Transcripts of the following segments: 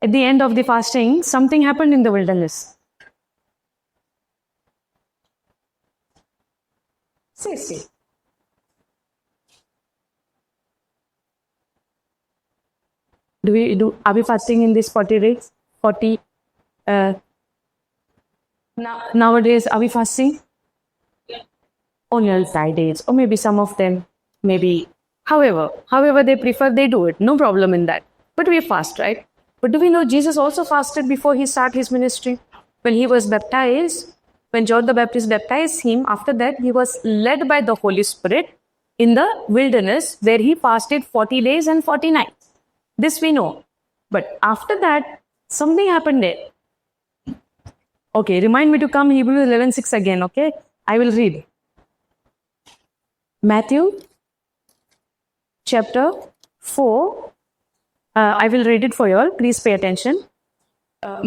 at the end of the fasting, something happened in the wilderness. See. Are we fasting in these 40 days? 40. Nowadays, are we fasting? Only on Fridays, or maybe some of them, maybe. However they prefer, they do it. No problem in that. But we fast, right? But do we know Jesus also fasted before he started his ministry? When he was baptized, when John the Baptist baptized him, after that he was led by the Holy Spirit in the wilderness where he fasted 40 days and 40 nights. This we know. But after that, something happened there. Okay, remind me to come Hebrews 11:6 again, okay? I will read. Matthew chapter 4. I will read it for you all. Please pay attention.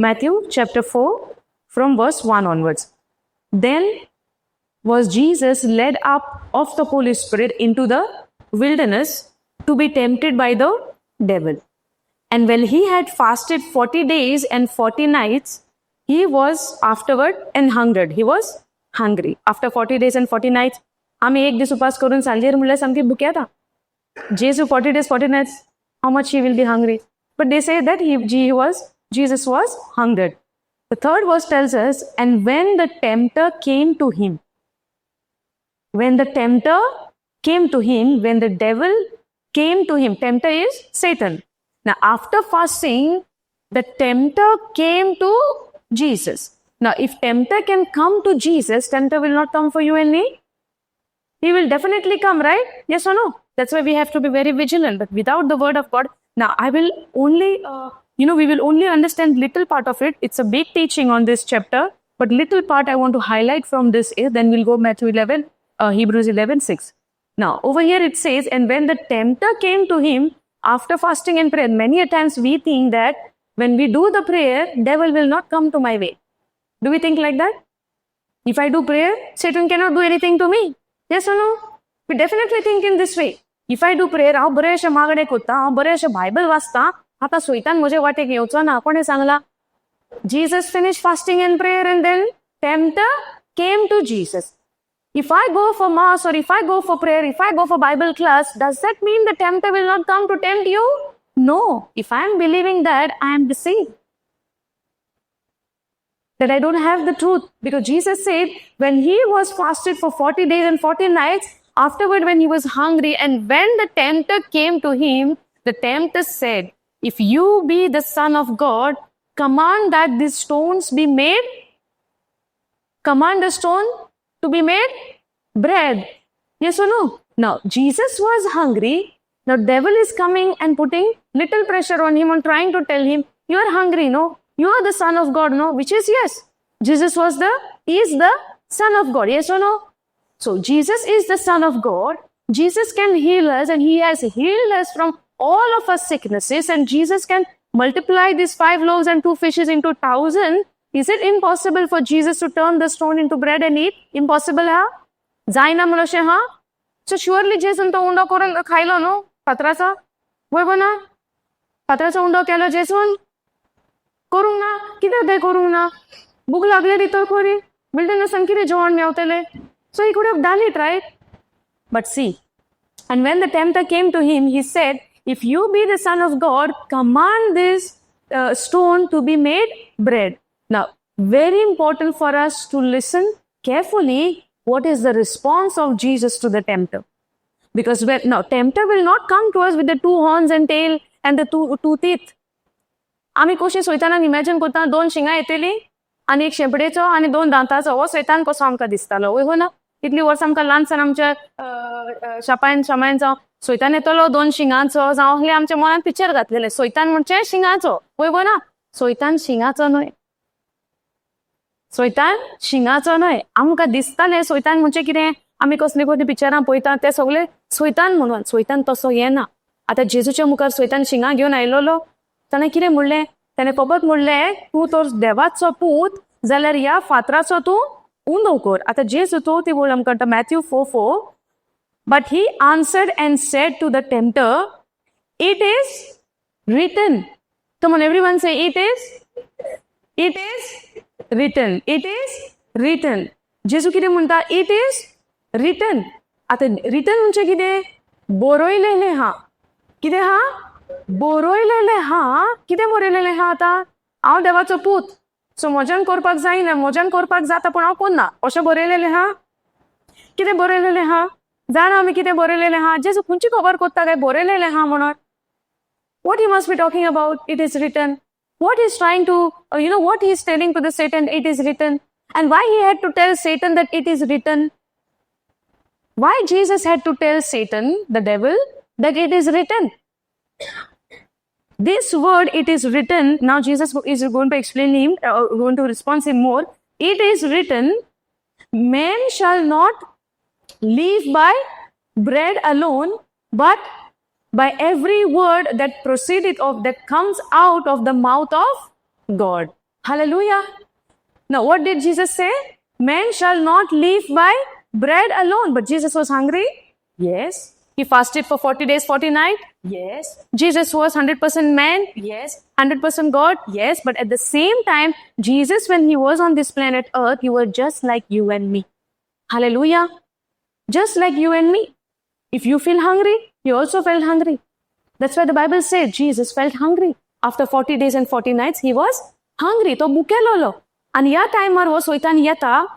Matthew chapter 4 from verse 1 onwards. Then was Jesus led up of the Holy Spirit into the wilderness to be tempted by the devil. And when he had fasted 40 days and 40 nights, he was afterward and hungered. He was hungry. After 40 days and 40 nights, आम्ही एक दिवस उपास करून सांजेर म्हणल्यार सामकी भुक्या था. Jesus 40 days, 40 nights, how much he will be hungry? But they say that Jesus was hungered. The third verse tells us, and when the tempter came to him, when the devil came to him, tempter is Satan. Now, after fasting, the tempter came to Jesus. Now, if tempter can come to Jesus, tempter will not come for you and me. He will definitely come, right? Yes or no? That's why we have to be very vigilant. But without the word of God, now I will only, we will only understand little part of it. It's a big teaching on this chapter, but little part I want to highlight from this is, then we'll go Hebrews 11:6. Now, over here it says, and when the tempter came to him after fasting and prayer, many a times we think that when we do the prayer, devil will not come to my way. Do we think like that? If I do prayer, Satan cannot do anything to me. Yes or no? We definitely think in this way. If I do prayer, हांव बरेशें मागणे करता, हांव बरेशें Bible वाचता, आतां सोयतान म्हजे वाटेक येवचो ना, कोणें Sangla? Jesus finished fasting and prayer and then tempter came to Jesus. If I go for mass or if I go for prayer, if I go for Bible class, does that mean the tempter will not come to tempt you? No. If I am believing that, I am deceived. That I don't have the truth. Because Jesus said, when he was fasted for 40 days and 40 nights, afterward when he was hungry, and when the tempter came to him, the tempter said, if you be the Son of God, command that these stones be made. Command the stone to be made bread. Yes or no? Now, Jesus was hungry. Now, devil is coming and putting little pressure on him and trying to tell him, you are hungry, no? You are the Son of God, no? Which is yes. Jesus is the Son of God, yes or no? So, Jesus is the Son of God. Jesus can heal us and he has healed us from all of our sicknesses, and Jesus can multiply these 5 loaves and 2 fishes into 1,000. Is it impossible for Jesus to turn the stone into bread and eat? Impossible, ha? Zaina mnoshe, ha? So, surely Jesus to undo koran khailo, no? Patracha? Boy na? Patracha undo kelo Jesus? Korung na? Kida de korung na? Buk lagle ritor kori? Bilden na sankire joan me autele. So, he could have done it, right? But see, and when the tempter came to him, he said, if you be the Son of God, command this stone to be made bread. Now, very important for us to listen carefully what is the response of Jesus to the tempter. Because tempter will not come to us with the 2 horns and tail and the two teeth. आम्ही कशी सोयतानाक imagine करता 2 शिंगा येतली आणि 1 शेंपडेचो आणि 2 दांताचो हो सोयतान कसो आमकां दिसतालो वय हो ना इतली वर्सां आमकां ल्हानसान आमच्या शापायन जावं सोयतान येतलो 2 शिंगांचो जावं असले आमच्या मनात पिक्चर घातलेले सोयतान म्हणजे शिंगाचो वय हो ना सोयतान शिंगाचो न्हय सोयतान शिंगाचो न्हय आमकां दिसताले सोयतान म्हणजे कितें आमी कसली कसली पिक्चरां पळयता ते सगळे सोयतान म्हणून सोयतान तसो येना आतां जेजूच्या मुखार सोयतान शिंगां घेवन आयलोलो ताणें कितें म्हणलें ताणें फकत म्हणलें तूं तर देवाचो पूत जाल्यार ह्या फातराचो तूं उंदो कर आतां जेजू तो ती बोल आमकां Matthew 4:4 but he answered and said to the tempter it is written Come on, everyone say, it is written. It is written. जेजू कितें म्हणटा? It is written. आता written म्हणजे कितें? बरयलेलें हा. कितें हा? बरयलेलें हा. कितें बरयलेलें हा आता? हांव देवाचो पूत. सो मोज्यान करपाक जायना, मोज्यान करपाक जाता पूण हांव करना. अशें बरयलेलें हा. कितें बरयलेलें हा? जाणा आमी कितें बरयलेलें हा? जेजू खंयची खबर कोत्ता काय बरयलेलें हा म्हणून? What he must be talking about? It is written. What he's trying to, what he's telling to the Satan, it is written. And why he had to tell Satan that it is written? Why Jesus had to tell Satan, the devil, that it is written? This word, it is written, now Jesus is going to explain him, going to respond him more. It is written, man shall not live by bread alone, but by every word that proceedeth of, that comes out of the mouth of God. Hallelujah. Now, what did Jesus say? Man shall not live by bread alone. But Jesus was hungry? Yes. He fasted for 40 days, 40 nights? Yes. Jesus was 100% man? Yes. 100% God? Yes. But at the same time, Jesus, when he was on this planet Earth, he was just like you and me. Hallelujah. Just like you and me. If you feel hungry, he also felt hungry. That's why the Bible says Jesus felt hungry. After 40 days and 40 nights, he was hungry. तो भुकेलो. And या timer हो सोयतान येता.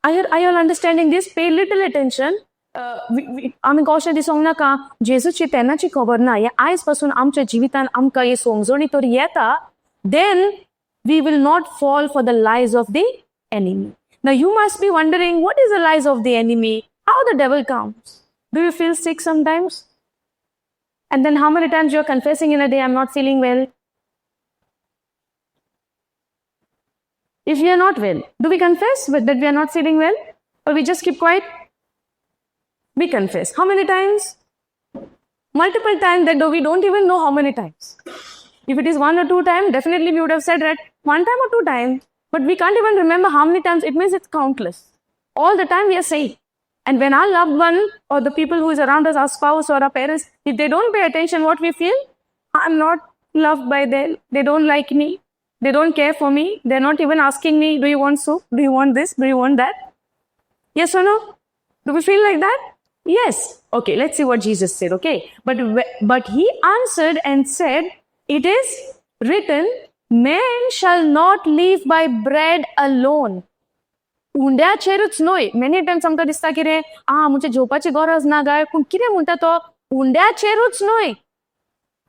Are you all understanding this? Pay little attention. आमी कशें दिसोंक नाका जेजूची तेन्नाची खबर ना. हे आयज पासून आमच्या जिवितान आमकां ही समजणी तर येता. Then we will not fall for the lies of the enemy. Now you must be wondering, what is the lies of the enemy? How the devil comes? Do you feel sick sometimes? And then how many times you're confessing in a day, I'm not feeling well? If we are not well, do we confess that we are not feeling well? Or we just keep quiet? We confess. How many times? Multiple times that we don't even know how many times. If it is 1 or 2 times, definitely we would have said that 1 time or 2 times. But we can't even remember how many times. It means it's countless. All the time we are saying. And when our loved one or the people who is around us, our spouse or our parents, if they don't pay attention, what we feel? I'm not loved by them. They don't like me. They don't care for me. They're not even asking me, do you want soup? Do you want this? Do you want that? Yes or no? Do we feel like that? Yes. Okay, let's see what Jesus said, okay? But he answered and said, it is written, man shall not live by bread alone. उंड्याचेरूच न्हय. Many Times आमकां दिसता कितें म्हणजे जेवपाची गरज ना गाय, पूण कितें म्हणटा तो उंड्याचेरूच न्हय.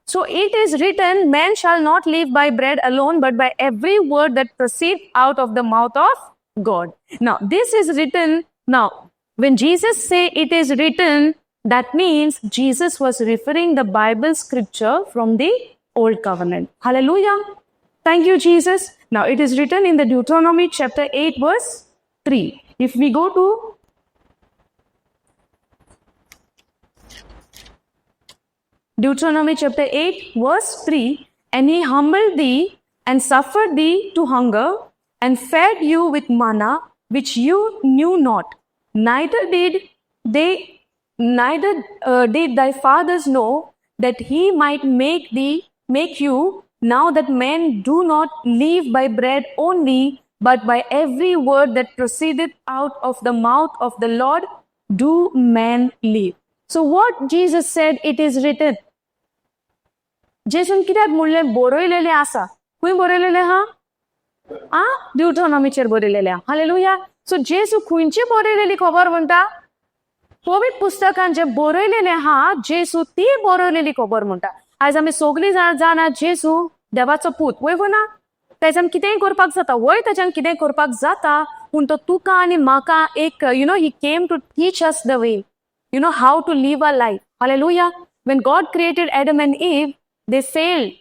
So it is written, man shall not live by bread alone, but by every word that proceeds out of the mouth of God. Now, this is written. Now, when Jesus say it is written, that means Jesus was referring the Bible scripture from the Old Covenant. Hallelujah. Thank you, Jesus. Now, it is written in the Deuteronomy chapter 8, verse 3. If we go to Deuteronomy chapter 8, verse 3, and he humbled thee and suffered thee to hunger and fed you with manna which you knew not, neither did thy fathers know, that he might make you, now that men do not live by bread only, but by every word that proceedeth out of the mouth of the Lord do men live. So what Jesus said, it is written. जेसून कित्याक म्हणलें बरयलेलें आसा. खंय बरयलेलें हा? ड्यूट्रॉनॉमीचेर बरयलेलें हा. Hallelujah. सो जेसू खंयची बरयलेली खबर म्हणटा? पवित्र पुस्तकान जे बरयलेलें हा, जेसू ती बरयलेली खबर म्हणटा. आयज आमी सगळीं जाणा जेसू देवाचो पूत, वय गो ना? ताच्यान कितेंय करपाक जाता, वय ताच्यान कितेंय करपाक जाता, पूण तो तुका आनी म्हाका एक he came to teach us the way, how to live our life. Hallelujah. When God created Adam and Eve, they failed.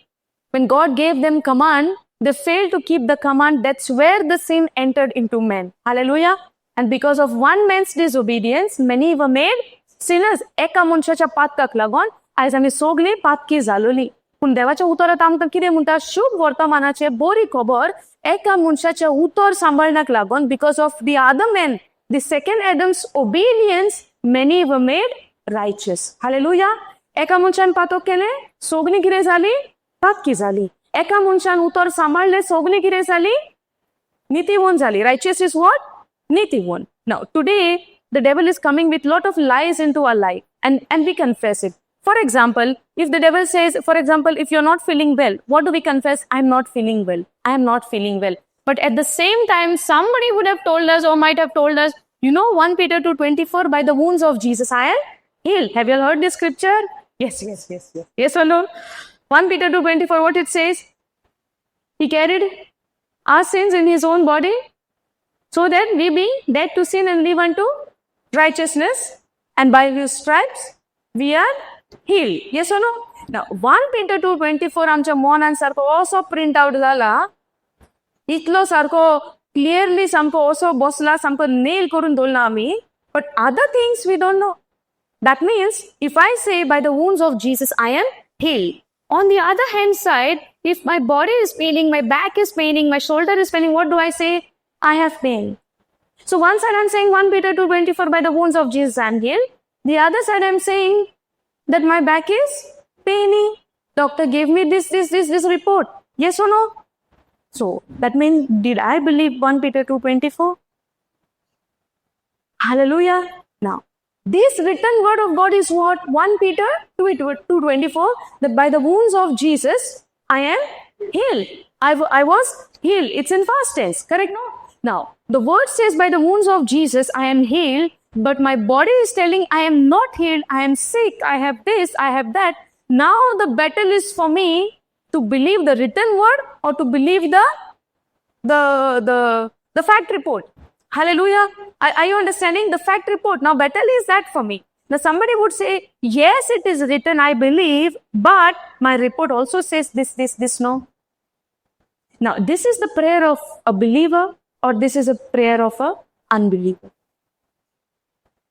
When God gave them command, they failed to keep the command. That's where the sin entered into man. Hallelujah. And because of one man's disobedience, many were made sinners. एका मनशाच्या पातकाक लागून आयज आमी सगळीं पातकी जालोली. पूण देवाच्या उतरांत आमकां कितें म्हणटा? शुभ वर्तमानाचे बरी खबर एका मनशाचे उतर सांबाळण्याक लागून, because of the other man, the second Adam's obedience, many were made righteous. Hallelujah. एका मनशान पातक केलें, सगळीं कितें जालीं? पातकी जालीं. एका मनशान उतर सांभाळले सगळी कितें जाली नीतिवन जाली. Righteous is what? Nitivan. Now, today, the devil is coming with lot of lies into our life and we confess it. For example, if the devil says, for example, if you're not feeling well, what do we confess? I'm not feeling well. I am not feeling well. But at the same time, somebody would have told us or might have told us, 1 Peter 2:24, by the wounds of Jesus, I am healed. Have you all heard this scripture? Yes. Yes or no? 1 Peter 2:24, what it says? He carried our sins in his own body so that we be dead to sin and live unto righteousness. And by his stripes, we are healed. Yes or no? Now, 1 Peter 2:24 आमच्या मनान सारको असो print out जाला, इतलो सारको clearly सामको असो बसला, सामको नेल करून दवरला आमी. But other things we don't know. That means, if I say by the wounds of Jesus, I am healed. On the other hand side, if my body is paining, my back is paining, my shoulder is paining, what do I say? I have pain. So one side I'm saying 1 Peter 2:24, by the wounds of Jesus I am healed. The other side I'm saying that my back is paining. Doctor gave me this report. Yes or no? So that means, did I believe 1 Peter 2:24? Hallelujah. Now, this written word of God is what? 1 Peter 2:24, that by the wounds of Jesus, I am healed. I was healed. It's in past tense, correct? No? Now, the word says by the wounds of Jesus, I am healed, but my body is telling I am not healed, I am sick, I have this, I have that. Now the battle is for me to believe the written word or to believe the fact report. Hallelujah. Are you understanding? The fact report. Now battle is that for me. Now somebody would say, yes, it is written, I believe, but my report also says this, no. Now this is the prayer of a believer or this is a prayer of a unbeliever.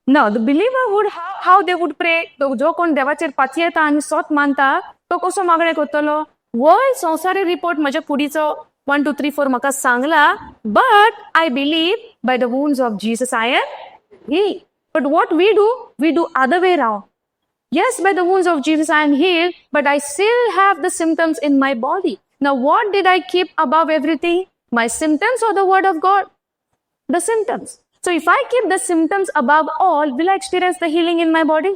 Now the believer would, how they would pray, जो कोण देवाचेर पातयेता आनी सोत मानता, तो कसो मागणे करतलो? वय संवसारी रिपोर्ट म्हज्या कुडीचो 1, 2, 3, 4 म्हाका Sangla, but I believe by the wounds of Jesus I am healed. But what we do other way around. Yes, by the wounds of Jesus I am healed, but I still have the symptoms in my body. Now what did I keep above everything? My symptoms or the word of God? The symptoms. So if I keep the symptoms above all, will I experience the healing in my body?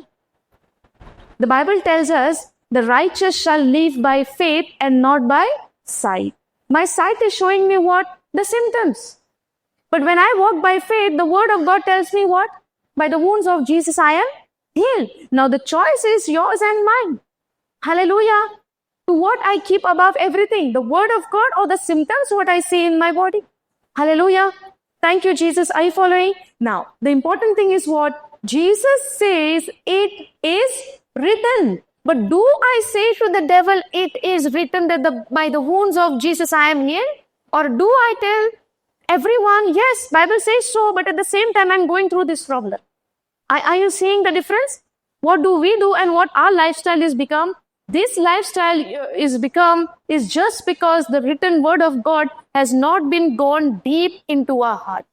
The Bible tells us, the righteous shall live by faith and not by sight. My sight is showing me what? The symptoms. But when I walk by faith, the word of God tells me what? By the wounds of Jesus I am healed. Now the choice is yours and mine. Hallelujah. To what I keep above everything, the word of God or the symptoms what I see in my body. Hallelujah. Thank you, Jesus. Are you following? Now, the important thing is what? Jesus says it is written. But do I say to the devil, it is written that by the wounds of Jesus I am healed? Or do I tell everyone, yes, Bible says so, but at the same time I'm going through this problem? Are you seeing the difference? What do we do and what our lifestyle is become? This lifestyle is just because the written word of God has not been gone deep into our heart.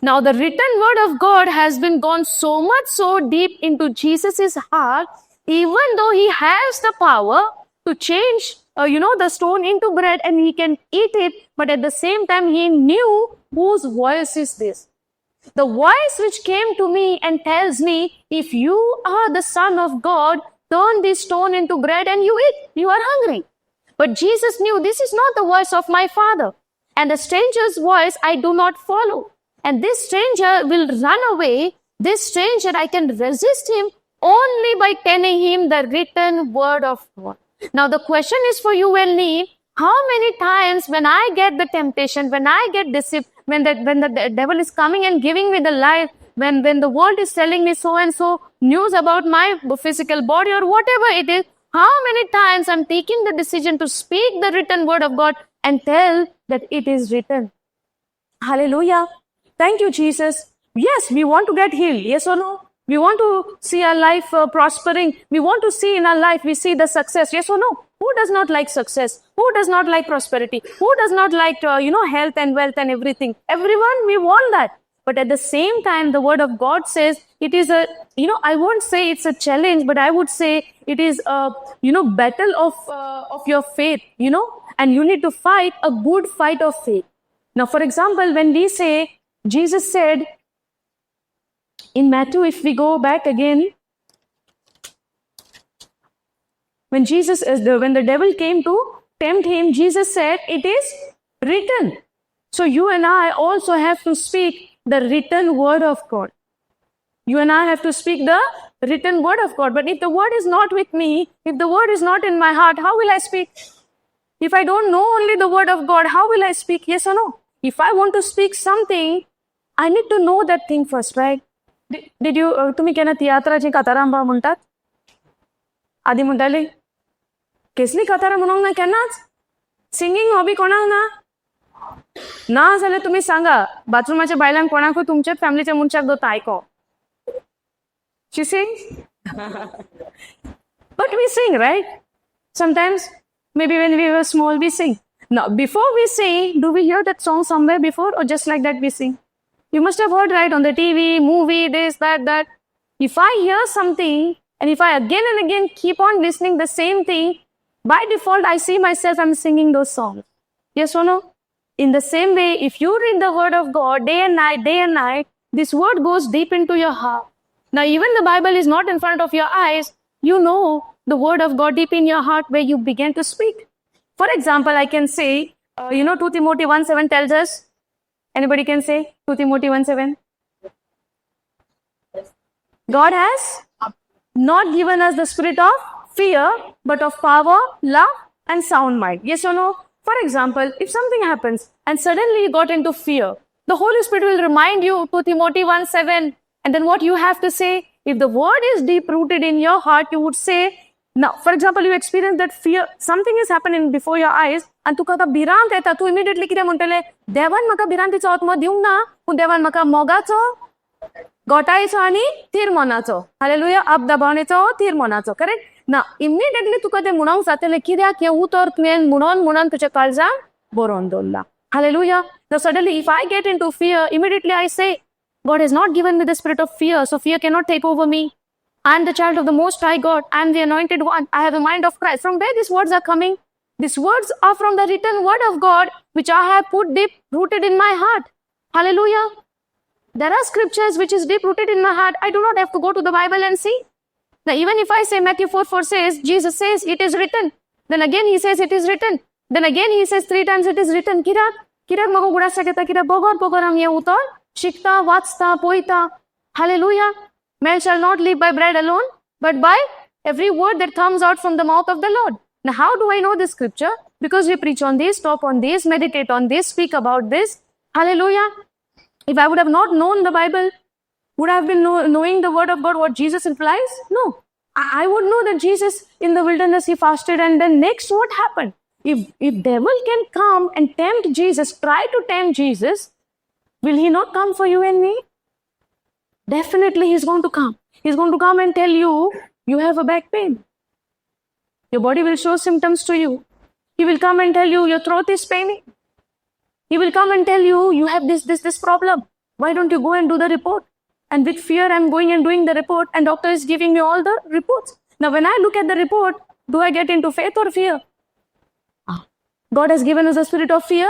Now the written word of God has been gone so much so deep into Jesus's heart, even though he has the power to change the stone into bread and he can eat it, but at the same time he knew whose voice is this. The voice which came to me and tells me, if you are the Son of God, turn this stone into bread and you eat. You are hungry. But Jesus knew this is not the voice of my Father. And the stranger's voice I do not follow. And this stranger will run away. This stranger, I can resist him only by telling him the written word of God. Now the question is for you and me, how many times when I get the temptation, when I get deceived, when the devil is coming and giving me the lie, when the world is telling me so and so news about my physical body or whatever it is, how many times I'm taking the decision to speak the written word of God and tell that it is written. Hallelujah. Thank you, Jesus. Yes, we want to get healed. Yes or no? We want to see our life prospering. We want to see in our life, we see the success. Yes or no? Who does not like success? Who does not like prosperity? Who does not like, health and wealth and everything? Everyone, we want that. But at the same time, the word of God says it is a, I won't say it's a challenge, but I would say it is a, battle of your faith, and you need to fight a good fight of faith. Now, for example, when we say, Jesus said in Matthew, if we go back again, when the devil came to tempt him, Jesus said, it is written. So you and I also have to speak the written word of God. You and I have to speak the written word of God. But if the word is not with me, if the word is not in my heart, how will I speak? If I don't know only the word of God, how will I speak? Yes or no? If I want to speak something, I need to know that thing first, right? Did you, तुम्ही केना तियात्राची कातारांबा म्हणतात? आधी म्हणटाली कसली कातारां म्हणूंक ना केन्नाच? Singing hobby कोणाक ना? ना जाल्यार तुम्ही सांगा बाथरूमाच्या बायलांक कोणाकूय तुमच्या फॅमिलीच्या मनशाक दोता आयको. She sings? But we sing, right? Sometimes, maybe when we were small, we sing. Now, before we sing, do we hear that song somewhere before, or just like that we sing? You must have heard, right, on the TV, movie, this, that. If I hear something, and if I again and again keep on listening the same thing, by default, I see myself, I'm singing those songs. Yes or no? In the same way, if you read the word of God day and night, this word goes deep into your heart. Now, even the Bible is not in front of your eyes, you know the word of God deep in your heart where you begin to speak. For example, I can say, 2 Timothy 1:7 tells us, anybody can say 2 Timothy 1:7? God has not given us the spirit of fear, but of power, love, and sound mind. Yes or no? For example, if something happens and suddenly you got into fear, the Holy Spirit will remind you 2 Timothy 1:7. And then what you have to say, if the word is deep rooted in your heart, you would say, now, for example, you experience that fear, something is happening before your eyes, and tu kata birant eta, tu immediately कितें म्हणटले, देवान म्हाका भिरांतीचो आत्मो दिवंक ना, पूण देवान म्हाका मोगाचो, गोटायेचो आनी थीर मनाचो. हालेलुया, आपदाबावणेचो, थीर मनाचो. करेक्ट? ना, इमिडिएटली तुका तें म्हणूंक जातलें, कित्याक हें उतर तुवें म्हणून तुज्या काळजांत बरोवन दवरला. Hallelujah. Now suddenly, if I get into fear, immediately I say, God has not given me the spirit of fear, so fear cannot take over me. I am the child of the Most High God. I am the anointed one. I have the mind of Christ. From where these words are coming? These words are from the written word of God, which I have put deep rooted in my heart. Hallelujah. There are scriptures which is deep rooted in my heart. I do not have to go to the Bible and see. Now, even if I say Matthew 4:4 says, Jesus says, it is written. Then again he says, it is written. Then again he says 3 times, it is written. Kirak mago gudasa keta, kirak bogor am ye utor. Shikta, vatsta, poita. Hallelujah. Man shall not live by bread alone, but by every word that comes out from the mouth of the Lord. Now, how do I know this scripture? Because we preach on this, talk on this, meditate on this, speak about this. Hallelujah. If I would have not known the Bible, would I have been knowing the word of God, what Jesus implies? No. I would know that Jesus in the wilderness, he fasted, and then next what happened? If devil can come and tempt Jesus, try to tempt Jesus, will he not come for you and me? Definitely he's going to come. He's going to come and tell you, you have a back pain. Your body will show symptoms to you. He will come and tell you, your throat is paining. He will come and tell you, you have this problem. Why don't you go and do the report? And with fear, I'm going and doing the report, and doctor is giving me all the reports. Now, when I look at the report, do I get into faith or fear? God has given us a spirit of fear,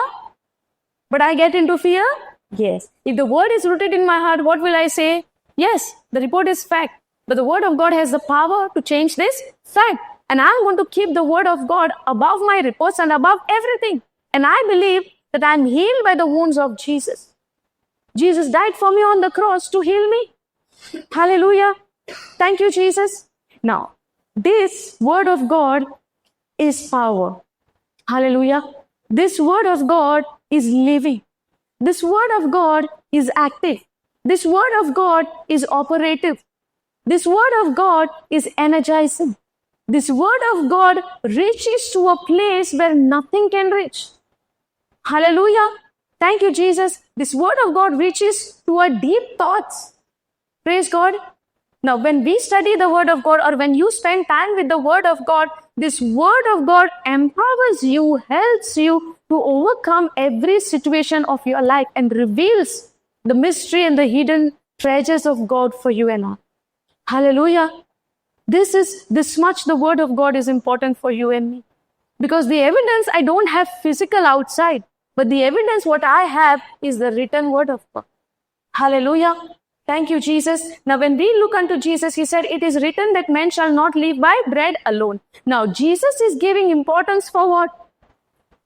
but I get into fear? Yes. If the word is rooted in my heart, what will I say? Yes, the report is fact, but the word of God has the power to change this fact. And I'm going to keep the word of God above my reports and above everything. And I believe that I'm healed by the wounds of Jesus. Jesus died for me on the cross to heal me. Hallelujah. Thank you, Jesus. Now, this word of God is power. Hallelujah. This word of God is living. This word of God is active. This word of God is operative. This word of God is energizing. This word of God reaches to a place where nothing can reach. Hallelujah. Thank you, Jesus. This word of God reaches to our deep thoughts. Praise God. Now, when we study the word of God, or when you spend time with the word of God, this word of God empowers you, helps you to overcome every situation of your life, and reveals the mystery and the hidden treasures of God for you and I. Hallelujah. This much the word of God is important for you and me. Because the evidence, I don't have physical outside, but the evidence what I have is the written word of God. Hallelujah. Thank you, Jesus. Now, when we look unto Jesus, he said, it is written that men shall not live by bread alone. Now, Jesus is giving importance for what?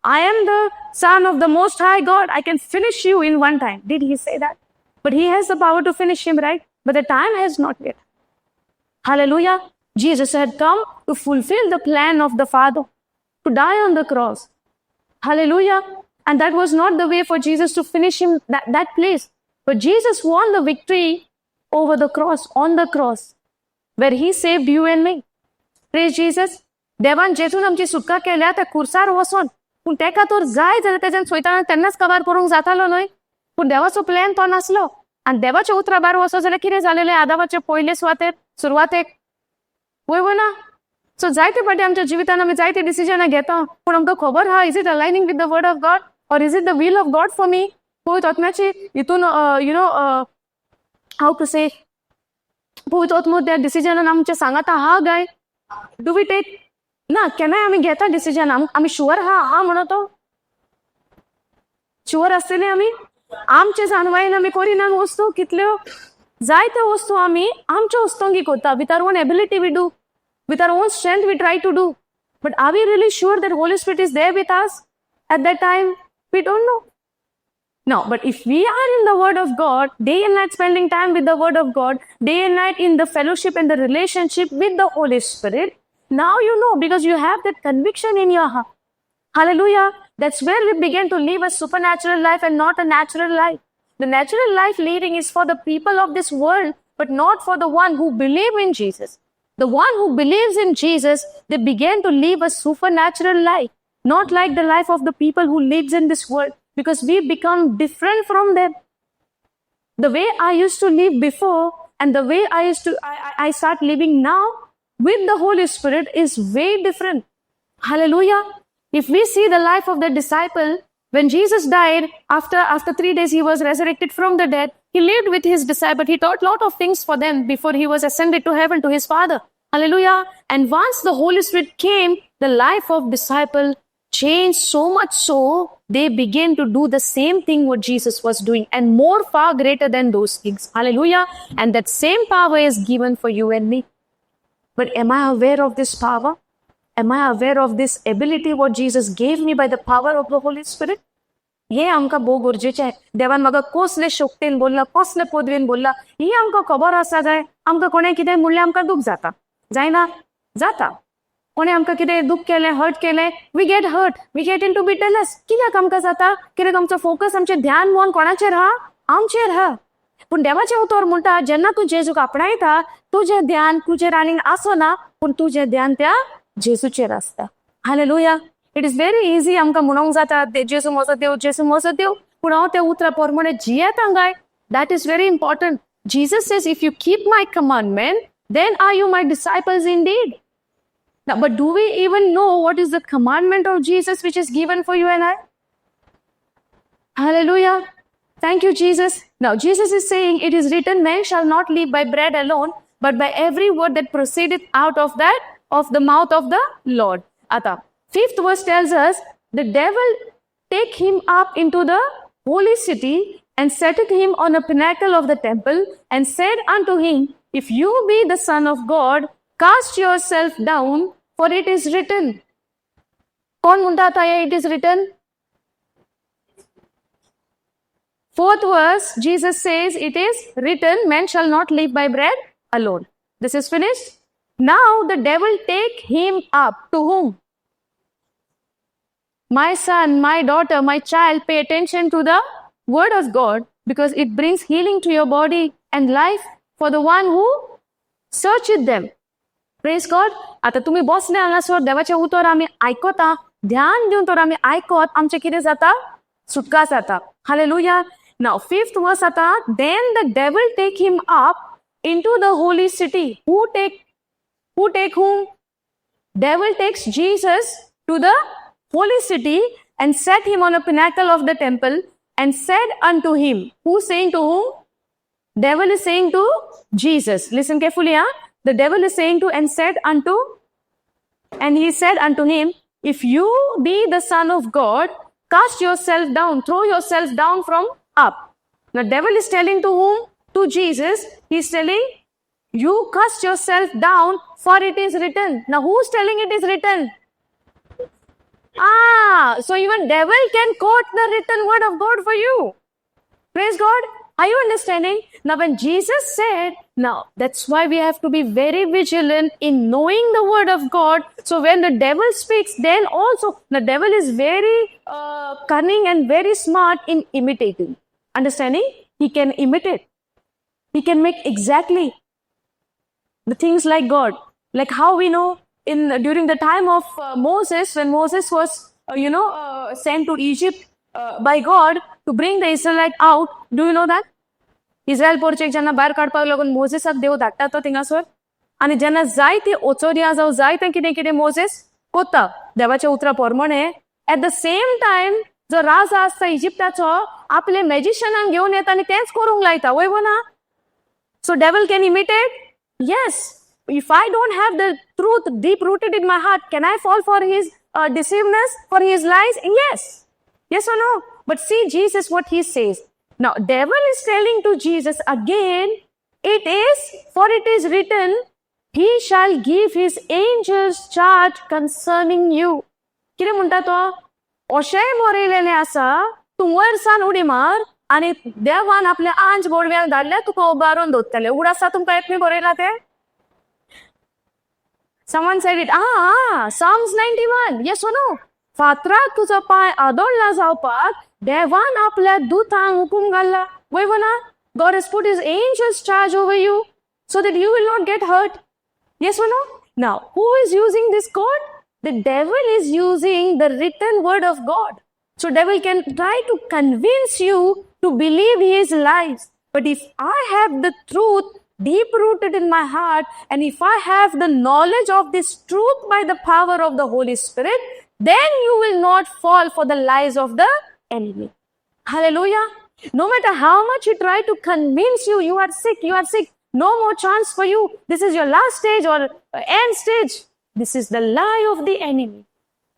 I am the Son of the Most High God. I can finish you in one time. Did he say that? But he has the power to finish him, right? But the time has not yet. Hallelujah. Jesus had come to fulfill the plan of the Father, to die on the cross. Hallelujah. And that was not the way for Jesus to finish him that place. But Jesus won the victory over the cross, on the cross, where he saved you and me. Praise Jesus. देवान जेतून आमची सुटका केल्या त्या खुर्सार वचून पूण तेका तर जाय जाल्यार तेज्यान सोयताना तेन्नाच कवर करूंक जातालो न्हय पूण देवाचो प्लॅन तो नासलो आनी देवाच्या उतरा भायर वचत जाल्यार कितें जालेलें आदामाचे पयले सुरवातेक वय ना सो जायते फावटी आमच्या जिवितान आमी जायते डिसिजनां घेता पूण आमकां खबर आहा is it aligning with the word of God or is it the will of God for me पवित्र आत्म्याची हितून हाऊ टू से पवित्र आत्मो त्या डिसिजनान आमचे सांगता हा गाय डू वी टेक ना केन्नाय आमी घेता डिसिजन आमी शुअर हा म्हणतो शुअर आसतले आमी आमचे जाणवायेन आमी करिना वस्तू कितल्यो जायत्यो वस्तू आमी आमच्यो वस्तूंकी करता with our own ability we do with our own strength we try to do, but are we really sure that Holy Spirit is there with us at that time? We don't know. No, but if we are in the Word of God, day and night spending time with the Word of God, day and night in the fellowship and the relationship with the Holy Spirit, now you know because you have that conviction in your heart. Hallelujah. That's where we begin to live a supernatural life and not a natural life. The natural life leading is for the people of this world, but not for the one who believe in Jesus. The one who believes in Jesus, they began to live a supernatural life, not like the life of the people who lives in this world, because we become different from them. The way I used to live before and the way I start living now with the Holy Spirit is way different. Hallelujah. If we see the life of the disciple, when Jesus died, after 3 days he was resurrected from the dead. He lived with his disciples. He taught a lot of things for them before he was ascended to heaven to his Father. Hallelujah. And once the Holy Spirit came, the life of disciple changed so much so, they began to do the same thing what Jesus was doing and more far greater than those things. Hallelujah. And that same power is given for you and me. But am I aware of this power? Am I aware of this ability what Jesus gave me by the power of the Holy Spirit? हे आमकां भोव गरजेचें आहे देवान म्हाका कसले शक्तीन बोलला कसले पदवेन बोलला ही आमकां खबर आसा जाय आमकां कोणें कितें म्हणलें आमकां दूख जाता जायना जाता कोणें आमकां कितें दूख केलें हर्ट केलें we get into bitterness कित्याक आमकां जाता कित्याक आमचो फोकस आमचें ध्यान मन कोणाचेर आहा आमचेर आहा पूण देवाचें उतर म्हणटा जेन्ना तूं जेजूक आपणायता तुजें ध्यान तुजेर आनीक आसना पूण तुजें ध्यान त्या जेजूचेर आसता hallelujah It is very easy आमकां म्हणूंक जाता जेजू म्हजो देव पूण हांव त्या उतरा प्रमाणे जियेता गाय that is very important. Jesus says if you keep my commandment then are you my disciples indeed. Now, but do we even know what is the commandment of Jesus which is given for you and I? Hallelujah. Thank you, Jesus. Now Jesus is saying it is written man shall not live by bread alone but by every word that proceedeth out of the mouth of the Lord. Ata 5th verse tells us, the devil take him up into the holy city and setteth him on a pinnacle of the temple and said unto him, if you be the Son of God, cast yourself down, for it is written. कौन म्हणता आता it is written? 4th verse, Jesus says, it is written, man shall not live by bread alone. This is finished. Now the devil take him up. To whom? My son, my daughter, my child, pay attention to the word of God because it brings healing to your body and life for the one who searcheth them. Praise God. आता तुम्ही बसले हांगासर देवाचे उतर आमी आयकता ध्यान दिवन तर आमी आयकत आमचे कितें जाता सुटका जाता Hallelujah. Now 5th verse आता then the devil take him up into the holy city. Who take whom? Devil takes Jesus to the holy city and set him on a pinnacle of the temple and said unto him. Who's saying to whom? Devil is saying to Jesus. Listen carefully, huh? The devil is saying to and said unto, and he said unto him, if you be the Son of God, cast yourself down, throw yourself down from up. The devil is telling to whom? To Jesus. He's telling, you cast yourself down, for it is written. Now who's telling it is written? So even devil can quote the written word of God for you. Praise God. Are you understanding? Now when Jesus said, now that's why we have to be very vigilant in knowing the word of God. So when the devil speaks, then also the devil is very cunning and very smart in imitating. Understanding? He can imitate. He can make exactly the things like God. Like how we know during the time of Moses, when Moses was, sent to Egypt by God to bring the Israelite out. Do you know that? Israel पोरचे ज्यांना बाहेर काडपाक लागून मोजेसाक देव धाडटा तो थिंगासोर आनी जेन्ना जाय ती ओचोरिया जावं जाय तें कितें कितें मोजेस कोत्ता देवाच्या उतरा पोरमोणे एट द सेम टायम जो राजा आसता इजिप्टाचो आपले मॅजिशियनांक घेवन येता आनी तेंच करूंक लायता वय ना so devil can imitate yes if I don't have the truth deep rooted in my heart, can I fall for his deceiveness, for his lies? Yes or no? But see Jesus what he says. Now devil is telling to Jesus again, for it is written, he shall give his angels charge concerning you. कितें म्हणटा तो अशेंय बरयलेलें आसा तूं वयर सावन उडी मार आनी देवान आपले आंज बोडव्याक धाडले तुका उबारून दवरतले उडासा तुमकां येत बरयला तें Someone said it. Psalms 91. Yes or no? फातराक तुजो पाय आदोळला जावपाक देवान आपल्या दुतांक हुकूम घाल्ला वय ना God has put his angels charge over you so that you will not get hurt. Yes or no? Now, who is using this code? The devil is using the written word of God. So devil can try to convince you to believe his lies. But if I have the truth deep rooted in my heart, and if I have the knowledge of this truth by the power of the Holy Spirit, then you will not fall for the lies of the enemy. Hallelujah. No matter how much he try to convince you, you are sick, no more chance for you. This is your last stage or end stage. This is the lie of the enemy.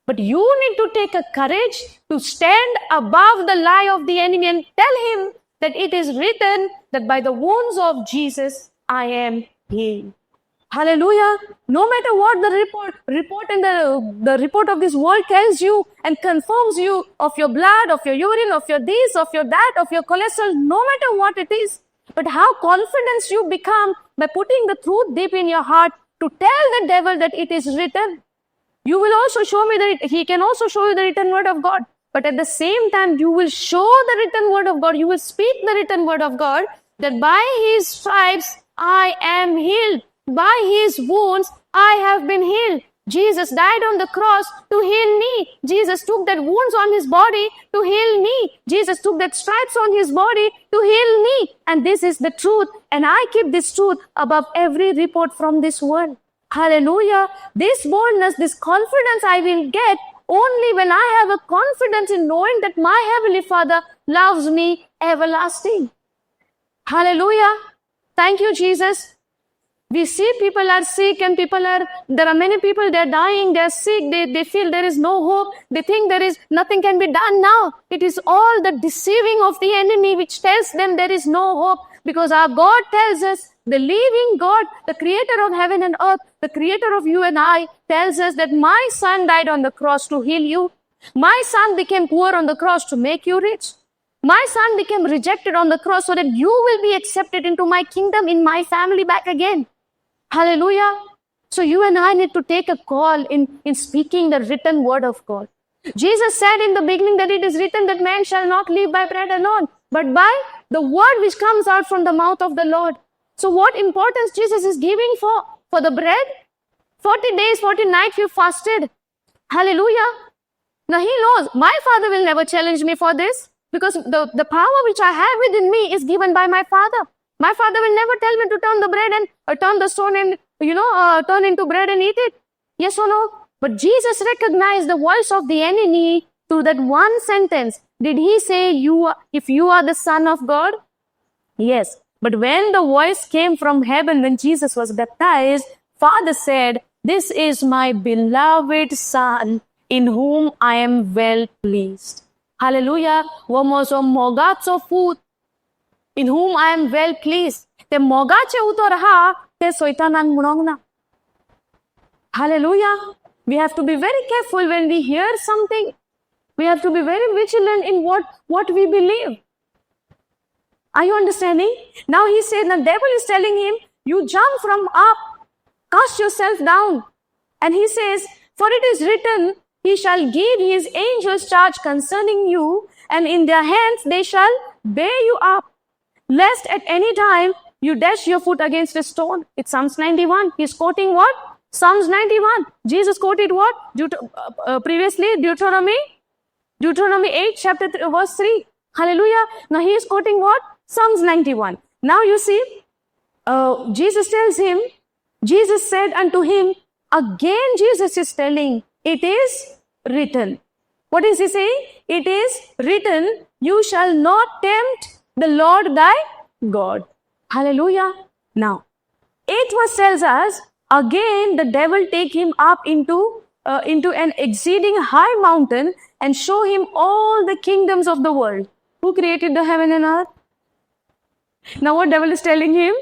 But you need to take a courage to stand above the lie of the enemy and tell him that it is written that by the wounds of Jesus, I am healed. Hallelujah. No matter what the report and the report of this world tells you and confirms you of your blood, of your urine, of your this, of your that, of your cholesterol, no matter what it is, but how confident you become by putting the truth deep in your heart to tell the devil that it is written. You will also show me that he can also show you the written word of God. But at the same time, you will show the written word of God. You will speak the written word of God that by his stripes, I am healed. By his wounds, I have been healed. Jesus died on the cross to heal me. Jesus took that wounds on his body to heal me. Jesus took that stripes on his body to heal me. And this is the truth. And I keep this truth above every report from this world. Hallelujah. This boldness, this confidence I will get only when I have a confidence in knowing that my Heavenly Father loves me everlasting. Hallelujah. Thank you, Jesus. We see people are sick and there are many people, they're dying, they're sick, they feel there is no hope. They think nothing can be done now. It is all the deceiving of the enemy which tells them there is no hope. Because our God tells us, the living God, the creator of heaven and earth, the creator of you and I, tells us that my son died on the cross to heal you. My son became poor on the cross to make you rich. My son became rejected on the cross so that you will be accepted into my kingdom, in my family back again. Hallelujah. So you and I need to take a call in speaking the written word of God. Jesus said in the beginning that it is written that man shall not live by bread alone, but by the word which comes out from the mouth of the Lord. So what importance Jesus is giving for the bread? 40 days, 40 nights you fasted. Hallelujah. Now he knows my Father will never challenge me for this because the power which I have within me is given by my Father. My Father will never tell me to turn the bread and turn the stone and, turn into bread and eat it. Yes or no? But Jesus recognized the voice of the enemy through that one sentence. Did he say, if you are the Son of God? Yes. But when the voice came from heaven, when Jesus was baptized, Father said, this is my beloved Son, in whom I am well pleased. Hallelujah. वो म्हजो मोगाचो पूत, in whom I am well pleased. ते मोगाचे उतर हा ते सैतानान म्हणोंक ना. Hallelujah. We have to be very careful when we hear something. We have to be very vigilant in what we believe. Are you understanding? Now he said, the devil is telling him, you jump from up, cast yourself down. And he says, for it is written, he shall give his angels charge concerning you, and in their hands they shall bear you up, lest at any time you dash your foot against a stone. It's Psalms 91. He's quoting what? Psalms 91. Jesus quoted what? Previously, Deuteronomy 8, chapter 3, verse 3. Hallelujah. Now he is quoting what? Psalms 91. Now you see, Jesus tells him, Jesus said unto him, again Jesus is telling, it is written. What is he saying? It is written, you shall not tempt the Lord thy God. Hallelujah. Now, 8th verse tells us, again the devil take him up into an exceeding high mountain and show him all the kingdoms of the world. Who created the heaven and earth? Now what devil is telling him?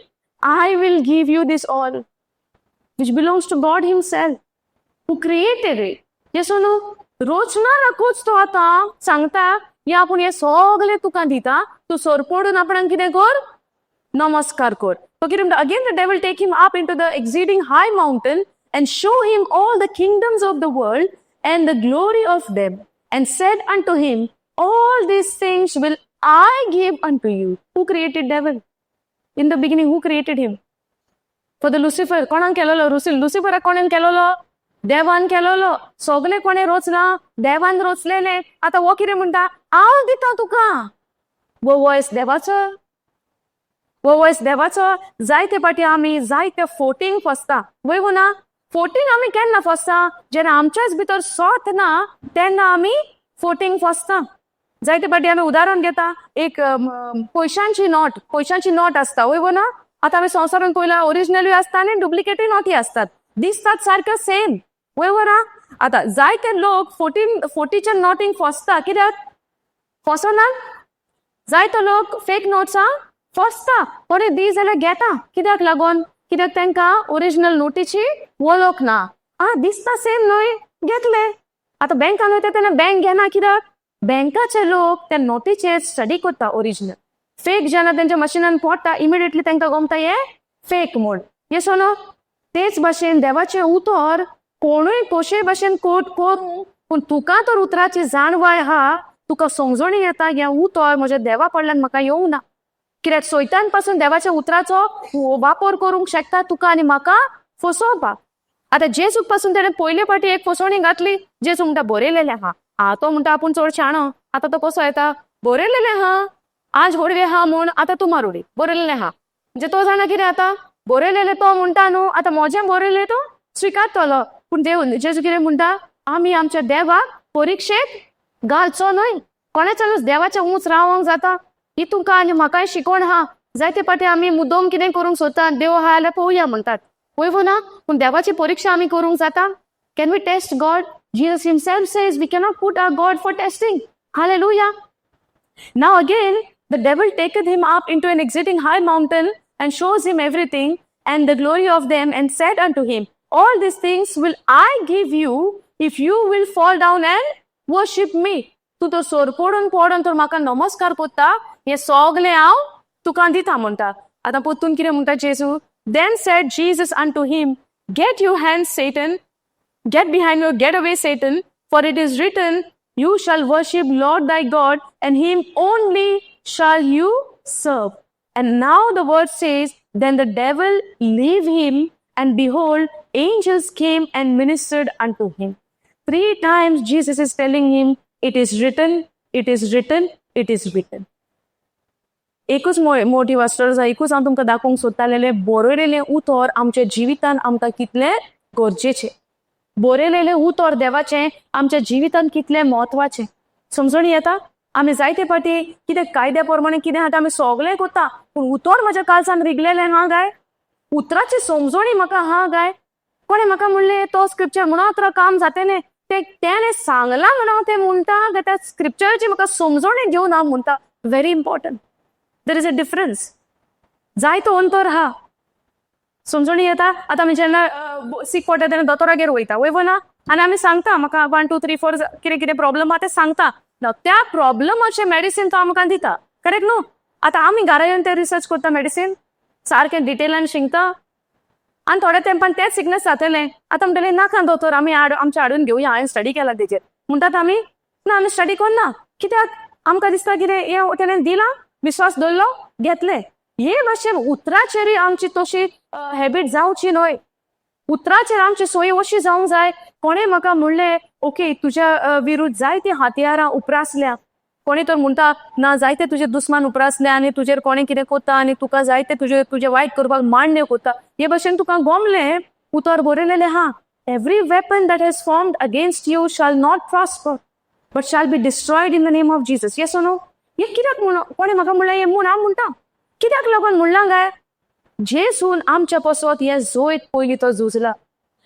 I will give you this all, which belongs to God himself, who created it. Yes or no? रोजना राखोच तो आता सांगता या आपण हे सगळे तुका दिता तू सोरपोडून आपण कितें कर नमस्कार कर. So again the devil take him up into the exceeding high mountain and show him all the kingdoms of the world and the glory of them, and said unto him, all these things will I give unto you. Who created devil? In the beginning, who created him? For the Lucifer, कोणान केलेलो? Lucifer कोणान केलेलो? देवान केलेलो. सगळे कोणे रोचला? देवान रोचलेले. आता वो कितें म्हणटा? हांव दिता तुका. वो वॉइस देवाचो. जायते पाटी आमी जायते फोटींग फसता. वय ना? फोटींग आमी केन्ना फसता? जेन्ना आमच्याच भितर सोत ना तेन्ना आमी फोटींग फसता. जायते पाटी आमी उदाहरण घेता. एक पयशांची नोट आसता. वय ना? आता आमी संवसारान पयला ओरिजिनलूय आसता आनी डुप्लिकेटूय नोटी असतात. दिसतात सारख्यो सेम. वय ना? आता जायते लोक फोटीच्या नोटींग फसता. कित्याक? फसनात? जायतो लोक फेक नोट्सां फसता. कोणी दी जाल्यार घेता. कित्याक लागून? कित्याक तांकां ओरिजिनल नोटीची वळख ना. दिसता सेम न्हय, घेतले. आता बँकान वयता तेन्ना बँक घेना. कित्याक? बँकाचे लोक त्या नोटीचेर स्टडी करता ओरिजिनल. फेक जेन्ना तेंच्या मशिनान पडटा इमिडिएटली तांकां गमता हे फेक म्हूण. Yes no? तेच भाशेन देवाचें उतर कोणूय कशे भाशेन कोट करूं, पूण तुका तर उतराची जाणवाय आहा. तुका समजणी येता हें उतर म्हज्या देवा कडल्यान म्हाका येवं ना. कित्याक सैतान पासून देवाच्या उतराचो वापर करूंक शकता तुका आनी म्हाका फसोवपाक. आता जेजूक पासून तेणें पयले फावटी एक फसवणी घातली. जेजू म्हणटा बरयलेलें आहा. तो म्हणटा आपूण चड शाणो. आता तो कसो येता? बरयलेलें आहा. आज होडवे आहा म्हूण आता तूं मारुडी. बरयलेलें आहा. म्हणजे तो जाणा कितें आता? बरयलेलें तो म्हणटा न्हू. आता म्हजें बरयलें तो स्विकारतलो. पूण जेजू कितें म्हणटा? आमी आमच्या देवाक परिक्षेक घालचो न्हय. कोणाच्यानूच देवाच्या उंच रावंक जाता. ही तुमकां आनी म्हाकाय शिकोण आहा. जायते पाटी आमी मुद्दम कितें करूंक सोदतात. देव आहा जाल्यार पळोवया म्हणटात. वय ना? पूण देवाची परीक्षा आमी करूंक जाता. Can we test God? Jesus himself says we cannot put our God for testing. Hallelujah. Now again, the devil taketh him up into an exceeding high mountain and shows him everything and the glory of them, and said unto him, all these things will I give you if you will fall down and worship me. तू तो सोर पडून तर म्हाका नमस्कार कोत्ता. हे सगळें हांव तुका दिता म्हणटा. आतां पोत्तून कितें म्हणटा जेजू? Then said Jesus unto him, get your hands, Satan. Get behind me, get away, Satan. For it is written, you shall worship Lord thy God, and him only shall you serve. And now the word says, then the devil leave him, and behold, angels came and ministered unto him. 3 times Jesus is telling him, it is written, it is written, it is written. एकूच motive आसता. एकूच हांव तुमकां दाखोवंक सोदतालें. बरयलेलें उतर आमच्या जिवितान आमकां कितलें गरजेचें. बरयलेलें उतर देवाचें आमच्या जिवितान कितलें म्हत्वाचें. समजणी येता? आमी जायते पाटी कितें कायद्या प्रमाणे कितें आहा तें आमी सगळें कोत्ता, पूण उतर म्हज्या काळजांत रिगलेलें हा काय? उतराची समजणी म्हाका हा काय? कोणे म्हाका म्हणलें तो स्क्रिप्चर म्हणून तर काम जातलें, त्याने सांगला म्हणून तें म्हणटा काय त्या स्क्रिप्चरची म्हाका समजणी घेवन हांव म्हणटा. Very important. There is a difference. जायतो अंतर हा. समजणी येता. आतां आमी जेन्ना सीक पडटा तेन्ना दोतोरागेर वयता, वयना आनी आमी सांगता म्हाका 1 2 3 4 कितें कितें प्रॉब्लम आहा तें सांगता. त्या प्रॉब्लमाचें मेडिसीन तो आमकां दिता. करेक्ट न्हू? आतां आमी घरा येवन तें रिसर्च करता मेडिसीन, सारकें डिटेलान शिंगता आनी थोड्या तेंपान तेंच सिकनेस जातलें. आतां म्हणटलें नाका दोतोर आमी आमच्या हाडून घेवया, हांवें स्टडी केला तेजेर. म्हणटात आमी ना आमी स्टडी करना. कित्याक? आमकां दिसता कितें हें तेणें दिलां, विश्वास दवरलो, घेतलें. हे भाशेन उतराचेर आमची तशी हॅबीट जावची न्हय. उतराचेर आमची सोय अशी जावंक जाय. कोणें म्हाका म्हणलें ओके तुज्या विरुद्ध जायतीं हातियारां उप्रासल्या, कोणी तर म्हणटा ना जायते तुजे दुस्मान उप्रासल्या आनी तुजेर कोणें कितें कोत्ता आनी तुका जायते तुजे वायट करपाक मान्य कोत्ता. हे भाशेन तुका गोमलें उतर बरयलेलें हा. Every weapon that has formed against you shall not prosper but shall be destroyed in the name of Jesus. Yes or no? हे कित्याक म्हणून कोणें म्हाका म्हणलें हें म्हूण हांव म्हणटा. कित्याक लागून म्हणलां काय? जेसून आमच्या पासत हे जोयत पयलीं तो झुजला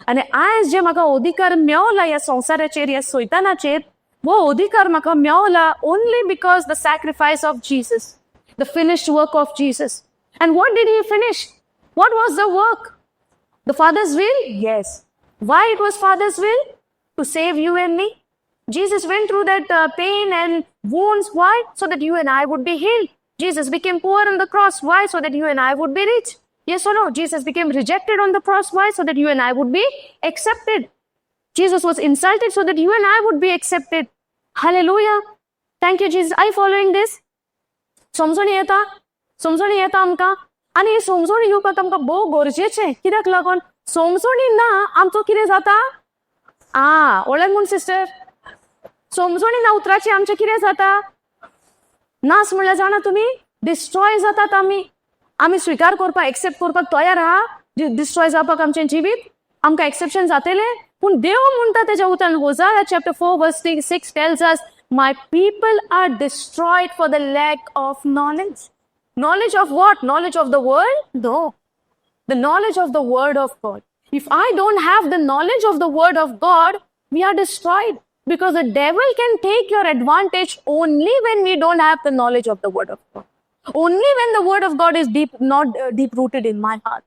आनी आयज जे म्हाका अधिकार मेवला ह्या संवसाराचेर, ह्या सैतानाचेर, वो अधिकार म्हाका Mewla only because the sacrifice of Jesus, the finished work of Jesus. And what did he finish? What was the work? The Father's will? Yes. Why it was Father's will? To save you and me. Jesus went through that pain and wounds. Why? So that you and I would be healed. Jesus became poor on the cross. Why? So that you and I would be rich. Yes or no? Jesus became rejected on the cross. Why? So that you and I would be accepted. Jesus was insulted so that you and I would be accepted. Hallelujah. Thank you, Jesus. Are you following this? समजून येता आमकां. आनी ही समजून येवपाक आमकां भोव गरजेचें. कित्याक लागून समजूनी ना आमचो कितें जाता? वळख म्हूण सिस्टर, समजूनी ना उतराची आमचें कितें जाता? नास म्हणल्यार जाणा तुमी, डिस्ट्रॉय जातात आमी स्विकार करपाक, एक्सेप्ट करपाक तयार आहा डिस्ट्रॉय जावपाक आमचें जिवीत. आमकां एक्सेप्शन जातलें. पूण देव म्हणटा तेज्या उतरान होसाया chapter 4 verse 6 tells us, my people are destroyed for the lack of knowledge. Knowledge of what? Knowledge of the world? No. The knowledge of the word of God. If I don't have the knowledge of the word of God, we are destroyed. Because the devil can take your advantage only when we don't have the knowledge of the word of God. Only when the word of God is not deep rooted in my heart.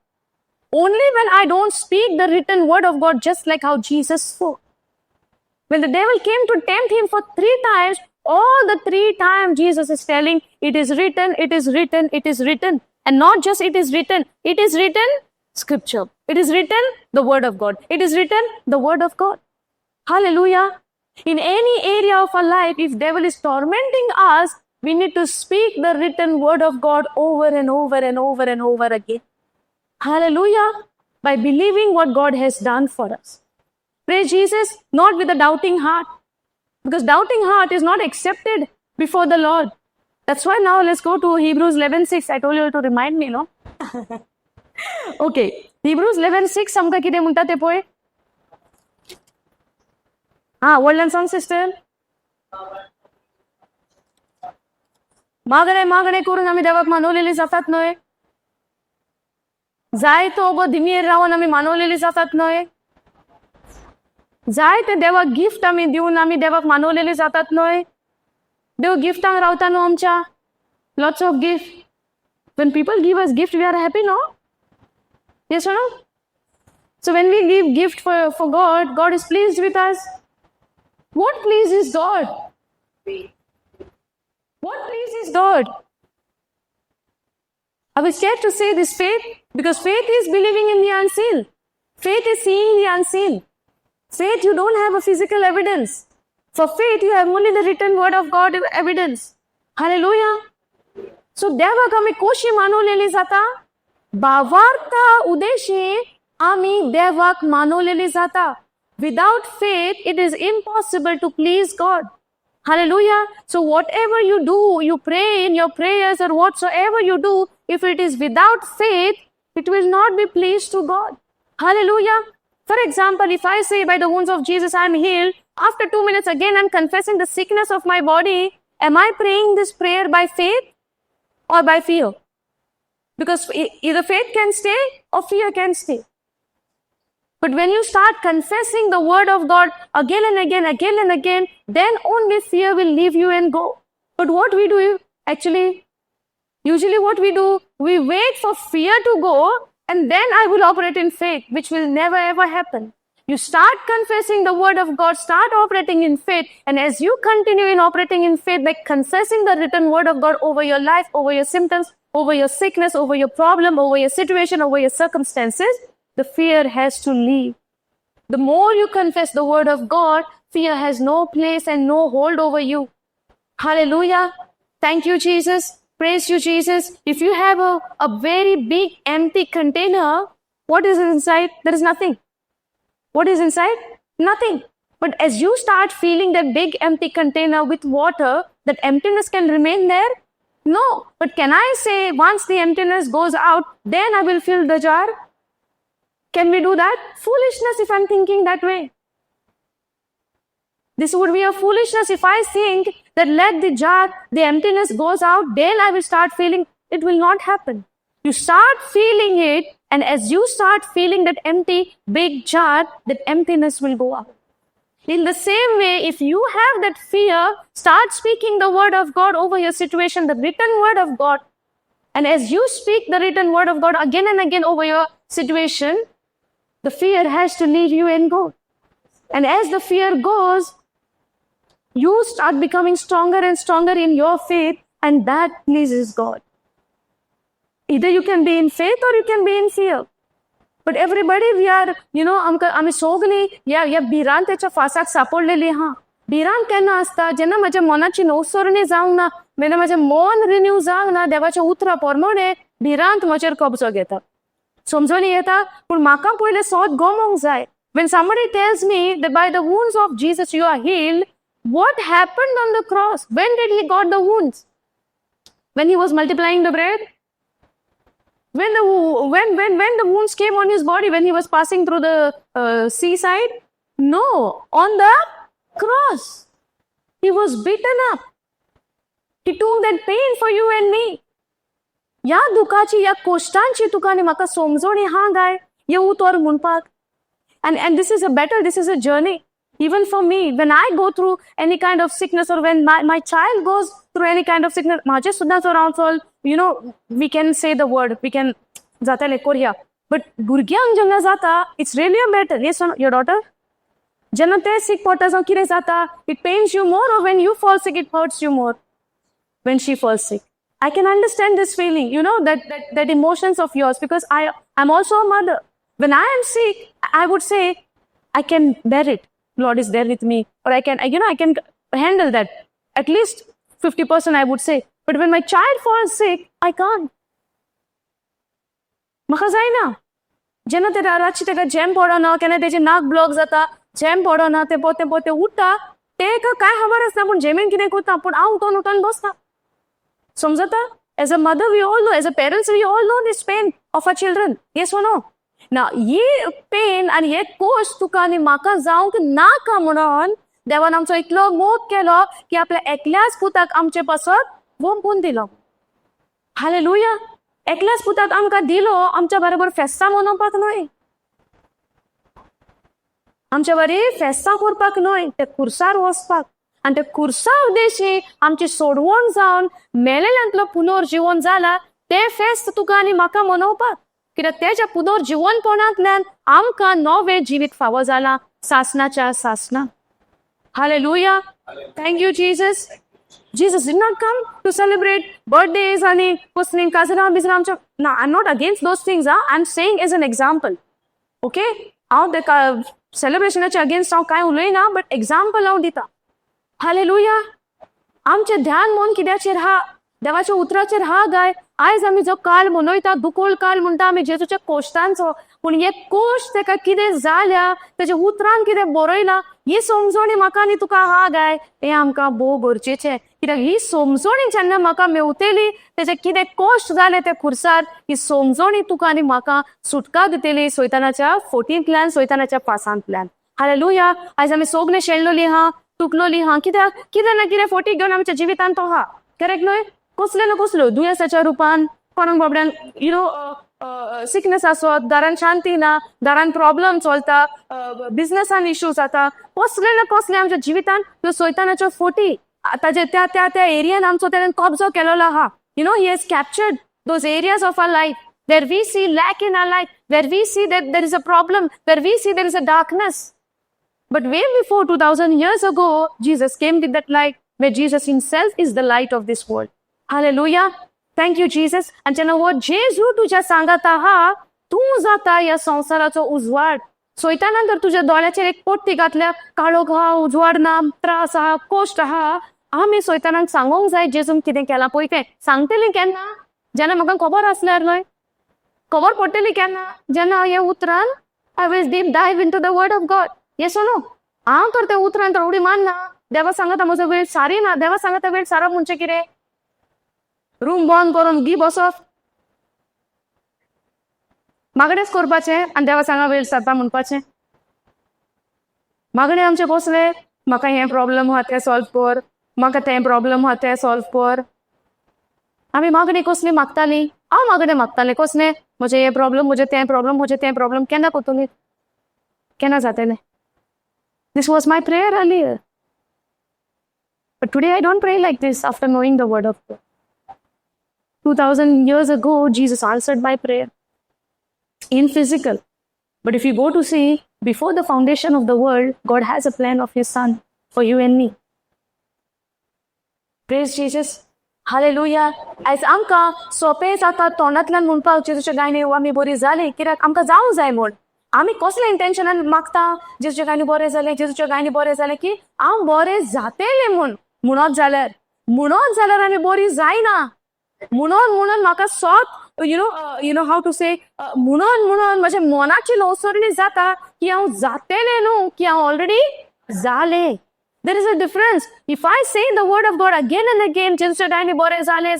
Only when I don't speak the written word of God just like how Jesus spoke. When the devil came to tempt him for 3 times, all the 3 times Jesus is telling, it is written, it is written, it is written. And not just it is written scripture. It is written the word of God. It is written the word of God. Hallelujah. In any area of our life, if devil is tormenting us, we need to speak the written word of God over and over and over and over again. Hallelujah. By believing what God has done for us. Praise Jesus, not with a doubting heart. Because doubting heart is not accepted before the Lord. That's why now let's go to Hebrews 11:6. I told you to remind me, no? Okay. Hebrews 11:6 आमकां कितें म्हणटा तें पळय. व्हडल्यान सांग sister. मागणे करून आमी देवाक मानवलेली जातात न्हय. जाय तो गो धिमीर रावन आमी मानवलेली जातात न्हय. जाय ते देवाक गिफ्ट आमी दिवन आमी देवाक मानवलेली जातात न्हय. देव गिफ्टांक रावता न्हू आमच्या. Lots of gift. When people give us gift, we are happy, no? Yes or no? So when we give gift for God, God is pleased with us. What pleases God? What pleases God? I was scared to say this faith because faith is believing in the unseen. Faith is seeing the unseen. Faith, you don't have a physical evidence. For faith, you have only the written word of God evidence. Hallelujah. So, देवाक आमी कशी मानवलेली जाता? भावार्थ उद्देशी आमी देवाक मानवलेली जाता. Without faith, it is impossible to please God. Hallelujah. So, whatever you do, you pray in your prayers or whatsoever you do, if it is without faith, it will not be pleased to God. Hallelujah. For example, if I say by the wounds of Jesus I am healed, after 2 minutes again I am confessing the sickness of my body, Am I praying this prayer by faith or by fear? Because either faith can stay or fear can stay. But when you start confessing the word of God again and again, then only fear will leave you and go. But what we do actually, usually what we do, we wait for fear to go and then I will operate in faith, which will never ever happen. You start confessing the word of God, start operating in faith, and as you continue in operating in faith by confessing the written word of God over your life, over your symptoms, over your sickness, over your problem, over your situation, over your circumstances, the fear has to leave. The more you confess the word of God, fear has no place and no hold over you. Hallelujah. Thank you, Jesus. Praise you, Jesus. If you have a very big empty container, what is inside? There is nothing. What is inside? Nothing. But as you start filling that big empty container with water, that emptiness can remain there? No. But can I say once the emptiness goes out, then I will fill the jar? Can we do that? Foolishness if I'm thinking that way. This would be a foolishness if I think that let the jar, the emptiness goes out, then I will start feeling. It will not happen. You start feeling it, and as you start feeling that empty big jar, that emptiness will go out. In the same way, if you have that fear, start speaking the word of God over your situation, the written word of God. And as you speak the written word of God again and again over your situation, the fear has to leave you and go. And as the fear goes, you start becoming stronger and stronger in your faith, and that pleases God. Either you can be in faith or you can be in fear. But everybody, we are, आम्ही सोगली या भिरांत त्याच्या फासाक सापडलेली हा. भिरांत केन्ना असता जेन्ना माझ्या मनाची नवसरणी जावंक ना, जेन्ना माझें मन रिन्यू जावंक ना देवाच्या उतरा प्रमाणे भिरांत म्हजेर कब्जो घेता. समजून येता पूण म्हाका पयलें सोद गमोंक जाय. When somebody tells me that by the wounds of Jesus you are healed, what happened on the cross? When did he got the wounds? When he was multiplying the bread? When the wounds came on his body, when he was passing through the seaside? No, on the cross. He was beaten up. He took that pain for you and me. या दुखाची या कोष्टांची तुकाने म्हाका समजोणी हा गाय येऊ तोर म्हणपाक. And this is a battle, this is a journey. Even for me, when I go through any kind of sickness or when my child goes through any kind of sickness, माझे सुद्धा चोरांचो, we can say the word, we can जाताले Korea. But भुरग्यांक जेन्ना जाता, it's really a battle. Yes or no, your daughter? जेन्ना ते sick पडटा जावं कितें जाता, it pains you more, or when you fall sick, it hurts you more. When she falls sick. I can understand this feeling, that emotions of yours, because I'm also a mother. When I am sick, I would say, I can bear it. Lord is there with me. Or I can handle that. At least 50% I would say. But when my child falls sick, I can't. म्हाका जायना. जेन्ना ते रातची तेका jam पडना, केन्ना तेचे नाक ब्लॉक जाता, जॅम पडना, ते पोते उठता, तेका काय खबर आसना पूण जेमीन कितें करता, पूण हांव उठोन बसता. समजता? As a mother, we all know, as a parents, we all know this pain of our children. Yes or no? Now, ये पेन आणि हे कोश तुका आणि म्हाका जावंक नाका म्हणून देवान आमचो इतलो मोग केलो की आपल्या एकल्याच पुताक आमचे पासत वंपून दिलो. हालेलुया. एकल्याच पुताक आमकां दिलो आमच्या बरोबर फेस्तां मनोवपाक न्हय, आमच्या बरी फेस्तां करपाक न्हय, ते खुर्सार वचपाक. आणि त्या खुर्सा उद्देशी आमची सोडवण जावन मेलेल्यांतलो पुनर्जीवन जाला ते फेस्त तुका आनी म्हाका मनोवपाक. कित्याक तेच्या पुनर्जीवनपणांतल्यान आमकां नवें जिवीत फावो जाला सासणाच्या सासणां. Hallelujah. Thank you Jesus. Jesus did not come to celebrate birthdays आणि कसलीं काजरां बिजरां आमच्या. No, I'm not against those things. I'm saying as an example. Okay? हांव तेका सेलिब्रेशनाच्या अगेन्स्ट हांव कांय उलयना, बट एक्झाम्पल हांव दिता. हालेलुया. आमचे ध्यान मन कित्याचेर हा? देवाच्या उतराचेर हा गाय. आयज आमी जो काल मनयता, दुकोळ काल म्हणटा आमी जेजूच्या कोश्टांचो, पूण हे कोश्ट तेका कितें जाल्या, तेच्या उतरान कितें बरयलां, ही समजणी म्हाका आनी तुका हा गाय. हें आमकां भोव गरजेचें. कित्याक ही समजणी जेन्ना म्हाका मेवतली, तेजे कितें कोश्ट जाले ते खुर्सार, ही समजणी तुका आनी म्हाका सुटका दितली सैतानाच्या फोटींतल्यान, सैतानाच्या पासांतल्यान. हालेलुया. आयज आमी सोगले शेणलोली हा. तुकलोली हा कित्याक कितें ना कितें फोटी घेवन आमच्या जिवितान तो हा करेक्ट न्हय कसले ना कसल्यो दुयेंसाच्या रुपान कोणाक बाबड्यांक सिकनेस आसत दारान शांती ना दारान प्रॉब्लेम चलता बिझनेसान इश्यू जाता कसले ना कसले आमच्या जिवितान ह्यो सैतानाच्यो फोटी ताजे त्या त्या त्या एरियान आमचो तेणेन कब्जो केलेलो आहा he has captured those areas of our life where we see lack in our life, where we see that there is a problem, where we see there is a darkness. But way before 2000 years ago, Jesus came with that light, where Jesus himself is the light of this world. Hallelujah. Thank you, Jesus. And you know what? Jesu तुझ्या सांगत आहा तू जाता या संसाराचो उजवाड सोयतानान तर तुझ्या दोळ्याचेर एक पोट्टी घातल्या काळोख हा उजवाड ना त्रास आहा कोश्ट आहा आमी सोयतानाक सांगोंक जाय जेजून कितें केलां पळय तें सांगतली केन्ना जेन्ना म्हाका खबर आसल्यार न्हय खबर पडटली केन्ना जेन्ना हे उतरान I will deep dive into the word of God yes no हांव तर त्या उतरान तर उडी मारना देवा सांगता म्हजो वेळ सारी ना देवा सांगता वेळ सारप म्हणजे कितें रूम बंद करून गी बसप मागणेच करपाचें आनी देवा सांगा वेळ सारता म्हणपाचें मागणे आमचे कसले म्हाका हे प्रॉब्लेम आहा ते सॉल्व कर म्हाका ते प्रॉब्लेम आहा ते सॉल्व कर आमी मागणी कसली मागताली हांव मागणे मागताले कसले म्हजे हे प्रॉब्लेम म्हजे ते प्रॉब्लेम केन्ना करतली केन्ना जातले this was my prayer earlier but today I don't pray like this after knowing the word of God 2000 years ago Jesus answered my prayer in physical but if you go to see before the foundation of the world God has a plan of his son for you and me praise Jesus hallelujah आयज आमकां सोंपें जाता तोंडांतल्यान म्हणपाक जेजूच्या गायने आमी बरी जाली कित्याक आमकां जावंक जाय म्हूण आमी कसले इंटेंशनान मागता जेजूच्या गायने बरें जालें जेजूच्या गायने बरें जालें की हांव बरें जातलें म्हणत जाल्यार आमी बरी जायना म्हणून म्हाका सोत यू नो हाव टू से म्हणून म्हज्या मनाची लवसरणी जाता की हांव जातलें न्हू की हांव ऑलरेडी जालें There is a difference. If I say the word of God again and again, जेजूच्या गायने बरें जालें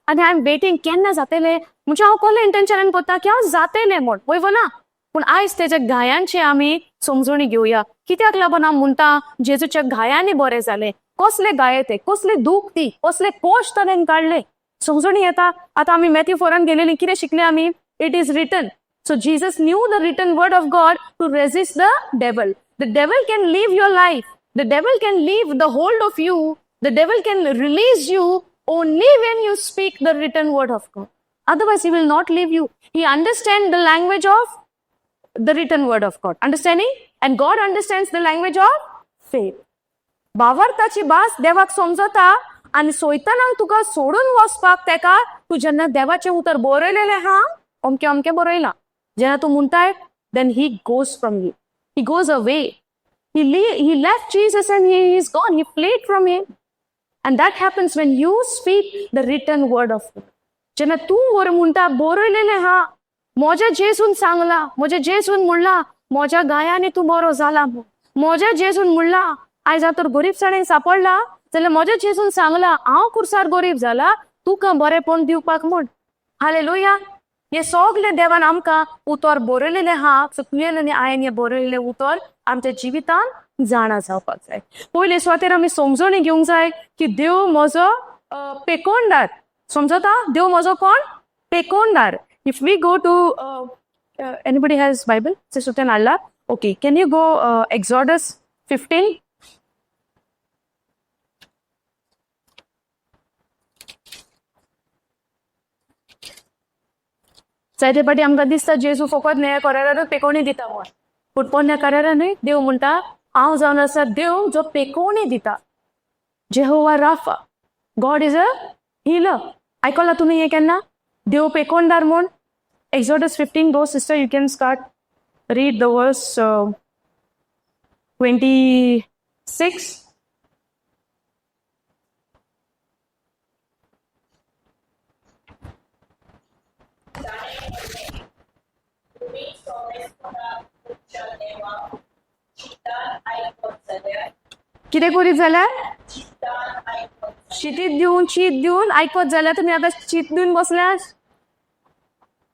आनी आय एम वेटिंग केन्ना जातलें म्हणजे हांव कसलें इंटेंशनान करता की हांव जातलें म्हूण वयव ना पूण आयज तेज्या गायांची आमी समजणी घेवया कित्याक लागून हांव म्हणटा जेजूच्या गायांनी बरें जालें कसले गाये ते कसले दूख ती कसले कोश्ट ताणें काडले समजणी येता आतां आमी मॅथ्यू 4 गेलेलीं कितें शिकले आमी it is written so Jesus knew the written word of God to resist the devil can leave your life The devil can leave the hold of you. The devil can release you only when you speak the written word of God. Otherwise, he will not leave you. He understands the language of the written word of God. Understanding? And God understands the language of faith. भावार्थाची भास देवाक समजता आनी सोयतानाक तुका सोडून वचपाक तेका तू जेन्ना देवाचें उतर बरयलेलें आहा अमकें अमकें बरयलां जेन्ना तूं म्हणटाय then he goes from you. He goes away. He left Jesus and he is gone. He fled from him. And that happens when you speak the written word of God. जेन्ना तूं वर म्हणटा बरयलेलें हा म्हज्या जेजून सांगला म्हज्या जेजून म्हणला म्हज्या गायांनी तूं बरो जाला म्हज्या जेजून म्हणला आयज तर गरीबसाणेक सापडला जाल्यार म्हज्या जेजून सांगला हांव कुर्सार गरीब जाला तुका बरेपण दिवपाक म्हूण हालेलुया हे सगळे देवान आमकां उतर बरयलेलें हा सो तुवें आनी हांवें हें बरयलेलें उतर आमच्या जिवितान जाणा जावपाक जाय पयले सुवातेर आमी समजणी घेवंक जाय की देव म्हजो पेकोणदार समजता देव म्हजो कोण पेकोणदार if we go to anybody has Bible ते सुद्दां हाडला okay can you go Exodus 15 जायते फाटी आमकां दिसता जेजू फकत न्याय करारारूच पेकोवणी दिता म्हण पूण पोन्या करारानूय देव म्हणटा हांव जावन आसा देव जो पेकोवणी दिता Jehovah Rapha God is a healer आयकलां तुमी हें केन्ना देव पेकोवणदार म्हूण Exodus 15 go sister you can start read the verse 26 कितें करीत जाल्यार शीत दिवन आयकत जाल्यार तुमी आतां शीत दिवन बसल्यार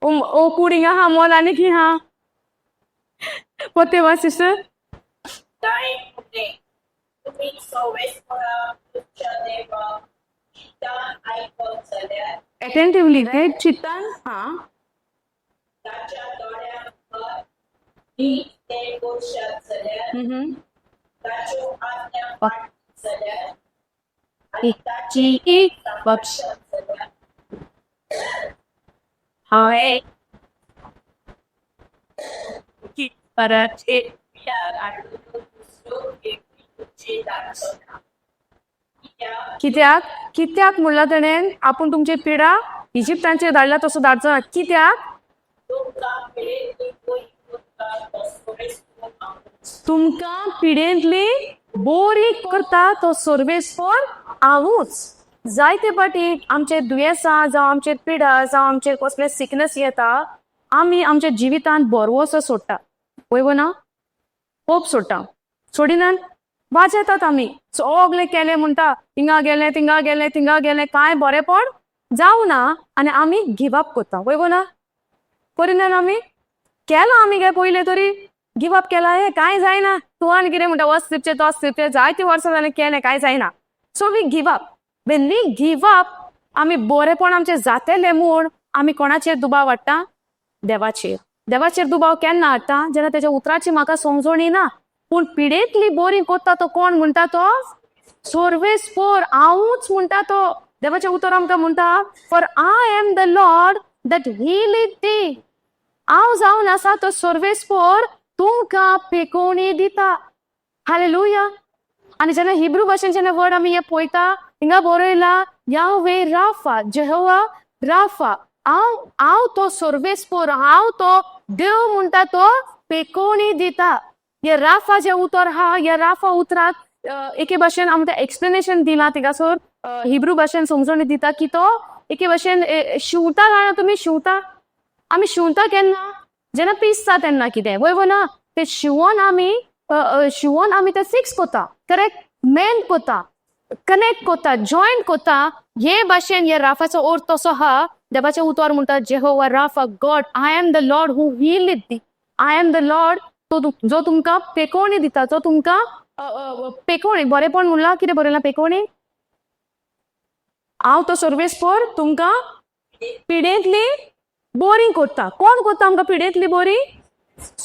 ओ कुडींग आहा मोल आनी की हा पोते वा सिस्टर तुम्ही सवयच करा तुमच्या देवा चित्तान ऐकत जाल्यार अटेंटिव्हली राईट चित्तान हा ताच्या दोळ्यांवर नीट ते गोशात जाल्यार ताच्यो आज्ञा पाळीत जाल्यार आनी ताची एक संरक्षण जाल्यार हाय की परत एक कित्याक कित्याक म्हणला तेणें आपूण तुमची पिडा इजिप्तांचेर धाडला तसो धाडचो ना कित्याक तुमकां पिडेंतली बोरी करता तो सर्वेस्पर हांवूच जायते फाटी आमचे दुयेंसां जावं आमचे पिडा जावं आमचे कसले सिकनेस येता आमी आमच्या जिवितांत बरवसो सोडटा पळय ना होप सोडटा सोडिनान वाजेतात आमी सगळे केले म्हणटा हिंगा गेले थिंगा गेले थिंगा गेले कांय बरेपण जावं ना आनी आमी गिव अप करता पळय ना करिनान आमी केलो आमी गे पयले तरी गिव अप केला हे कांय जायना तूं आनी कितें म्हणटा वच सिपचे तोच सिपचे जायती वर्सां जालें केलें कांय जायना so we give up when we give up आमी बरेपण आमचे जातेले म्हूण आमी कोणाचेर दुबाव हाडटा देवाचेर दुबाव केन्ना हाडटा जेन्ना तेच्या उतराची म्हाका समजण येना पूण पिडेंतली बोरी कोत्ता तो कोण म्हणटा तो सर्वेस्पर हांवूच म्हणटा तो देवाचें उतर आमकां म्हणटा for I am the lord that healeth thee हांव जावन आसा तो सर्वेस्पर तुमकां पेकोवणी दिता हालेलुया आनी जेन्ना हिब्रू भाशेन जेन्ना वर्ड आमी हे पळयता हिंगा बरयला यावे राफा जेहोवा राफा हांव तो सर्वेस्पर हांव तो देव म्हणटा तो पेकोवणी दिता हे राफा जे उतर हा हे राफा उतराक एके भाशेन आमकां एक्सप्लेनेशन दिला थिंगासर हिब्रू भाशेन समजणी दिता की तो एके भाशेन शिंवता जाणा तुमी शिंवता आमी शिंवता केन्ना जेन्ना पिसता तेन्ना कितें वय ना ते शिंवोन आमी ते फिक्स कोता करेक्ट मेंड कोता कनेक्ट कोता जॉयंट कोता हे भाशेन हे राफाचो अर्थ तसो हा देवाचें उतर म्हणटा Jehovah Rapha God I am the lord who healeth thee I am the lord जो तुमकां पेकोवणी दिता जो तुमकां पेकोवणी बरेपण म्हणला कितें बरयलां पेकोवणी हांव तो सर्वेस्पर तुमकां पिडेंतली बोरी कोत्ता कोण कोत्ता आमकां पिडेंतली बोरी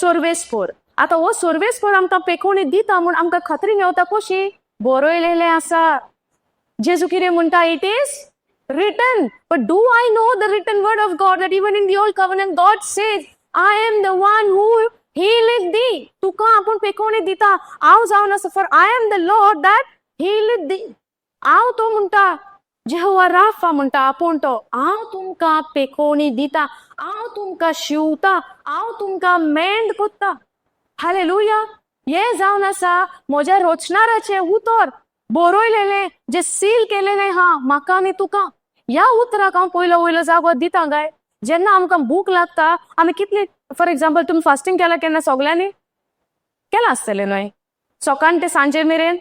सर्वेस्पर आतां हो सर्वेस्पर आमकां पेकोवणी दिता म्हूण आमकां खात्री मेवता कशी बरयलेलें आसा जेजू कितें म्हणटा it is written but do I know the written word of God that even in the old covenant God says I am the one who healeth thee तुका आपूण पेकोवणी दिता हांव जावन आसा for I am the Lord that healeth thee हांव तो म्हणटा Jehovah Rafa म्हणटा आपूण तो हांव तुमकां पेकोवणी दिता हांव तुमकां शिंवता हांव तुमकां मेंड कोत्ता हालेलुया हे जावन आसा म्हज्या रचणाराचें उतर बरयलेलें जे सील केलेलें हा म्हाका आनी तुका ह्या उतराक हांव पयलो जागो दिता गाय जेन्ना आमकां भूक लागता आमी कितली फॉर एक्झाम्पल तुमी फास्टींग केला केन्ना सगल्यांनी केलां आसतलें न्हय सकाळ ते सांजेर मेरेन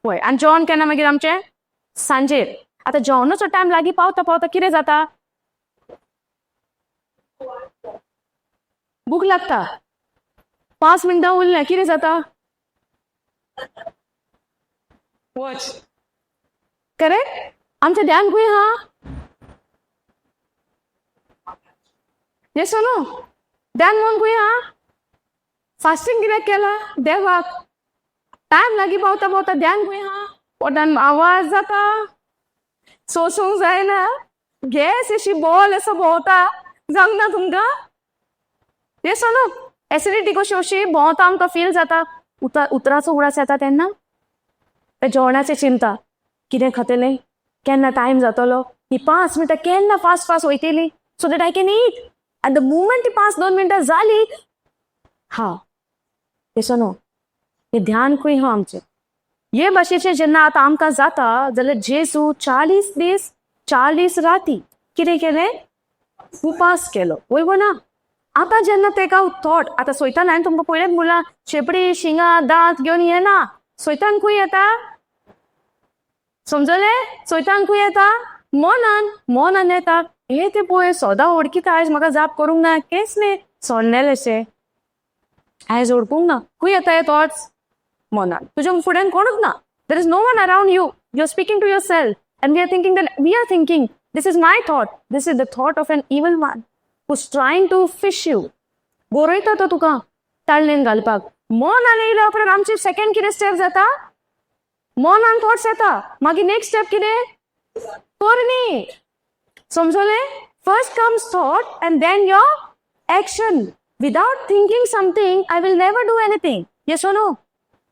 पळय आनी जेवण केन्ना मागीर आमचें सांजेर आतां जेवणाचो टायम लागीं पावता पावता कितें जाता भूक लागता 5 मिनटां उरलें कितें जाता वॉच करेक्ट आमचें ध्यान खंय हा येस न्हू ध्यान मन खंय हा फास्टींग कित्याक केला देवाक टायम लागीं पावता पावता ध्यान खंय हा पोटान आवाज जाता सोसूंक जायना गॅस अशी बॉल असो भोंवता जावंक ना तुमकां येस न्हू एसिडिटी कशी अशी भोंवता आमकां फील जाता उतराचो उडास येता तेन्ना ते जेवणाची चिंता कितें खातलें केन्ना टायम जातलो ही 5 मिनटां केन्ना फास्ट फास्ट वयतली so that I can eat at the moment ती 5-2 मिनटां जाली हा तेसो न्हू हे ध्यान खंय हा आमचें हे भाशेचें जेन्ना आतां आमकां जाता जाल्यार जेजू 40 दीस 40 राती कितें केलें उपास केलो वय ना आतां जेन्ना तेका थॉट आतां सोयतान हांवें तुमकां पयलेंच म्हणलां शेपडी शिंगा दांत घेवन येना सोयतान खंय येता समजलें सोयतान खंय येता मनान येता हे ते पळय सोदां ओडकीता आयज म्हाका जाप करूंक ना केंच न्ही सोडलेलेशें आयज ओडकूंक ना खंय येता हे थॉट्स मनान तुज्या फुड्यान कोणूच ना There is no one around you. You're speaking to yourself. And we are thinking, this is my thought. This is the thought of an evil one who's trying to fish you. गोरयता तो तुका ताळणेन घालपाक. मनान येयल्या उपरांत आमची second कितें step जाता? मनान थॉट्स येता. मागीर नेक्स्ट स्टेप कितें? करणी. समजलें? First comes thought and then your action. Without thinking something, I will never do anything. Yes or no?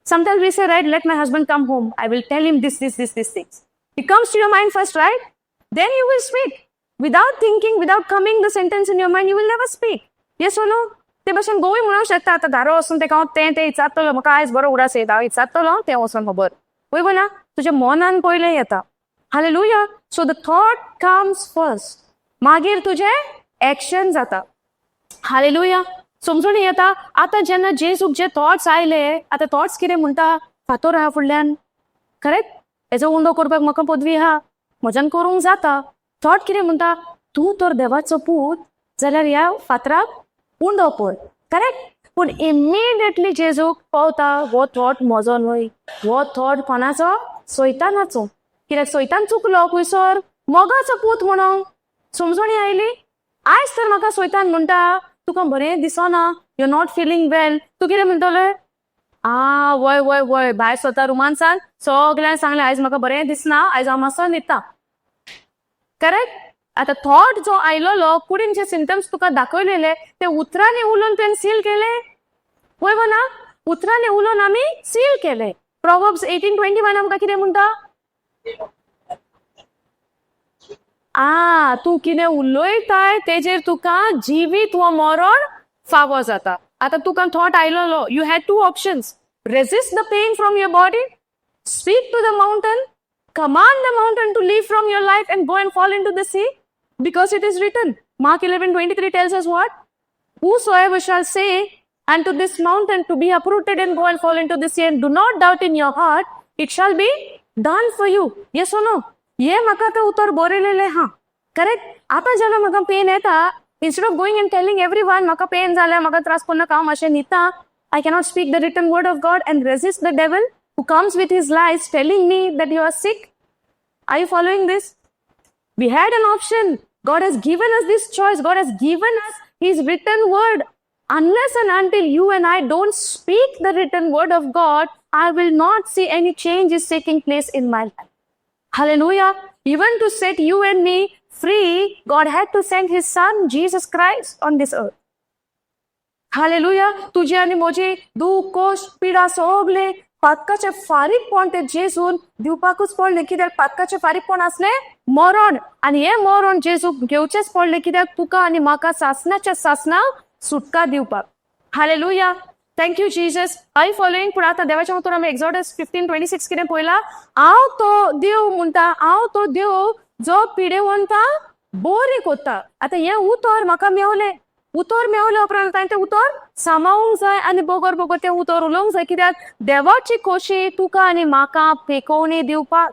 Sometimes we say, right, let my husband come home. I will tell him this things. It comes to your mind first, right? Then you will speak. Without thinking, without coming the sentence in your mind, you will never speak. Yes or no? ते भशेन गोंय म्हणूंक शकता आतां धारो वचून तेका हांव तें इचारतलो म्हाका आयज बरो उडास येता हांव इचारतलो तें वचोन खबर पळय ना तुज्या मनान पयलें येता. Hallelujah. So the thought comes first. मागीर तुजें एक्शन जाता. हालेलुया. समजून येता. आतां जेन्ना जेजूक जे थॉट्स आयले आतां थॉट्स कितें म्हणटा? फातर आहा फुडल्यान. करेक्ट? हेजो उंडो करपाक म्हाका पदवी आहा. म्हज्यान करूंक जाता. थॉट कितें म्हणटा? तूं तर देवाचो पूत जाल्यार ह्या फातराक उंडो पळय. करेक्ट? पूण इमिडिएटली जेजूक पावता हो थॉट म्हजो न्हय. हो थॉट कोणाचो? सैतानाचो. कित्याक सैतान चुकलो खंयसर मोगाचो पूत म्हणून. समजणी आयली? आयज तर म्हाका सैतान म्हणटा तुका बरें दिसना, यू नॉट फिलींग वेल. तूं कितें म्हणटलें? वय वय वय भायर स्वता रुमान सांग सगळ्यांक सांगलें आयज म्हाका बरें दिसना, आयज हांव मातसो न्हिदता. करेक्ट? आतां थॉट जो आयलोलो कुडीन जे सिम्टम्स तुका दाखयलेले ते उतरांनी उलोवन तुवें सील केले. वय ना? उतरांनी उलोवन आमी सील केले. प्रोवर्ब्स 18:21 आमकां कितें म्हणटा? तूं कितें उलयताय तेजेर तुका जिवीत वा मरण फावो जाता. आतां तुका थॉट आयलोलो. You had two options. Resist the pain from your body, speak to the mountain, command the mountain to leave from your life and go and fall into the sea, because it is written. Mark 11:23 tells us what? Whosoever shall say unto this mountain to be uprooted and go and fall into the sea, and do not doubt in your heart, it shall be done for you. Yes or no? ये म्हाका तो उतर बरयलेले हा. Correct? आतां जेन्ना म्हाका pen येता, instead of going and telling everyone म्हाका पेन जाल्या म्हाका त्रास पडनाका हांव मातशें न्हिदता, I cannot speak the written word of God and resist the devil who comes with his lies telling me that you are sick. Are you following this? We had an option. God has given us this choice. God has given us his written word. Unless and until you and I don't speak the written word of God, I will not see any changes taking place in my life. Hallelujah. Even to set you and me free, God had to send his son, Jesus Christ, on this earth. Hallelujah. तुझे आणि मोजे दुख, कोश, पीडा सगळे पातकाचे फारीकपण ते जेजून दिवपाकूच पडले. कित्याक पातकाचे फारीकपण असले मरण, आणि हे मरण जेजूक घेवचेच पडले कित्याक तुका आणि म्हाका सासनाच्या सासनाक सुटका दिवपाक. Hallelujah. Thank you Jesus. I following. पूण आतां देवाच्या हातून आमी एक्झॉडस 15:26 कितें पळयला? हांव तो देव म्हणटा, हांव तो देव जो पिडेवंता बरी कोत्ता. आतां हें उतर म्हाका मेवलें. उतर मेवले उपरांत हांवें तें उतर सांबाळूंक जाय आनी बोगोर बोगोर तें उतर उलोवंक जाय. कित्याक देवाची खोशी तुका आनी म्हाका पेकोवणी दिवपाक.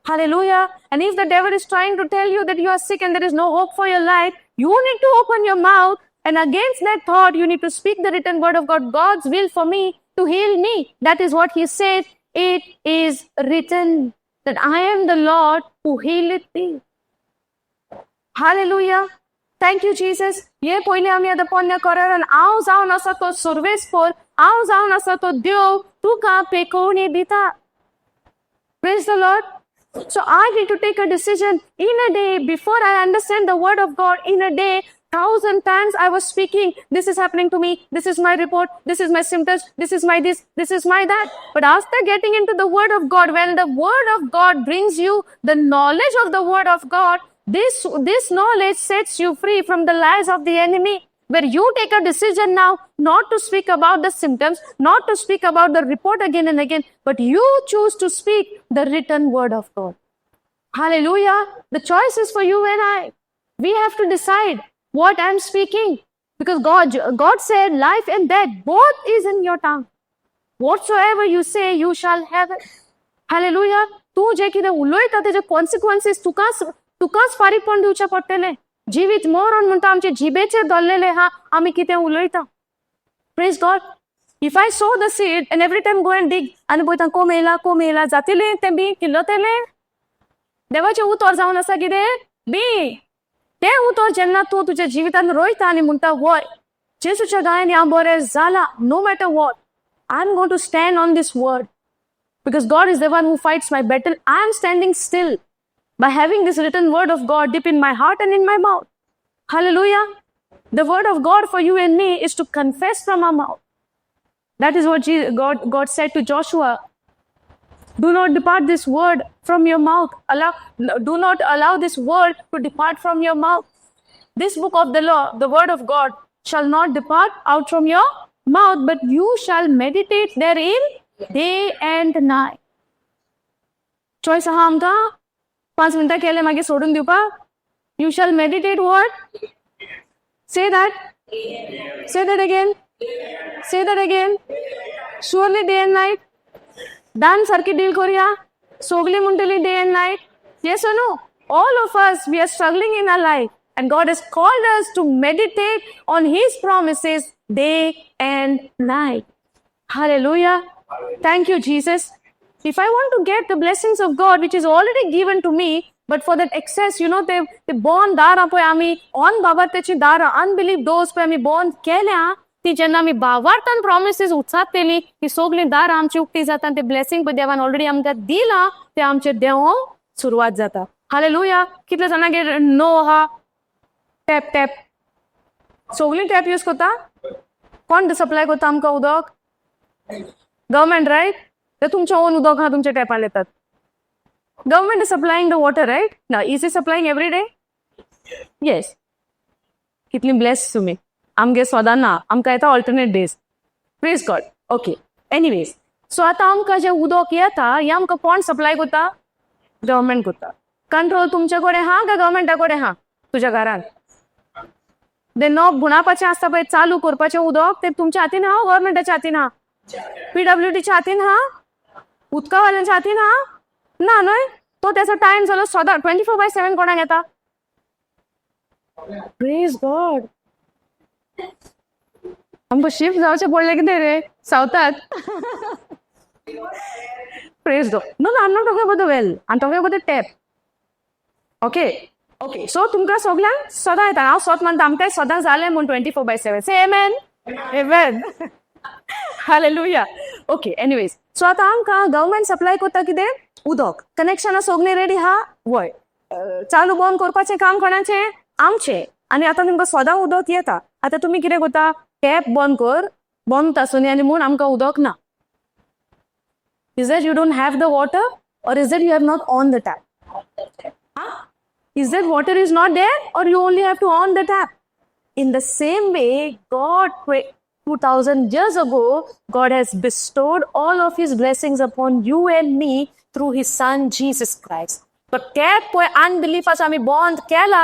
Hallelujah. And if the devil is trying to tell you that you are sick and there is no hope for your life, you need to open your mouth, and against that thought you need to speak the written word of God. God's will for me to heal me. That is what he said. It is written that I am the Lord who healeth thee. Hallelujah. Thank you, Jesus. ये पहिले आमी आतां पोन्ने करर आनी हांव जावन आसा तो सर्वेस्पोर, हांव जावन आसा तो देव तुका पेकोवणी दिता. Praise the Lord. So I need to take a decision in a day. Before I understand the word of God, in a day, 1,000 times I was speaking, this is happening to me, this is my report, this is my symptoms, this is my this, this is my that. But after getting into the word of God, when the word of God brings you the knowledge of the word of God, this knowledge sets you free from the lies of the enemy. Where you take a decision now not to speak about the symptoms, not to speak about the report again and again, but you choose to speak the written word of God. Hallelujah. The choice is for you and I. We have to decide what I'm speaking. Because God said life and death, both is in your tongue. Whatsoever you say, you shall have it. Hallelujah. तू जे कितें उलयता तेजे कॉन्सिक्वन्सीस तुकाच फारीकपण दिवचे पडटले. जिवीत मरण म्हणटा आमचे जिबेचेर धरलेले हा आमी कितें उलयता. Praise God. If I sow the seed and every time go and dig, आणि पळयता कोमेला जातले ते बी किल्लतले. देवाचे उतर जावन आसा कितें बी ते उतर जेन्ना तूं तुज्या जिवितान रोयता आनी म्हणटा वय जेसूच्या गायन या बरें जाला no matter what I am going to stand on this word because God is the one who fights my battle. I am standing still by having this written word of God deep in my heart and in my mouth. Hallelujah. The word of God for you and me is to confess from our mouth. That is what God said to Joshua. Do not depart this word from your mouth. Do not allow this word to depart from your mouth. This book of the law, the word of God, shall not depart out from your mouth, but you shall meditate therein day and night. Choice आहा आमकां 5 मिनटां केले मागीर सोडून दिवपाक. You shall meditate what? Say that. Say that again. Say that again. Surely day and night. Dan सारकी deal करूया. सोगली म्हणटली day and night. Yes or no? All of us, we are struggling in our life. And God has called us to meditate on His promises day and night. Hallelujah. Thank you, Jesus. If I want to get the blessings of God, which is already given to me, but for that excess, they bond dara poi ami on babartechi dara unbelief doors poi ami bond केल्या ती जेन्ना आमी भावार्थान promises उचारतली ती सगळी दारां आमची उक्ती जाता ते ब्लेसिंग पळय देवान ऑलरेडी आमकां दिला ते आमचे देवोंक सुरवात जाता. हालेलुया. कितले जाणांगेर नो आहा टॅप सगळीं टॅप यूज करता. कोण सप्लाय करता आमकां उदक? Government right. ते तुमचे ओन उदक आहा तुमच्या टॅपान येतात. Government is supplying the water, right? Now, is it supplying every day? Yes. कितली blessed तुम्ही. आमगे सदां ना. आमकां येता alternate days. Praise God. Okay. Anyways. So आता आमकां जे उदक येता हें आमकां कोण सप्लाय करता? गव्हर्मेंट करता. कंट्रोल तुमचे कडेन आहा काय गव्हर्मेंटा कडेन आहा तुज्या घरान? ते नॉब बुणापाचें आसता पळय चालू करपाचें उदक ते तुमच्या हातीन आहा गव्हर्मेंटाच्या हातीन आहा? PWDच्या हातीन आहा? उदकावाल्यांच्या हातीन आहा? ना न्हय. तो त्याचा टाइम जालो सदां 24/7 कोणाक येता? Praise God. आमकां शिफ्ट जावचें पडलें कितें रे सावथाक? Praise God. No I am not talking about the well. I am talking about the tap. Okay so तुमकां सगळ्यांक सदां येता. हांव स्वत म्हणटा आमकांय सदां जालें म्हूण 24/7. Say amen. Amen. Hallelujah. Okay anyways so आतां आमकां गव्हर्मेंट सप्लाय करता कितें? उदक. कनेक्शनां सगळीं रेडी आहा? वय. चालू बंद करपाचें काम कोणाचें? आमचें. आनी आतां तुमकां सदां उदक येता. आतां तुमी कितें करता? टॅप बंद कर. बंद आसुनी आनी म्हूण आमकां उदक ना. Is that you don't have the water or is that you have not on the tap? Is that water is not there or you only have to on the tap? In the same way, God 2000 years ago, God has bestowed all of His blessings upon you and me through His Son, Jesus Christ. But tap पळय अनबिलीफाचो आमी बंद केला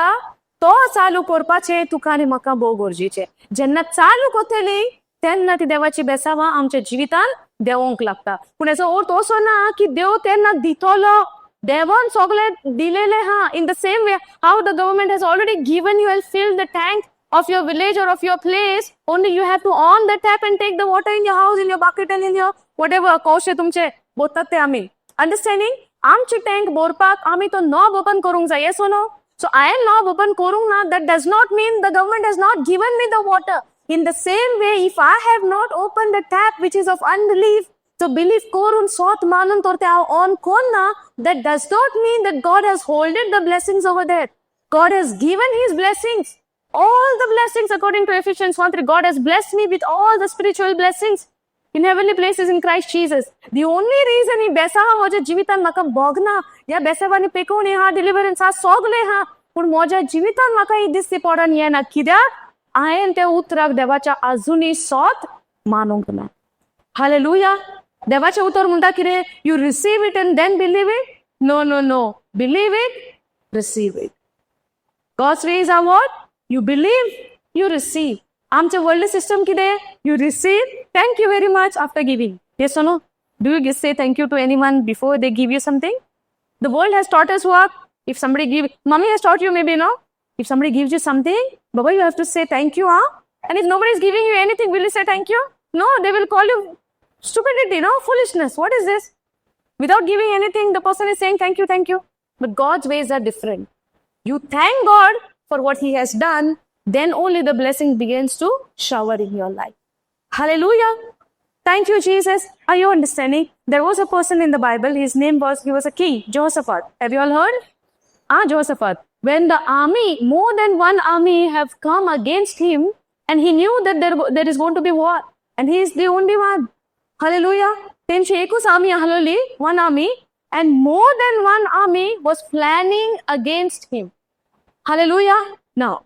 तो चालू करपाचें तुका आनी म्हाका भोव गरजेचें. जेन्ना चालू करतली तेन्ना ती देवाची बेसावां आमच्या जिवितान देवोंक लागता. पूण हेचो अर्थ असो ना की देव तेन्ना दितलो. देवान सगळें दिलेलें आहा. In the same way, how the government has already given you and filled the tank of your village or of your place, only you have to on the tap and take the water in your house, in your bucket and in your whatever कौशे तुमचे बोतात ते आमी. Understanding? आमची tank भरपाक आमी तो knob open करूंक जाय. Yes or no? So I am knob open करूंक ना. That does not mean the government has not given me the water. In the same way, if I have not opened the tap which is of unbelief, so belief korun sot manun torte on konna, that does not mean that God has holded the blessings over there. God has given His blessings. All the blessings according to Ephesians 1:3. God has blessed me with all the spiritual blessings in heavenly places in Christ Jesus. The only reason He besaha म्हज्या जिवितान म्हाका भोगना या बेसावांनी पेकोवणी हा डिलिव्हरन्स हा सगळे हा पूण म्हज्या जिवितान म्हाका ही दिसती पडन येना कित्याक हांवें त्या उतराक देवाच्या आजुनी सोत मानूंक ना. हालेलुया. देवाचें उतर म्हणटा कितें? You receive it and then believe it? No. Believe it, receive it. God's ways are what? You believe, you receive. आमचे वर्ल्ड सिस्टम कितें? You receive, thank you very much after giving. Yes or no? Do you say thank you to anyone before they give you something? The world has taught us what? If somebody mommy has taught you maybe, no? If somebody gives you something, Baba, you have to say thank you, huh? And if nobody is giving you anything, will you say thank you? No, they will call you stupidity, no? Foolishness. What is this? Without giving anything, the person is saying thank you, thank you. But God's ways are different. You thank God for what He has done, then only the blessing begins to shower in your life. Hallelujah. Thank you, Jesus. Are you understanding? There was a person in the Bible, he was a king, Jehoshaphat. Have you all heard? Jehoshaphat. When the army, more than one army have come against him, and he knew that there is going to be war, and he is the only one. Hallelujah. Tenchi ekus army haloli, one army, and more than one army was planning against him. Hallelujah. Now,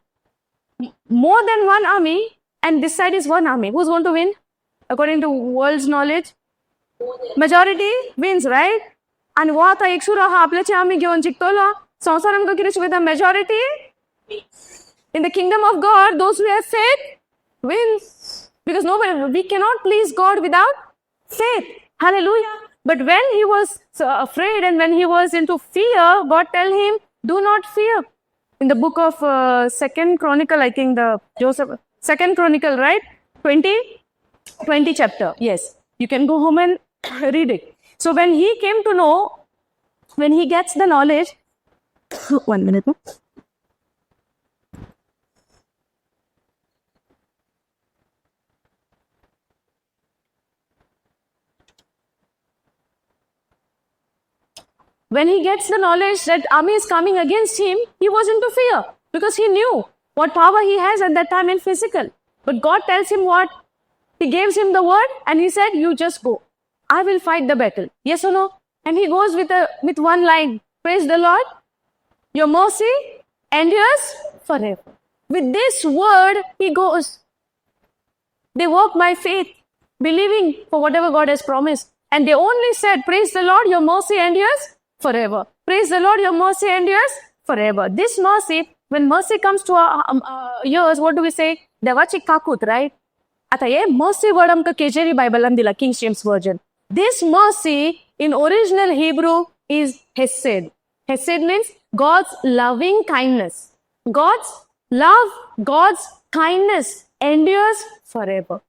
more than one army, and this side is one army. Who's going to win? According to world's knowledge, majority wins, right? And what I exura आपल्याची आम्ही घेऊन जिंकतलो. संसारांत किती शिकयता majority in the kingdom of God, those who have faith wins, because we cannot please God without faith. Hallelujah. But when he was afraid and when he was into fear, God tell him, do not fear. In the book of Second Chronicle, I think Second Chronicle, right? 20 chapter. Yes. You can go home and read it. So when he came to know, when he gets the knowledge, 1 minute. No? When he gets the knowledge that army is coming against him, he was into fear because he knew what power he has at that time in physical. But God tells him what? He gives him the word and he said, you just go. I will fight the battle. Yes or no? And he goes with one line. Praise the Lord. Your mercy endures forever. With this word, he goes. They walk by faith, believing for whatever God has promised. And they only said, praise the Lord, your mercy endures forever. Praise the Lord, your mercy endures forever. This mercy, when mercy comes to our ears, what do we say? Devachi kakut, right? आता ये mercy word हमका केजेरी Bible दिला, King James Version. This mercy in original Hebrew is Hesed. Hesed means God's loving kindness. God's love, God's kindness endures forever.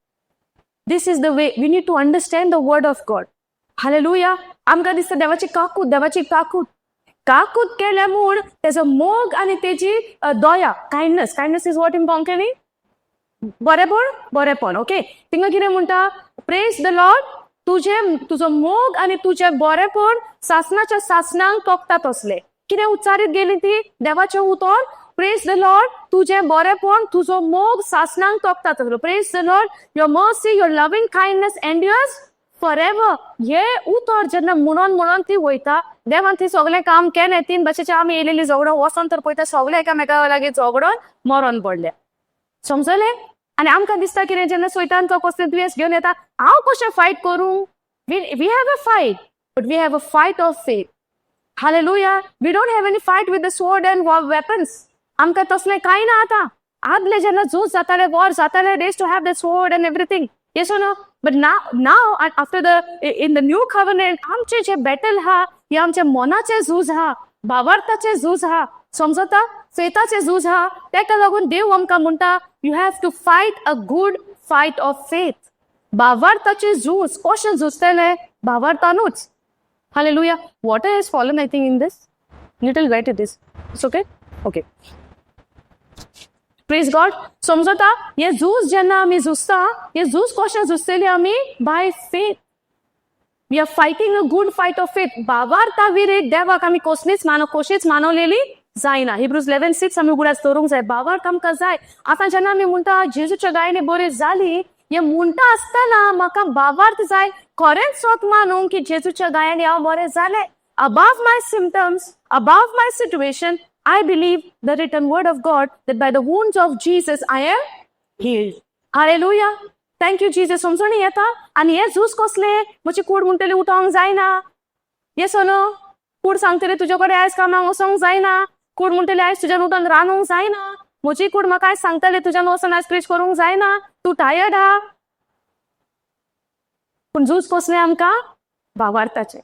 This is the way we need to understand the word of God. Hallelujah. आमका दिसतं देवाची काकूत. काकूत केल्यामुळे त्याचं मोग आणि त्याची दया, kindness. Kindness is what in Konkani? बरेपण. ओके. तिंगा कितें म्हणटा? Praise the Lord. तुझं मोग आणि तुझे बरेपण सासनाच्या सासनांक तोखतात असले. कितें उच्चारीत गेली ती देवाचे उतर? Praise the Lord. तुझे बरेपण, तुझो मोग सासनांक तोखतात असलो. Praise the Lord. Your mercy, your loving kindness endures forever. हे उतर जेन्ना म्हणून ती वयता, देवान ती सगळें काम केलें. 3 भाशेचे आमी येयलेली झगडो वचोन तर पळयता सगळे एकामेका लागीं झगडोन मरण पडले. समजले? आणि आमकां दिसता कितें जेन्ना सैतान तो कसले दुयेंस घेवन येता, हांव कशें फायट करूं? We have a fight, but we have a fight of faith. Hallelujah. We don't have any fight with the sword and weapons. आमकां तसलें कांय ना आतां. आदले जेन्ना झूज जाताले, वॉर जाताले, they used to have the sword and everything. Yes or no? But now after in the new covenant, आमचे जे बॅटल हा, हे आमचे मनाचे झूज हा, भावार्थाचे झूज हा. समजता? फेथाचे झूज हा. तेका लागून देव आमकां म्हणटा, you have to fight a good fight of faith. भावार्थाचे झूज कशें झुजतले? भावार्थानूच. Hallelujah. Water has fallen, I think, in this. Little wet it is. It's okay? Okay. Praise God. समजता? हे झूज जेन्ना आमी झुजता, हे झूज कशें झुजतली आमी? By faith. We are fighting a good fight of faith. भावार्था विरेक देवाक आमी कशीच मानवलेली जायना. Hebrews 11:6 आमी उगडास दवरूंक जाय. भावार्थ आमकां जाय. आतां जेन्ना आमी म्हणटा जेजूच्या गायने बरी जाली, हे म्हणटा आसतना म्हाका भावार्थ जाय. खरेंच सोत मानूंक की जेजूच्या गायने हांव बरें जालें. Above my symptoms, above my situation, I believe the written word of God that by the wounds of Jesus I am healed. Hallelujah. Thank you, Jesus. समजून येता? आणि हे झूज कसले? म्हजी कूड म्हणटली उठोंक जायना. Yes or no? कूड सांगतली तुजे कडेन आयज कामाक वचोंक जायना. कूड म्हणटली आयज तुज्यान उठोन रांदूंक जायना. म्हजी कूड म्हाका आयज सांगतली तुज्यान वचोन आयज प्रीच करूंक जायना. तूं टायर्ड हा. पूण झूज कसले आमकां? भावार्थाचे.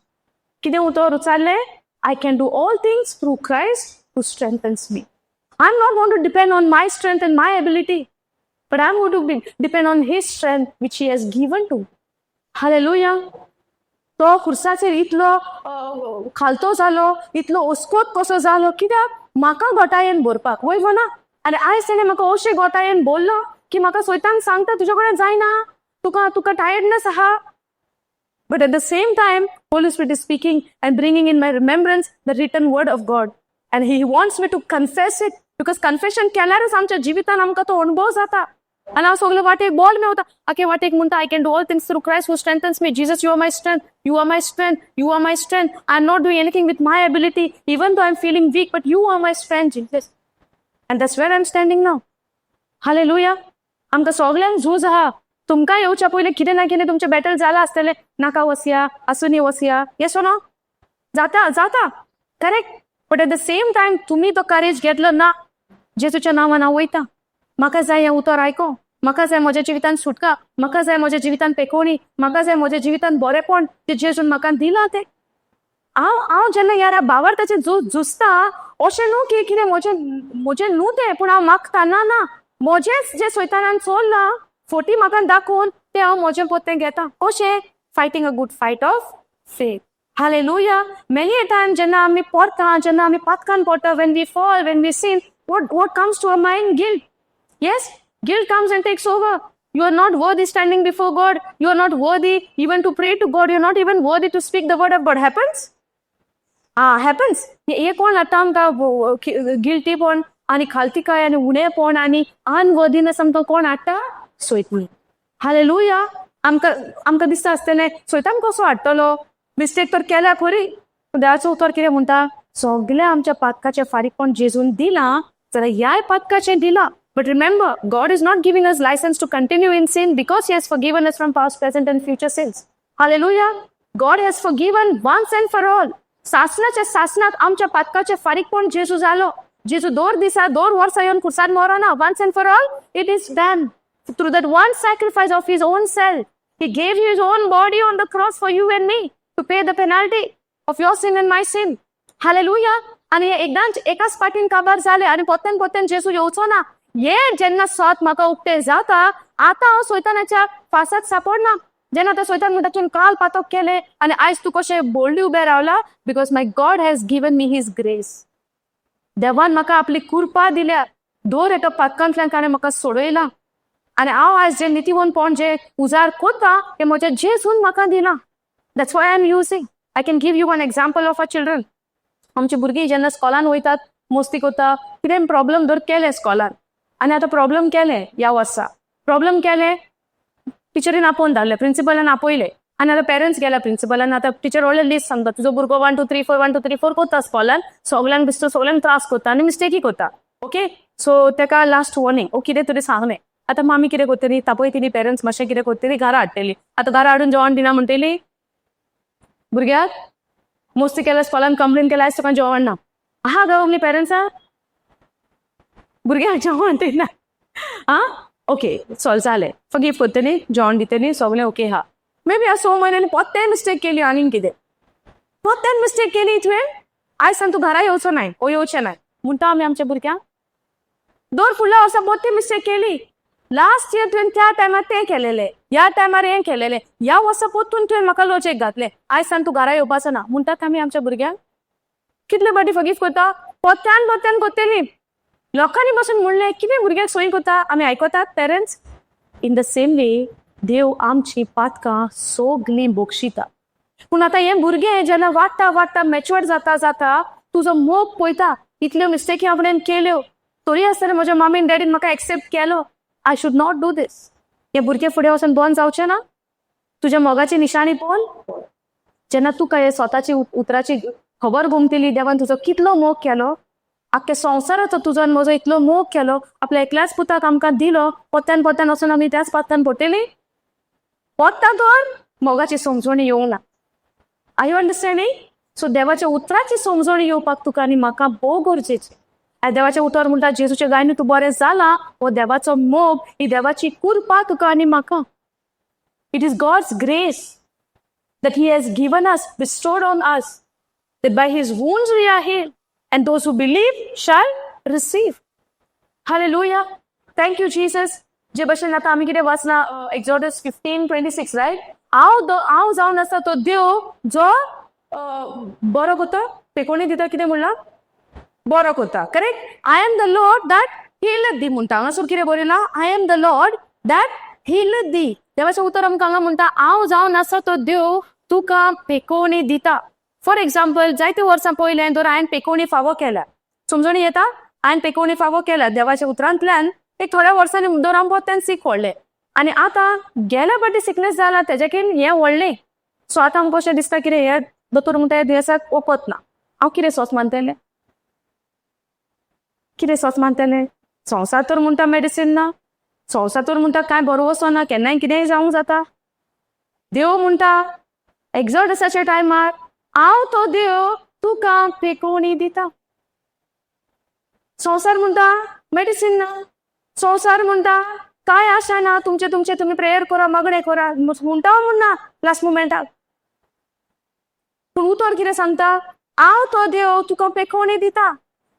कितें उतर उचारले? I can do all things through Christ who strengthens me. I'm not going to depend on my strength and my ability. but I'm going to depend on His strength which He has given to. Hallelujah. तो खुर्साचेर इतलो खालतो जालो, इतलो ओस्कोत कसो जालो, कित्याक म्हाका गोटायेन बरपाक, वय ना. आनी आयज तेणें म्हाका अशें गोटायेन बोल्लो की म्हाका सैतान सांगता तुजे कडेन जायना, तुका टायर्डनेस आहा. But at the same time, Holy Spirit is speaking and bringing in my remembrance the written word of God. And He wants me to confess it, because confession केल्यारच आमच्या जिवितान आमकां तो अनुभव जाता. आनी हांव सगळे वाटेक बोल मेवता, आखे वाटेक म्हणटा I can do all things through Christ who strengthens me. Jesus, you are my strength. You are my strength. You are my strength. I'm not doing anything with my ability, even though I'm feeling weak, but you are my strength, Jesus. And that's where I'm standing now. Hallelujah. आमकां सगळ्यांक झूज आहा. तुमकां येवच्या पयलीं कितें ना कितें तुमचें बॅटल जालां आसतलें. नाका वसया, आसुनी वसया, येस नो? जाता correct. But at the same time तुमी तो करेज घेतलो ना, जेजूच्या नांवान हांव वयता. म्हाका जाय हें उतर आयको, म्हाका जाय म्हज्या जिवितान सुटका, म्हाका जाय म्हज्या जिवितान पेकोवणी, म्हाका जाय म्हज्या जिवितान बरेपण जे जेजून म्हाका दिलां तें. हांव जेन्ना ह्या भावार्थाचें झुजता, अशें न्हू की कितें म्हजें न्हू तें, पूण हांव मागता ना म्हजेंच जे सैतानान चोरलां फोटी म्हाका दाखोवन तें हांव म्हजें पोतें घेता. कशें? Fighting a good fight of faith. Hallelujah. Many a time जेन्ना आमी पडटा, जेन्ना आमी पातकान पडटा, when we fall, when we sin, what comes to our mind? Guilt. Yes, guilt comes and takes over. You are not worthy standing before God. You are not worthy even to pray to God. You are not even worthy to speak the word of God. Happens? Happens. हे कोण हाडटा आमकां गिल्टीपण आनी खालतीकाय आनी उणेपण आनी unworthiness आमकां कोण हाडटा? सैतान. हालेलुया. आमकां दिसता आसतलें सैतान कसो हाडटलो? मिस्टेक तर केल्या खरी. देवाचो उतर कितें म्हणटा? सगळें आमच्या पातकाचें फारीकपण जेजून दिलां, जाल्यार ह्याय पातकाचें दिलां. But remember, God is not giving us license to continue in sin because He has forgiven us from past, present and future sins. Hallelujah. God has forgiven once and for all. सासनाच्या सासनात आमच्या पातकाचें फारीकपण जेजू जालो. जेजू दोर वर्सां येवन खुर्सार मरना. Once and for all, it is done. Through that one sacrifice of His own self, He gave His own body on the cross for you and me to pay the penalty of your sin and my sin. Hallelujah. आणि एकदांच एकाच पाटीन काबार जाले आनी पोत्यान जेजू येवचो ना. हे जेन्ना सत म्हाका उक्तें जाता, आतां हांव सैतानाच्या फासात सापडना. जेन्ना तो सैतान म्हणटा तुवें काल पातक केलें आनी आयज तूं कशें बोल्डी उबें रावला, because my God has given me his grace. देवान म्हाका आपली कृपा दिल्या. दोर एका पातकांतल्यान ताणें म्हाका सोडयलां आनी हांव आयज जे नितीवनपण जे उजार करता तें म्हज्या जेजून म्हाका दिलां. That's why I am using. I can give you one example of a children. आमची भुरगीं जेन्ना स्कॉलान वयतात, मस्ती करता, कितें प्रॉब्लेम धर केलें स्कॉलान आनी आतां प्रॉब्लेम केलें ह्या वर्सा, प्रॉब्लेम केलें, टिचरीन आपोवन धाडलें, प्रिंसिपलान आपयलें आनी आतां पेरंट्स गेल्या प्रिंसिपलान. आतां टिचर व्हडलें लिस्ट सांगता, तुजो भुरगो 1 2 3 4 1 2 3 4 करता स्कॉलान, सगळ्यांक दिसता सगळ्यांक त्रास करता आनी मिस्टेकी करता. ओके, सो तेका लास्ट वॉर्निंग, ओ कितें तरी सांगलें. आतां मामी कितें करतली? तापयतली पेरंट्स, मातशें कितें करतली? घरा हाडटली. आतां घरा हाडून जेवण दिना म्हणटली भुरग्याक. मस्ती केल्या स्कॉलान कंप्लेन केल्या, आयज तुका जेवण ना. आहा गा आपली पेरंट्सां भुरग्याक जेवण दिना. ओके, चल जालें, फॉरगिव करतली, जेवण दितली, सगळें ओके हा. मे बी ह्या 6 म्हयन्यांनी पोत्तें मिस्टेक केली आनीक कितें पोत्तें मिस्टेक केली तुवें. आयज सांग तूं घरा येवचो नाय, ओ येवचें नाय म्हणटा आमी आमच्या भुरग्यांक. दोर फुडल्या वर्सा पोत्तें मिस्टेक केली. लास्ट इयर तुवें त्या टायमार तें केलेलें, ह्या टायमार हें केलेलें, ह्या वर्सा पोत्तून तुवें म्हाका लॉचेक घातलें, आयज सांग तूं घरा येवपाचो ना म्हणटात आमी आमच्या भुरग्यांक. कितले फावटी फॉरगिव करता? पोत्त्यान करतली. लोकांनी बसून म्हणलें कितें भुरग्याक सोयी करता, आमी आयकतात parents. In the same way देव आमची पातकां सगळीं बक्षिता. पूण आतां हें भुरगें जेन्ना वाडटा मॅच्युअर्ड जाता तुजो मोग पळयता, इतल्यो मिस्टेकी आपणें केल्यो, तरी आसतना म्हज्या मम्मीन डॅडीन म्हाका एक्सेप्ट केलो. I should not do this. हे भुरगे फुडें वचून बंद जावचें ना. तुज्या मोगाची निशाणी पळोवन जेन्ना तुका हे स्वताची उतराची खबर घुमतली, देवान तुजो कितलो मोग केलो, आख्या संवसाराचो तुजो आनी म्हजो इतलो मोग केलो, आपल्या एकल्याच पुताक आमकां दिलो, पोत्त्यान वचून आमी त्याच पातकान पडटली. पोत्ता तर मोगाची समजण येवंक ना. आय यू अंडरस्टँडिंग? सो देवाच्या उतराची समजण येवपाक तुका आनी म्हाका भोव गरजेची. आनी देवाचें उतर म्हणटा जेजूच्या गायनी तूं बरें जाला, हो देवाचो मोग, ही देवाची कृपा तुका आनी म्हाका. It is God's grace that He has given us, bestowed on us, that by His wounds we are healed, and those who believe shall receive. Hallelujah. Thank you, Jesus. जे भशेन आतां आमी कितें वाचना एक्झॉडस 15:26 रायट. हांव जावन आसा तो देव जो बरो कोता, पेकोणी दिता, कितें म्हणलां, बरो कोता, correct. I am the lord that healeth thee म्हणटा. हांगासर कितें बरयलां, I am the lord that healeth thee. देवाचें उतर आमकां हांगा म्हणटा, हांव जावन आसा तो देव तुका पेकोवणी दिता. फॉर एक्झाम्पल जायते वर्सां पयलें तर हांवें पेकोवणी फावो केल्या. समजणी येता, हांवें पेकोवणी फावो केल्या देवाच्या उतरांतल्यान. एक थोड्या वर्सांनी दर हांव तें सीक व्हडलें. आनी आतां गेल्या फावटी सिकनेस जाला तेजेकीन हें व्हडलें. सो आतां आमकां अशें दिसता कितें हें दोतोर म्हणटा हें दुयेंसाक ओपत ना. हांव कितें सोस मानतलें, कितें सोस मानतलें. संवसार तर म्हणटा मेडिसीन ना, संवसार तर म्हणटा कांय बरो वचना, केन्नाय कितेंय जावंक जाता. देव म्हणटा एक्झॉडसाच्या टायमार, हांव तो देव तुका पेकोवणी दिता. संवसार म्हणटा मेडिसीन ना, संवसार म्हणटा काय आशा ना, तुमी प्रेयर करा, मागणें करा म्हणटा म्हणना लास्ट मुमेंटाक. पूण उतर कितें सांगता, हांव तो देव तुका पेकोवणी दिता.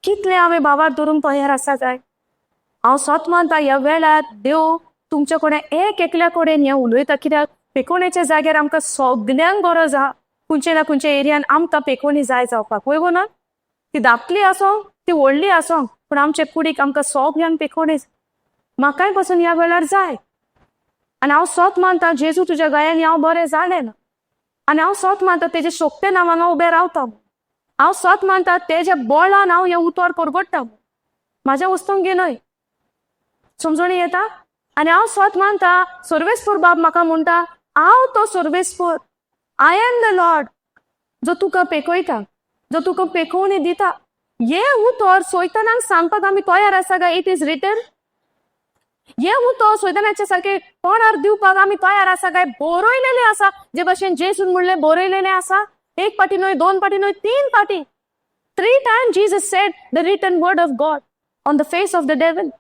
कितलें हांवें बाबार धरून तयार आसा काय. हांव सोत मानता ह्या वेळार देव तुमचे कडेन एक एकल्या कडेन हें उलयता. कित्याक पेकोवणेच्या जाग्यार आमकां सगल्यांक गरज आहा. खंयचे ना खंयच्या एरियान आमकां पेकोवणी जाय जावपाक, वय गो ना. ती धाकटी आसूं ती व्हडली आसूं, पूण आमचे कुडीक आमकां सगल्यांक पेकोवणी म्हाकाय पासून ह्या वेळार जाय. आनी हांव सोत मानता जेजू तुज्या गायांनी हांव बरें जालें ना. आनी हांव सोत मानता तेजे शोकतेन हांव उबें रावता. हांव सोत मानता तेज्या बोळान हांव हें उतर परगडटा. म्हाज्या वस्तूंक घेनय, समजणी येता. आनी हांव सोत मानता सर्वेस्पर बाब म्हाका म्हणटा, हांव तो सर्वेस्पर, आय एम द लॉर्ड जो तुका पेकयता, जो तुका पेकोवणी दिता. हें उतर सोयतानाक सांगपाक आमी तयार आसा काय. It is written. हें उतर सोयतानाच्या सारकें तोंडार दिवपाक आमी तयार आसा काय. बरयलेलें आसा जे भशेन जेसून म्हणलें बरयलेलें आसा. एक पाटी न्हय, दोन पाटी न्हय, 3 पाटी. 3 times Jesus said the written word of God on the face of the devil.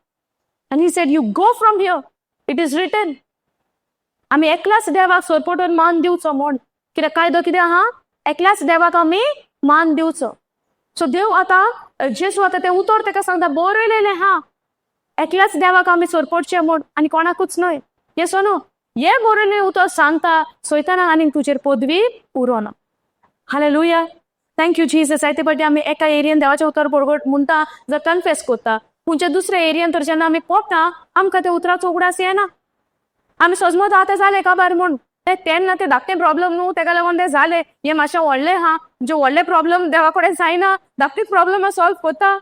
And he said, you go from here. It is written. आमी एकल्याच देवाक सोरपोटून मान दिवचो म्हण. कित्याक कायदो कितें आहा, एकल्याच देवाक आमी मान दिवचो. सो देव आतां जेसू आतां तें उतर ताका सांगता बरयलेलें आहा, एकल्याच देवाक आमी सोरपोटचें म्हण आनी कोणाकूच न्हय. येसो न्हू, हें बरयलें उतर सांगता सोयताना आनीक तुजेर पदवी उरोना. हालेलुया. Thank you Jesus. जायते फावटी आमी एका एरियेन देवाचें उतर परगट म्हणटा जर कन्फेस करता, खंयच्या दुसऱ्या एरियेन तर जेन्ना आमी पडटा आमकां त्या उतराचो उगडास येना. आमी सोजमोत आतां जालें काबार म्हूण तेन्ना तें धाकटें प्रॉब्लम न्हू, तेका लागून तें जालें. हें मातशें व्हडलें आहा, जे व्हडले प्रॉब्लम देवा कडेन जायना, धाकटीच प्रॉब्लम सॉल्व करता.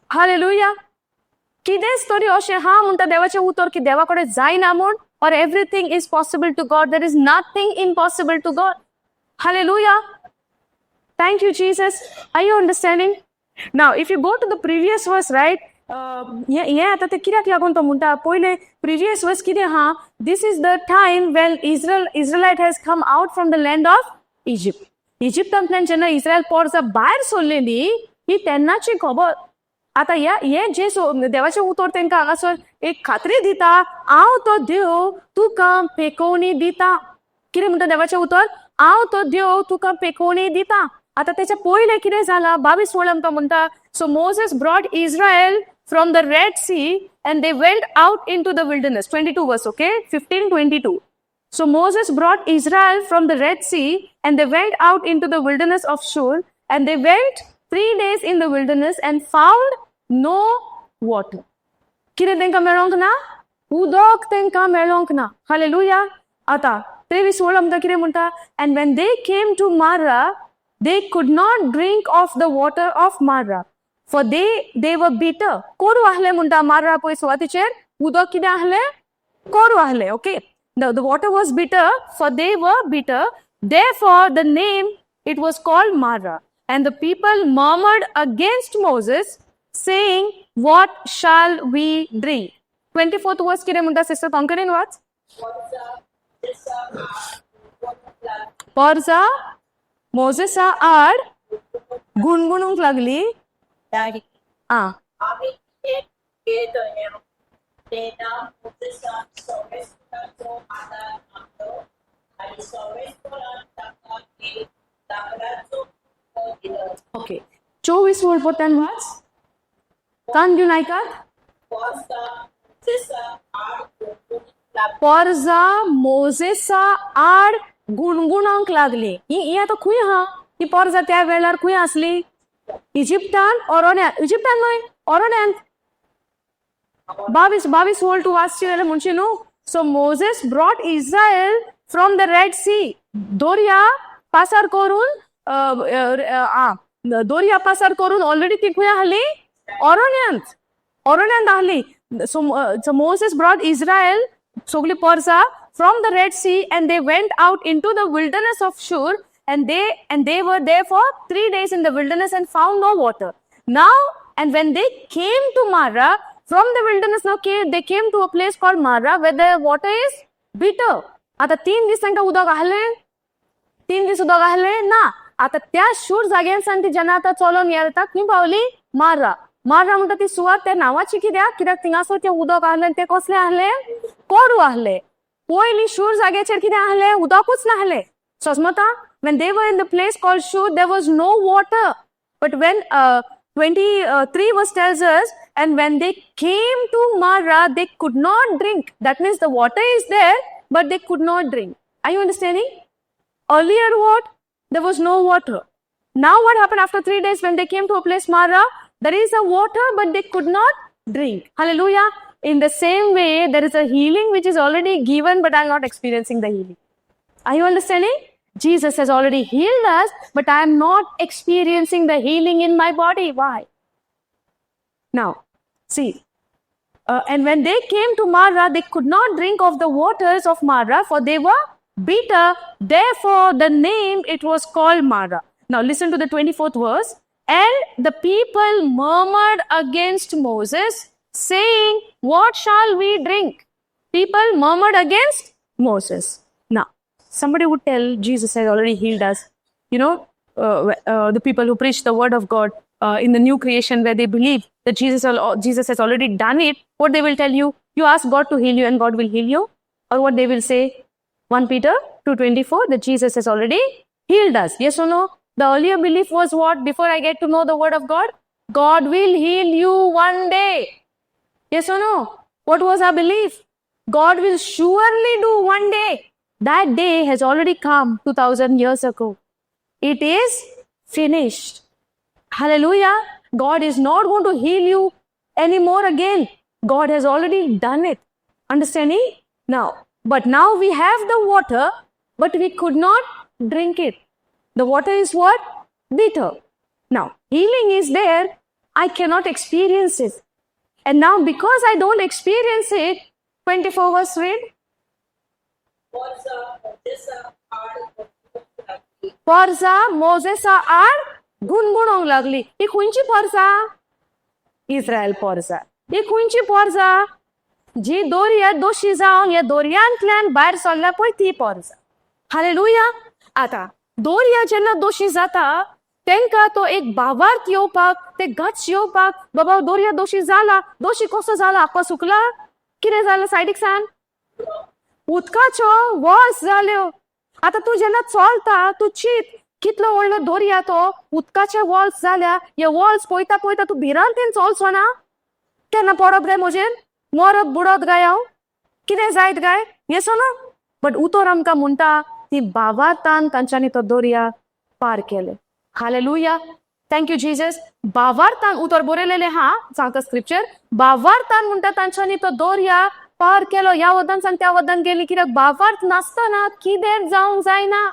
हालेलुया. कितेंच तरी अशें आहा म्हणटा देवाचें उतर की देवा कडेन जायना म्हूण, और everything is possible to God. There is nothing impossible to God. Hallelujah. Thank you, Jesus. Are you understanding? Now, if you go to the previous verse, right? हे आता ते कित्याक लागून तो म्हणटा पयले previous verse कितें आहा, this is the time when Israelite has come out from the land of Egypt. इजिप्तांतल्यान जेन्ना इस्रायल पोरसां भायर सरलेली ही तेन्नाची खबर. आता हे जे देवाचें उतर तांकां हांगासर एक खात्री दिता, हांव तो देव तुका पेकोवणी दिता. कितें म्हणटा देवाचें उतर, हांव तो देव तुका पेकोवणी दिता. आता त्याच्या पयलें कितें जालां 22 वळ आमकां म्हणटा, so Moses brought Israel from the Red Sea and they went out into the wilderness. 22 verse, okay? 15:22. So Moses brought Israel from the Red Sea and they went out into the wilderness of Shur and they went 3 days in the wilderness and found no water. कितें तांकां मेळोंक ना? उदक तांकां मेळोंक ना. Hallelujah. आता 23 वळ आमकां कितें म्हणटा, and when they came to Marah they could not drink of the water of Marah for they were bitter. कोरू आहले म्हणटा मार्रा पळय सुवातेचेर उदक कितें आहलें, कोरू आहलें. Okay, the water was bitter for they were bitter, therefore the name it was called Marah. And the people murmured against Moses saying, what shall we drink? 24th verse कितें म्हणटा sister कंकरीन watch. पर्जा मोसेसा आड गुणगुणूंक लागली. आमी घेतोय तेन्ना मोसेसान सोवेस्पराचो आदार मागलो आनी सोवेस्परान ताका एक लाकडाचो कुंडो दिलो. ओके, 24 वळ पोतान वाच. कान दिवन आयकात. पर्जा मोसेसा आड गुणगुण पर्जा मोजेसा आड गुणगुणांक लागली. ही आता खुंय हा? ही पर्जा त्या वेळार खुंय आसली? इजिप्तान, ओरोन्यांत. इजिप्तान न्हय, ओरोन्यांत. 22 वोल्ट तू वाचची जाल्यार म्हणशी न्हू. So Moses brought Israel from the Red Sea. दोर्या पासार करून दोर्या पासार करून ऑलरेडी ती खंय आहली? ओरोन्यांत आहली. So Moses brought Israel, sogli porza, from the Red Sea, and they went out into the wilderness of Shur, and they were there for 3 days in the wilderness and found no water. Now, and when they came to Marah from the wilderness, they came to a place called Marah where the water is bitter. आता 3 दीस तांकां उदक आहलें? 3 दीस उदक आहलें ना. आता त्या शूर जाग्यांसान ती जेन्ना आतां चलोन येता खंय पावली? मारा. मारा म्हणटा ती सुवात त्या नांवाची कित्याक थिंगासर तें उदक आहलें तें कसलें आहलें? कोडू आहलें. पयलीं शूर जाग्याचेर कितें आहलें? उदकूच नाहलें. समजता? When they were in the place called Shur, there was no water. But when 23 verse tells us, and when they came to Marah, they could not drink. That means the water is there, but they could not drink. Are you understanding? Earlier what? There was no water. Now what happened after 3 days when they came to a place Marah? There is a water, but they could not drink. Hallelujah. In the same way, there is a healing which is already given, but I am not experiencing the healing. Are you understanding? Jesus has already healed us, but I am not experiencing the healing in my body. Why? Now, see. And when they came to Marah, they could not drink of the waters of Marah, for they were bitter. Therefore, the name it was called Marah. Now, listen to the 24th verse. And the people murmured against Moses, saying, what shall we drink? People murmured against Moses. Now, somebody would tell Jesus has already healed us. You know, the people who preach the word of God in the new creation where they believe that Jesus has already done it, what they will tell you? You ask God to heal you and God will heal you? Or what they will say? 1 Peter 2:24, that Jesus has already healed us. Yes or no? The earlier belief was what? Before I get to know the word of God? God will heal you one day. Yes or no? What was our belief? God will surely do one day. That day has already come 2000 years ago. It is finished. Hallelujah. God is not going to heal you anymore again. God has already done it. Understanding? Now, but now we have the water, but we could not drink it. The water is what? Bitter. Now, healing is there. I cannot experience it. And now, because I don't experience it, 24 verse read. पर्जा मोजेसा आड गुणगुणांक लागली. ही खंयची पर्जा? इस्रायल पर्जा. ही खंयची पर्जा? जी दोर्या दोशी जावन ह्या दोर्यांतल्यान भायर सरल्या पळय ती पर्जा. Hallelujah. आता दोर्या जेन्ना दोशी जाता तेंकां तो एक भावार्थ येवपाक, ते गट्स येवपाक, बाबा दोर्या दोशी जाला. दोशी कसो जाला? आख्खो सुकला? कितें जालें? सायडीक सांग. उदकाच्यो वॉल्स जाल्यो. आता तूं जेन्ना चलता तूं चित कितलो व्हडलो दोर्या तो, उदकाचे वॉल्स जाल्या. हे वॉल्स पळयता पळयता तूं भिरांतीन चलचो ना? केन्ना पडप रे म्हजेर? मरत बुडत गाय हांव? कितें जायत गाय? येसो ना? बट उतर आमकां म्हणटा ती भावार्थान तांच्यांनी तो दोर्या पार केले. हालेलुया. Thank you Jesus. भावार्थान उतर बरयलेलें हा, सांगता स्क्रिप्चर. भावार्थान म्हणटा तांच्यांनी तो दोर्या पार केलो. ह्या वदान सांग त्या वदान गेली. कित्याक भावार्थ नासतना कितें जावंक जायना.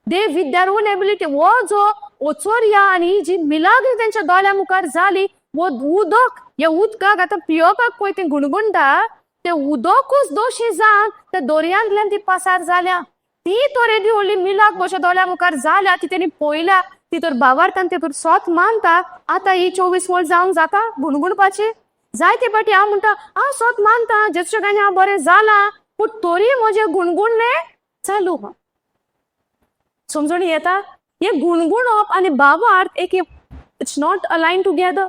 दे विथ देअर ओन एबिलिटी. वो जो ओचोर्या आनी जी मिलाग्री तेंच्या दोळ्या मुखार जाली, वो उदक, हे उदकाक आतां पियोवपाक पळय तें गुणगुणटा, ते उदकूच दोशी जावन त्या दोर्यांतल्यान ती पासार जाल्या. ती तर येदी व्हडली मिलाक भशेन दोळ्या मुखार जाल्या, ती तेणी पळयल्या. ती तर भावार्थान ते तर स्वत मानता. आतां ही 24 वर्स जावंक जाता गुणगुणपाची? जायते फाटी हांव म्हणटा हांव स्वत मानता जेजूच्या गांयान हांव बरें जालां, पूण तरी म्हजें गुणगुणणें चालू हा. समजून येता? हे गुणगुणप आनी भावार्थ एक इट्स नॉट अलायन टुगेदर.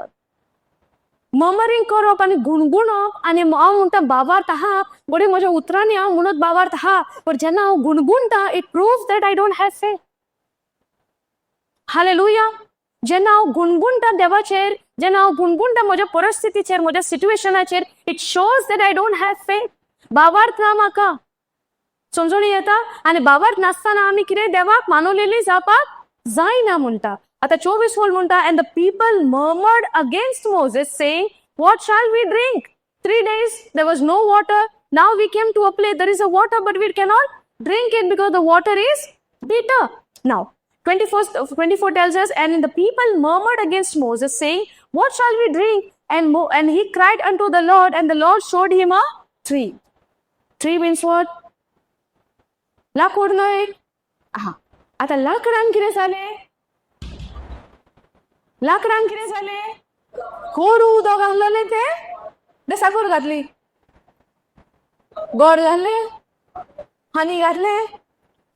ममरिंग करप आनी गुणगुणप आनी हांव म्हणटा भावार्थ आहा, बरे म्हज्या उतरांनी हांव म्हणत भावार्थ आहा, पण जेन्ना हांव गुणगुणटा it proves that I don't have faith. Hallelujah. जेन्ना हांव गुणगुणटा देवाचेर, जेन्ना हांव बुणबुणटा म्हज्या परिस्थितीचेर, म्हज्या सिट्युएशनाचेर, it shows that I don't have faith. भावार्थ ना म्हाका. समजून येता? आनी भावार्थ नासतना आमी कितें देवाक मानवलेली जावपाक जायना म्हणटा. आतां 24 म्हणटा, and the people murmured against Moses, saying, what shall we drink? 3 days there was no water. Now we came to a place there is a water, but we cannot drink it because the water is bitter. Now 24 tells us, and the people murmured against Moses, saying, what shall we drink? And he cried unto the Lord, and the Lord showed him a tree. Tree means what? लाकूड न्हय. आता लाकडांक कितें जालें? लाकडांक कितें जालें? कोडू उदक घाललें ते साकर घातली, गोड घातलें, हनी घातलें.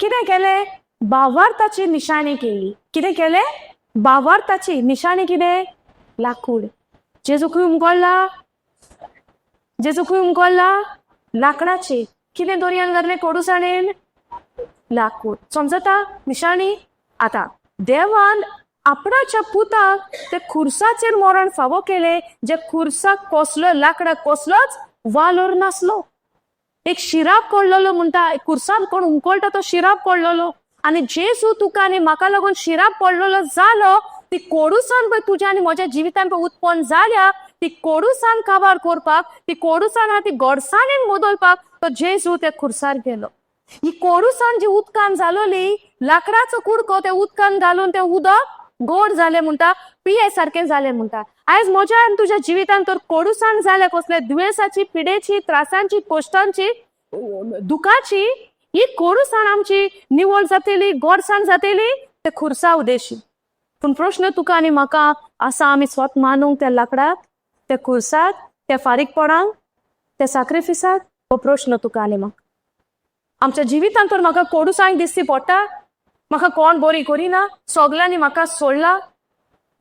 कितें केलें? भावार्थाची निशाणी केली. कितें केलें? भावार्थाची निशाणी कितें? लाकूड. जेजू खंय उमगोळ्ळा? जेजू खंय उमगोळ्ळा? लाकडाची. कितें दोरयान घातलें कोडूसाणेन? लाकूड. समजता? निशाणी. आता देवान आपणाच्या पुताक ते खुर्साचेर मरण फावो केले, जे खुर्साक कसलो लाकडाक कसलोच वालोर नासलो. एक शिराप पडलेलो म्हणटा, खुर्साक कोण उमकोळटा तो शिराप पडलेलो. आनी जेजू तुका आनी म्हाका लागून शिराप पडलेलो जालो. ती कोडूसाण पळय तुज्या आनी म्हज्या जिवितान पळय उत्पन्न जाल्या, ती कोडूसाण काबार करपाक, ती कोडूसाण आहा ती गोडसाणेन बदलपाक तो जेजू त्या खुर्सार गेलो. ही कोडूसाण जी उदकान जालोली, लाकडाचो कुडको त्या उदकान घालून ते उदक गोड जालें म्हणटा, पिये सारकें जालें म्हणटा. आयज म्हज्या आनी तुज्या जिवितान तर कोडूसाण जाल्या कसल्या दुयेंसाची, पिडेची, त्रासांची, कोश्टांची, दुखाची. ही कोडूसाण आमची निवळ जातली, गोडसाण जातली ते खुर्सा उदेशी. पूण प्रश्न तुका आनी म्हाका आसा, आमी स्वत मानूंक त्या लाकडाक, त्या खुर्साक, त्या फारीकपणांक, त्या सॅक्रिफिसाक? हो प्रश्न तुका आनी म्हाका. आमच्या जिवितान तर म्हाका कोडूसाण दिसती पडटा. म्हाका कोण बरी करिना, सगल्यांनी म्हाका सोडला.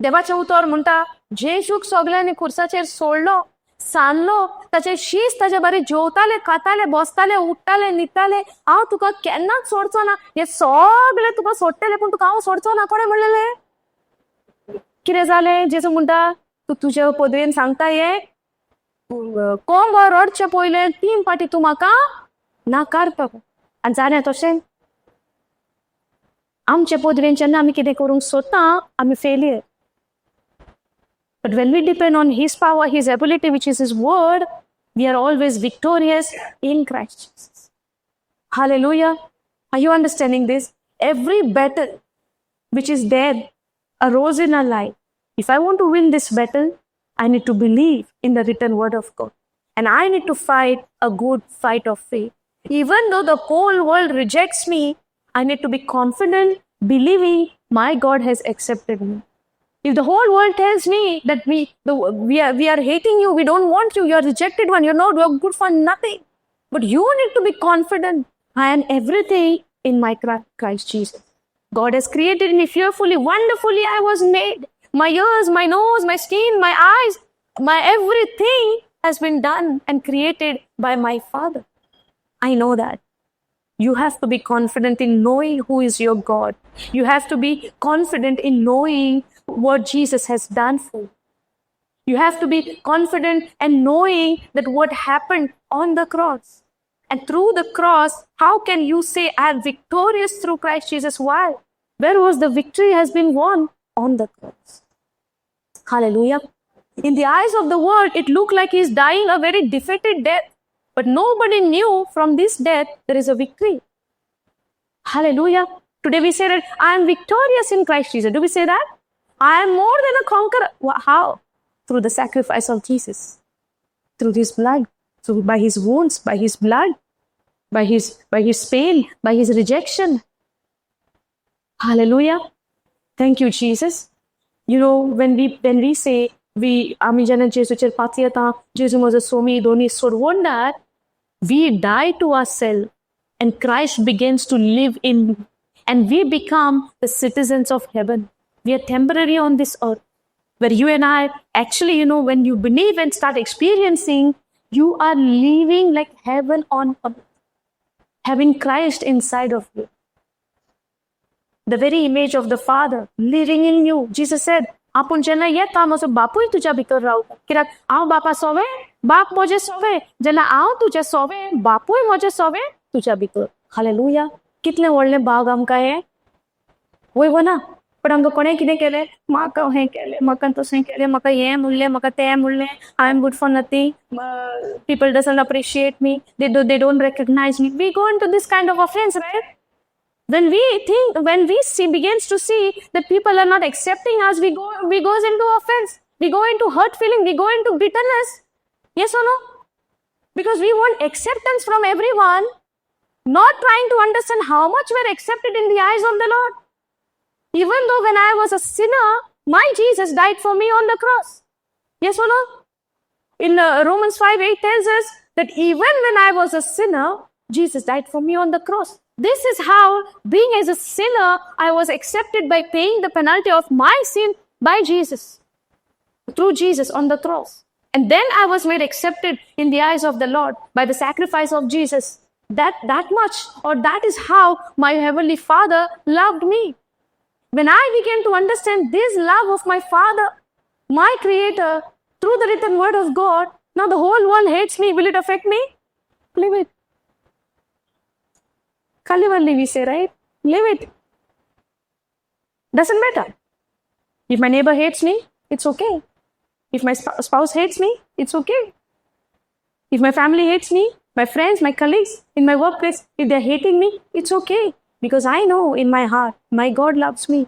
देवाचें उतर म्हणटा, जेजूक सगल्यांनी खुर्साचेर सोडलो, सांडलो. ताचे शीस ताचे बारी जेवताले, खाताले, बसताले, उठताले, न्हिदताले. हांव तुका केन्नाच सोडचो ना. हे सगळे तुका सोडटले, पूण तुका हांव सोडचो ना. कोणें म्हणलेलें? कितें जालें? जेजू म्हणटा, तूं तुज्या पदवेन सांगता हे कोंब रडचे पयले 3 फाटी तूं म्हाका नाकारपाक. आनी जालें तशें. आमचे पदवेन जेन्ना आमी कितें करूंक सोदता, आमी failure. But when we depend on His power, His ability, which is His word, we are always victorious in Christ Jesus. Hallelujah. Are you understanding this? Every battle which is there arose in our life. If I want to win this battle, I need to believe in the written word of God. And I need to fight a good fight of faith. Even though the whole world rejects me, I need to be confident, believing my God has accepted me. If the whole world tells me that we are hating you, we don't want you, you're rejected one, you're good for nothing. But you need to be confident. I am everything in my Christ Jesus. God has created me fearfully, wonderfully I was made. My ears, my nose, my skin, my eyes, my everything has been done and created by my Father. I know that. You have to be confident in knowing who is your God. You have to be confident in knowing what Jesus has done for you. You have to be confident and knowing that what happened on the cross. And through the cross, how can you say I am victorious through Christ Jesus? Why? Where was the victory has been won? On the cross. Hallelujah. In the eyes of the world, it looked like he is dying a very defeated death. But nobody knew from this death there is a victory. Hallelujah. Today we say that I am victorious in Christ Jesus. Do we say that? I am more than a conqueror. How? Through the sacrifice of Jesus. Through His blood. By His wounds, by His blood, by His pain, by His rejection. Hallelujah. Thank you, Jesus. You know, when we say, आमी जेन्ना जेजूचेर पाती येता, जेजू म्हजो सोमी दोनी सोडवून that, we die to ourselves and Christ begins to live in me. And we become the citizens of heaven. We are temporary on this earth. Where you and I, actually, you know, when you believe and start experiencing, you are living like heaven on earth. Having Christ inside of you. The very image of the Father living in you. Jesus said, आपूण जेन्ना येता म्हजो बापूय तुज्या भितर रावता, कित्याक हांव बापा सोवें, बाप म्हजें सोवें, जेन्ना हांव तुजें सोवें, बापूय म्हजें सोवें तुज्या भितर. हालेलुया. कितलें व्हडलें भाग आमकां हें. वय ना. पण आमकां कोणें कितें केलें, म्हाका हें केलें, म्हाका तशें केलें, म्हाका हें म्हणलें, म्हाका तें म्हणलें, I am good for nothing, people doesn't appreciate me, they don't recognize me. We go into this kind of offense, right? When we begins to see that people are not accepting us, we goes into offense, we go into hurt feeling, we go into bitterness. Yes or no? Because we want acceptance from everyone, not trying to understand how much we're accepted in the eyes of the Lord. Even though when I was a sinner, my Jesus died for me on the cross. Yes or no? In Romans 5:8 tells us that even when I was a sinner, Jesus died for me on the cross. This is how, being as a sinner, I was accepted by paying the penalty of my sin by Jesus, through Jesus on the cross. And then I was made accepted in the eyes of the Lord by the sacrifice of Jesus. That much, or that is how my Heavenly Father loved me. When I began to understand this love of my Father, my Creator, through the written word of God, now the whole world hates me. Will it affect me? Live it. Kalivalli we say, right? Live it. Doesn't matter. If my neighbor hates me, it's okay. If my spouse hates me, it's okay. If my family hates me, my friends, my colleagues, in my workplace, if they're hating me, it's okay. Because I know in my heart, my God loves me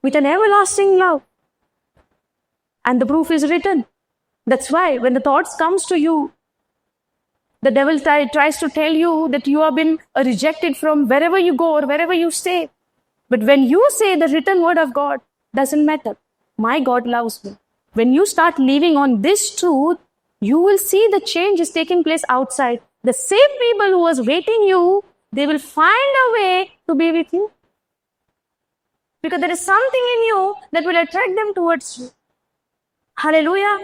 with an everlasting love. And the proof is written. That's why when the thoughts comes to you, the devil tries to tell you that you have been rejected from wherever you go or wherever you stay. But when you say the written word of God, doesn't matter. My God loves me. When you start living on this truth, you will see the change is taking place outside. The same people who was waiting you, they will find a way to be with you. Because there is something in you that will attract them towards you. Hallelujah.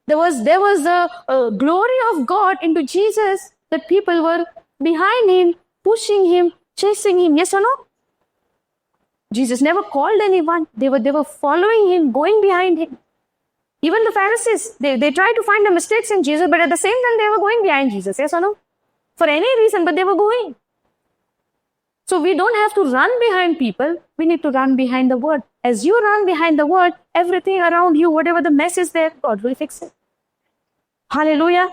There was a glory of God into Jesus that people were behind him, pushing him, chasing him. Yes or no? Jesus never called anyone. They were following him, going behind him. Even the Pharisees, they tried to find the mistakes in Jesus, but at the same time, they were going behind Jesus. Yes or no? For any reason, but they were going. So we don't have to run behind people. We need to run behind the word. As you run behind the word, everything around you, whatever the mess is there, God will fix it. Hallelujah.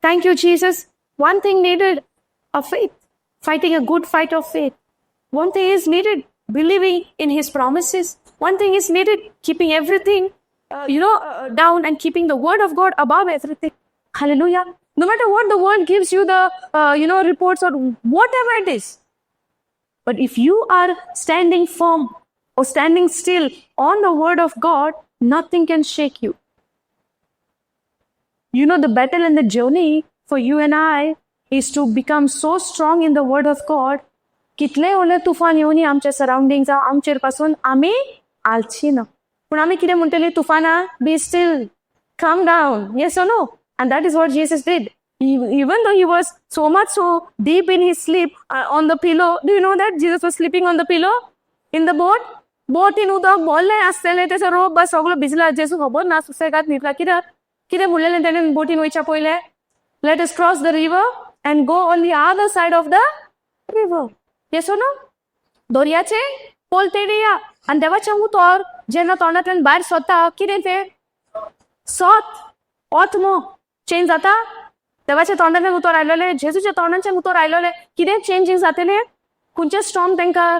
Thank you, Jesus. One thing needed, of faith. Fighting a good fight of faith. One thing is needed, believing in his promises. One thing is needed, keeping everything down and keeping the word of God above everything. Hallelujah. No matter what the world gives you, the reports or whatever it is. But if you are standing firm or standing still on the word of God, nothing can shake you. You know, the battle and the journey for you and I is to become so strong in the word of God. कितले ओले तुफान येवनी आमच्या surroundings आमचेर पासून आमी आलची ना. पण आमी कितें म्हणटली तुफाना, be still, calm down. Yes or no? And that is what Jesus did. Even though he was so much so deep in his sleep on the pillow. Do you know that Jesus was sleeping on the pillow in the boat? Boat in उदक बोल्ले आसलेले तेचो रोप बस सगळो भिजला. जेजू खबर ना सुसेगाद न्हिदला. कितें म्हणलेलें ताणें बोटीन वयच्या पयले? Let us cross the river and go on the other side of the river. Yes or no? दोरयाचे पोल तेडे या. आनी देवाचें उतर जेन्ना तोंडांतल्यान भायर सरता कितें तें? सोत, ओतमो चेंज जाता. देवाच्या तोंडांतल्यान उतर आयलोले, जेजूच्या तोंडांच्यान उतर आयलोले. कितें चेंजींग जातलें? खंयचे स्टॉर्म तांकां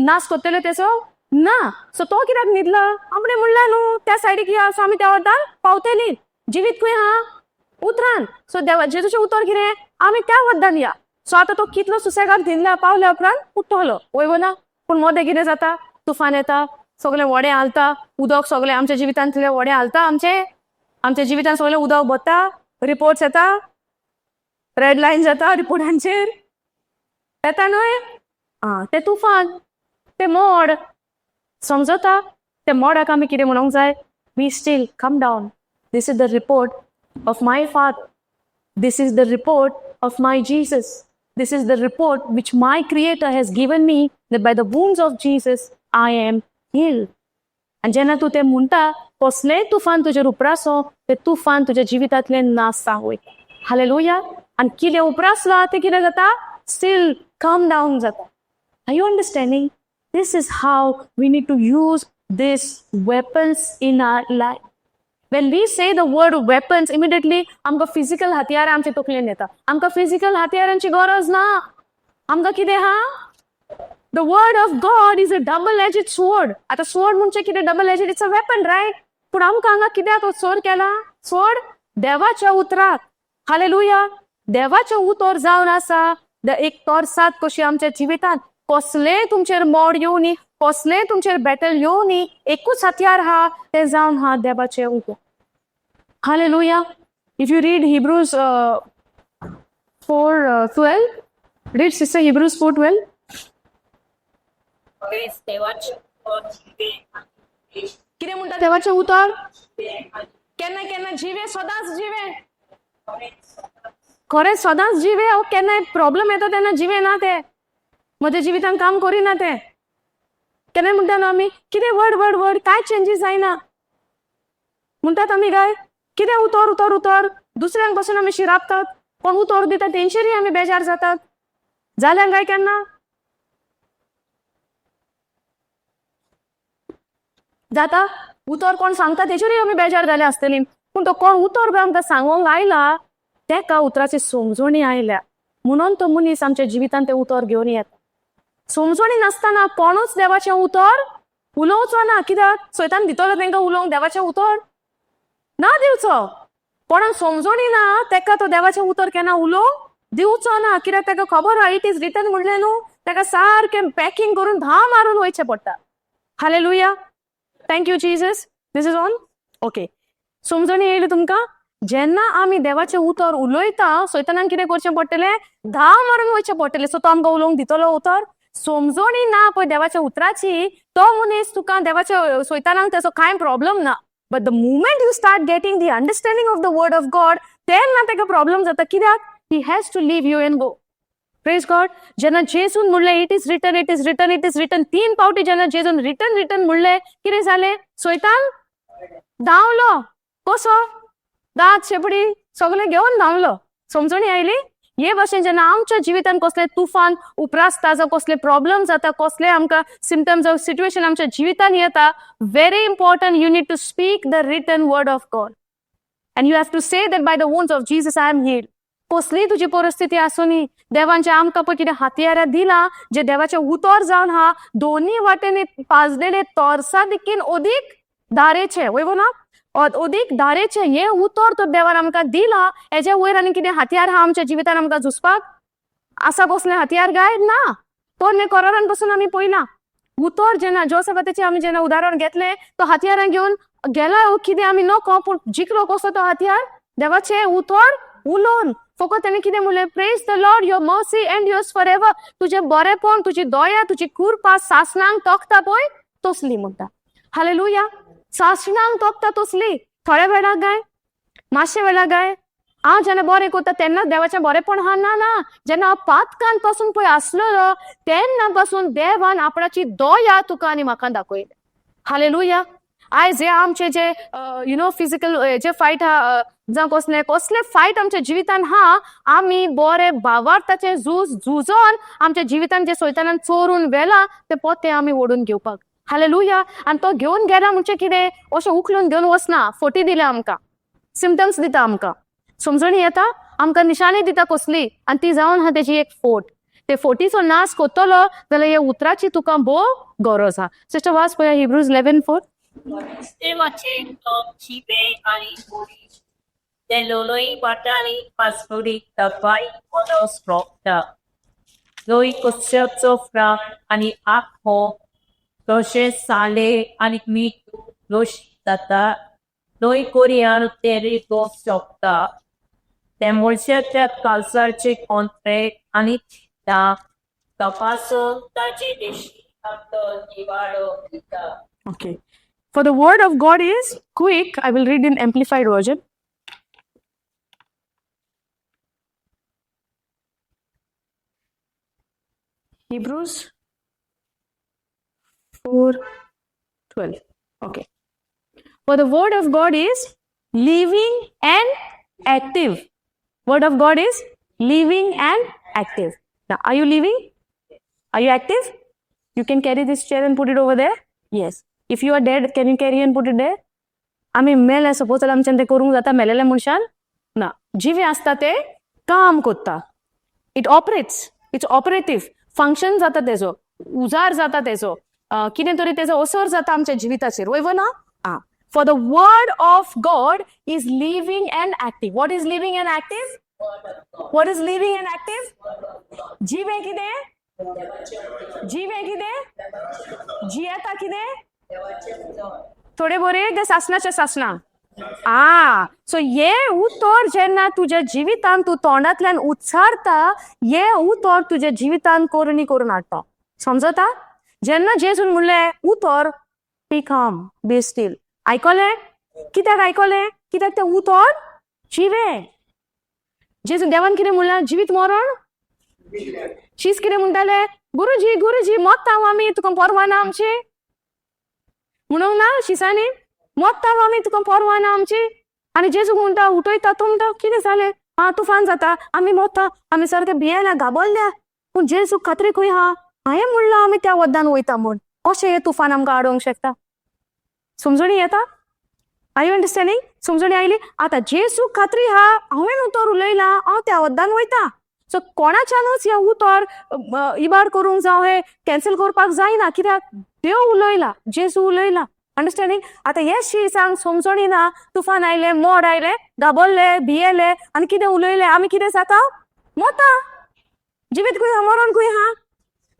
नाश करतले तेचो? ना. सो तो कित्याक न्हिदला? आपणें म्हणलें न्हू त्या सायडीक या, सो आमी त्या वटान पावतलीं. जिवीत खंय आहा? उतरान. सो जेजूचें उतर कितें? आमी त्या वद्दान या. सो आतां तो कितलो सुसेगाद न्हिदला, पावल्या उपरांत उठ्ठलो. वयवो ना? पूण मोदें कितें जाता? तुफान येता, सगळें व्हडें हालता, उदक सगळें आमच्या जिवितांतलें व्हडें हालता. आमच्या जिवितांत सगळें उदक भरता, रिपोर्ट्स येता, रेड लायन जाता रिपोर्टांचेर. येता न्हय? तें तुफान, तें मोड. समजता? त्या मोडाक आमी कितें म्हणूंक जाय? Be still, come down. This is the report of my Father. This is the report of my Jesus. This is the report which my Creator has given me, that by the wounds of Jesus, I am healed. आणि जेन्ना तू ते म्हणटा कसलेंय तुफान तुजेर उपरासो ते तुफान तुज्या जिवितांतले नासता वयता. हालेलुया. आणि कितें उपरासला ते कितें जाता स्टील कम डावन जाता. Are you understanding? This is how we need to use these weapons in our life. When we say the word weapons, immediately आमकां फिजिकल हत्यार आमच्या तकलेन येता. आमकां फिजिकल हत्यारांची गरज ना. आमकां कितें हा? The word of God is a double-edged sword. आता sword म्हणजे कितें double-edged? It's a weapon, right? पूण आमकां हांगा कित्याक तो sword केला? Sword देवाच्या उतराक. हालेलुया. देवाचे उतर जावन आसा. एक तोरसाद कशी आमच्या जिवितांत कसलेय तुमचेर मोड येवनी, कसलेय तुमचेर बॅटल येवनी, एकूच हत्यार हा ते जावन हा देवाचे उतर. Hallelujah. If you read Hebrews 4:12, read sister Hebrews 4:12. खरेच देवाचे उतर जिवे आणि देश कितें म्हणटा देवाचे उतर? जिवे आणि केन्ना केन्ना जिवे सदांच जिवे. खरेच खरेंच सदांच जिवे. हांव केन्नाय प्रॉब्लेम येता तेन्ना जिवे ना ते म्हज्या जिवितान काम करिना ते. केन्नाय म्हणटा न्हू आमी कितें वड वड वड काय चेंजीस जायना म्हणटात आमी काय कितें उतर उतर उतर दुसऱ्यांक पासून आमी शिरापतात कोण उतर दिता तेंचेरय आमी बेजार जातात. जाल्यार काय केन्ना जाता उतर कोण सांगता तेचेरय आमी बेजार जाले आसतली. पूण तो कोण उतर बी आमकां सांगोंक आयला तेका उतराची समजणी आयल्या म्हणून तो मनीस आमच्या जिवितांत ते उतर घेवन येता. समजणी नासतना कोणूच देवाचें उतर उलोवचो ना. कित्याक सैतान दितलो तांकां उलोवंक देवाचें उतर ना दिवचो. कोणाक समजणी ना तेका तो देवाचें उतर केन्ना उलोवंक दिवचो ना. कित्याक तेका खबर आहा इट इज रिटन म्हणलें न्हू तेका सारकें पॅकिंग करून धा मारून वयचें पडटा. Hallelujah. Thank you Jesus. This is on. Okay. समजणी येयली तुमकां. जेन्ना आमी देवाचें उतर उलयता सैतानान कितें करचें पडटलें धा मारून वयचें पडटलें. सो तो आमकां उलोवंक दितलो उतर. समजणी ना पळय देवाच्या उतराची तो मनीस तुका देवाच्या सैतानाक तेचो कांय प्रॉब्लेम ना. But the moment you start getting the understanding of the word of God तेन्ना तेका प्रॉब्लेम जाता. कित्याक he has to leave you and go. Praise God. जेन्ना जेजून म्हणलें it is written it is written it is written 3 फावटी जेन्ना जेजून रिटन रिटन म्हणलें कितें जालें सैतान धांवलो. कसो दात शेपडी सगळें घेवन धांवलो. समजणी आयली. हे भाशेन जेन्ना आमच्या जिवितांत कसले तुफान उपरासता जावं कसले प्रॉब्लेम जाता कसले आमकां सिम्पटम्स ऑफ सिच्युएशन आमच्या जिवितांत येता very important you need to speak the written word of God and you have to say that by the wounds of Jesus I am healed. कसली तुजी परिस्थिती आसुनी देवांचे आमकां पळय कितें हातयार दिला जे देवाचे उतर जावन हा दोन्ही वाटेनी पाजलेले तोरसा देखीन ओदीक धारेचे वयवो ना ओदीक धारेचे हे उतर तो देवान आमकां दिला. हेजे वयर आनी कितें हातयार हा आमच्या जिवितान आमकां झुजपाक आसा कसले हातयार काय ना. तो कोरोनान पासून आमी पयला उतर जेन्ना जोसेफाची आमी जेन्ना उदाहरण घेतलें तो हातयारां घेवन गेला कितें आमी नको पूण जिखलो कसो तो हातयार देवाचे उतर उलोवन फकत ताणें कितें म्हणलें praise the Lord your mercy and yours for ever. तुजें बरेपण तुजी दया तुजी कृपा सासणांक तोखता पळय तसली म्हणटा. हालेलुया. सासणांक तोखता तसली. थोड्या वेळाक गाय मातशे वेळाक गाय हांव जेन्ना बरें करता तेन्ना देवाचें बरेपण हा ना ना. जेन्ना हांव पातकांत पासून पळय आसलेलो तेन्ना पासून देवान आपणाची दया तुका आनी म्हाका दाखयली. हालेलुया. आयज हे आमचे जे यु नो फिजिकल जे फायट हा जावं कसले फायट आमच्या जिवितान हा आमी बरे भावार्थाचें झूज झुजोन आमच्या जिवितान जे सैतानान चोरून व्हेला ते पोते आमी ओडून घेवपाक. हालेलुया. आनी तो घेवन गेला म्हणजे कितें अशें उखलून घेवन वचना. फोटी दिल्या आमकां सिम्पटम्स दिता आमकां समजणी येता आमकां निशाणी दिता कसली आनी ती जावन हा तेजी एक फोट. ते फोटीचो नाश कोत्तलो जाल्यार हे उतराची तुका भोव गरज आहा. सिस्टर वाच पळया हिब्रूज 11:4. देवाचे उतर जिवे आणि बोरी ते लोलोई वाटाणी पासपोरी तपाई कोणोस रोखता. लोई कुस्याचो फ्राक आणि आखो तशें साले आनी मीठ लोश जाता. लोई कोरियान तेरी दोस शकता. ते मुळशाच्या कालसारचे कोंत्रे आनी तपासून ताची दिशी निवाडो दिता. Okay. For the word of God is quick. I will read in amplified version. Hebrews 4:12. Okay. For the word of God is living and active. Word of God is living and active. Now, are you living? Are you active? You can carry this chair and put it over there? Yes. If you are dead, can you carry and put it there? आम्ही मेले suppose आमच्यान ते करूंक जाता मेलेल्या मनशान ना जिवे असता ते काम कोत्ता it operates it's operative function जाता तेजो उजार जाता तेजो कितें तरी तेजो असर जाता आमच्या जिविताचेर वयव ना for the word of God is living and active what is living and active what is living and active जिवे कितें जिवे कितें जियेता कितें थोडे बरे ते सासणाचे सासणा सो हे उतर जेन्ना तुझ्या जिवितान तू तोंडांतल्यान उच्चारता हे उतर तुझ्या जिवितान कोरणी करून हाडटा समजता जेन्ना जेजून म्हणलें उतर बी काम बी स्टील आयकलें कित्याक आयकलें कित्याक तें उतर जिवे जेजून देवान कितें म्हणलां जिवीत मरण शीस कितें म्हणटाले गुरुजी मोत्ता आमी तुका परवा ना आमची म्हणून ना शिसांनी मोत्ता आमी तुका परवा ना आमची आनी जेजू म्हणटा उठयता तो म्हणटा कितें जालें तुफान जाता आमी मोत्ता आमी सारके भियेल्या घाबरल्या पूण जेजू खात्री खंय हांवें म्हणलां आमी त्या वद्दान वयता म्हूण कशें हे तुफान आमकां आडोवंक शकता समजणी येता आर यू अंडरस्टँडिंग समजणी आयली आतां जेजू खात्री हांवें उतर उलयलां हांव त्या वद्दान वयता सो कोणाच्यानूच हे उतर इबाड करूंक जावं हे कॅन्सल करपाक जायना कित्याक देव उलयला जेजू उलयला अंडरस्टँडिंग आतां हे सांग समजणी ना तुफान आयले मोड आयले घाबरले भियेले आनी कितें उलयले आमी कितें जाता मोता जिवीत खंय मरण खंय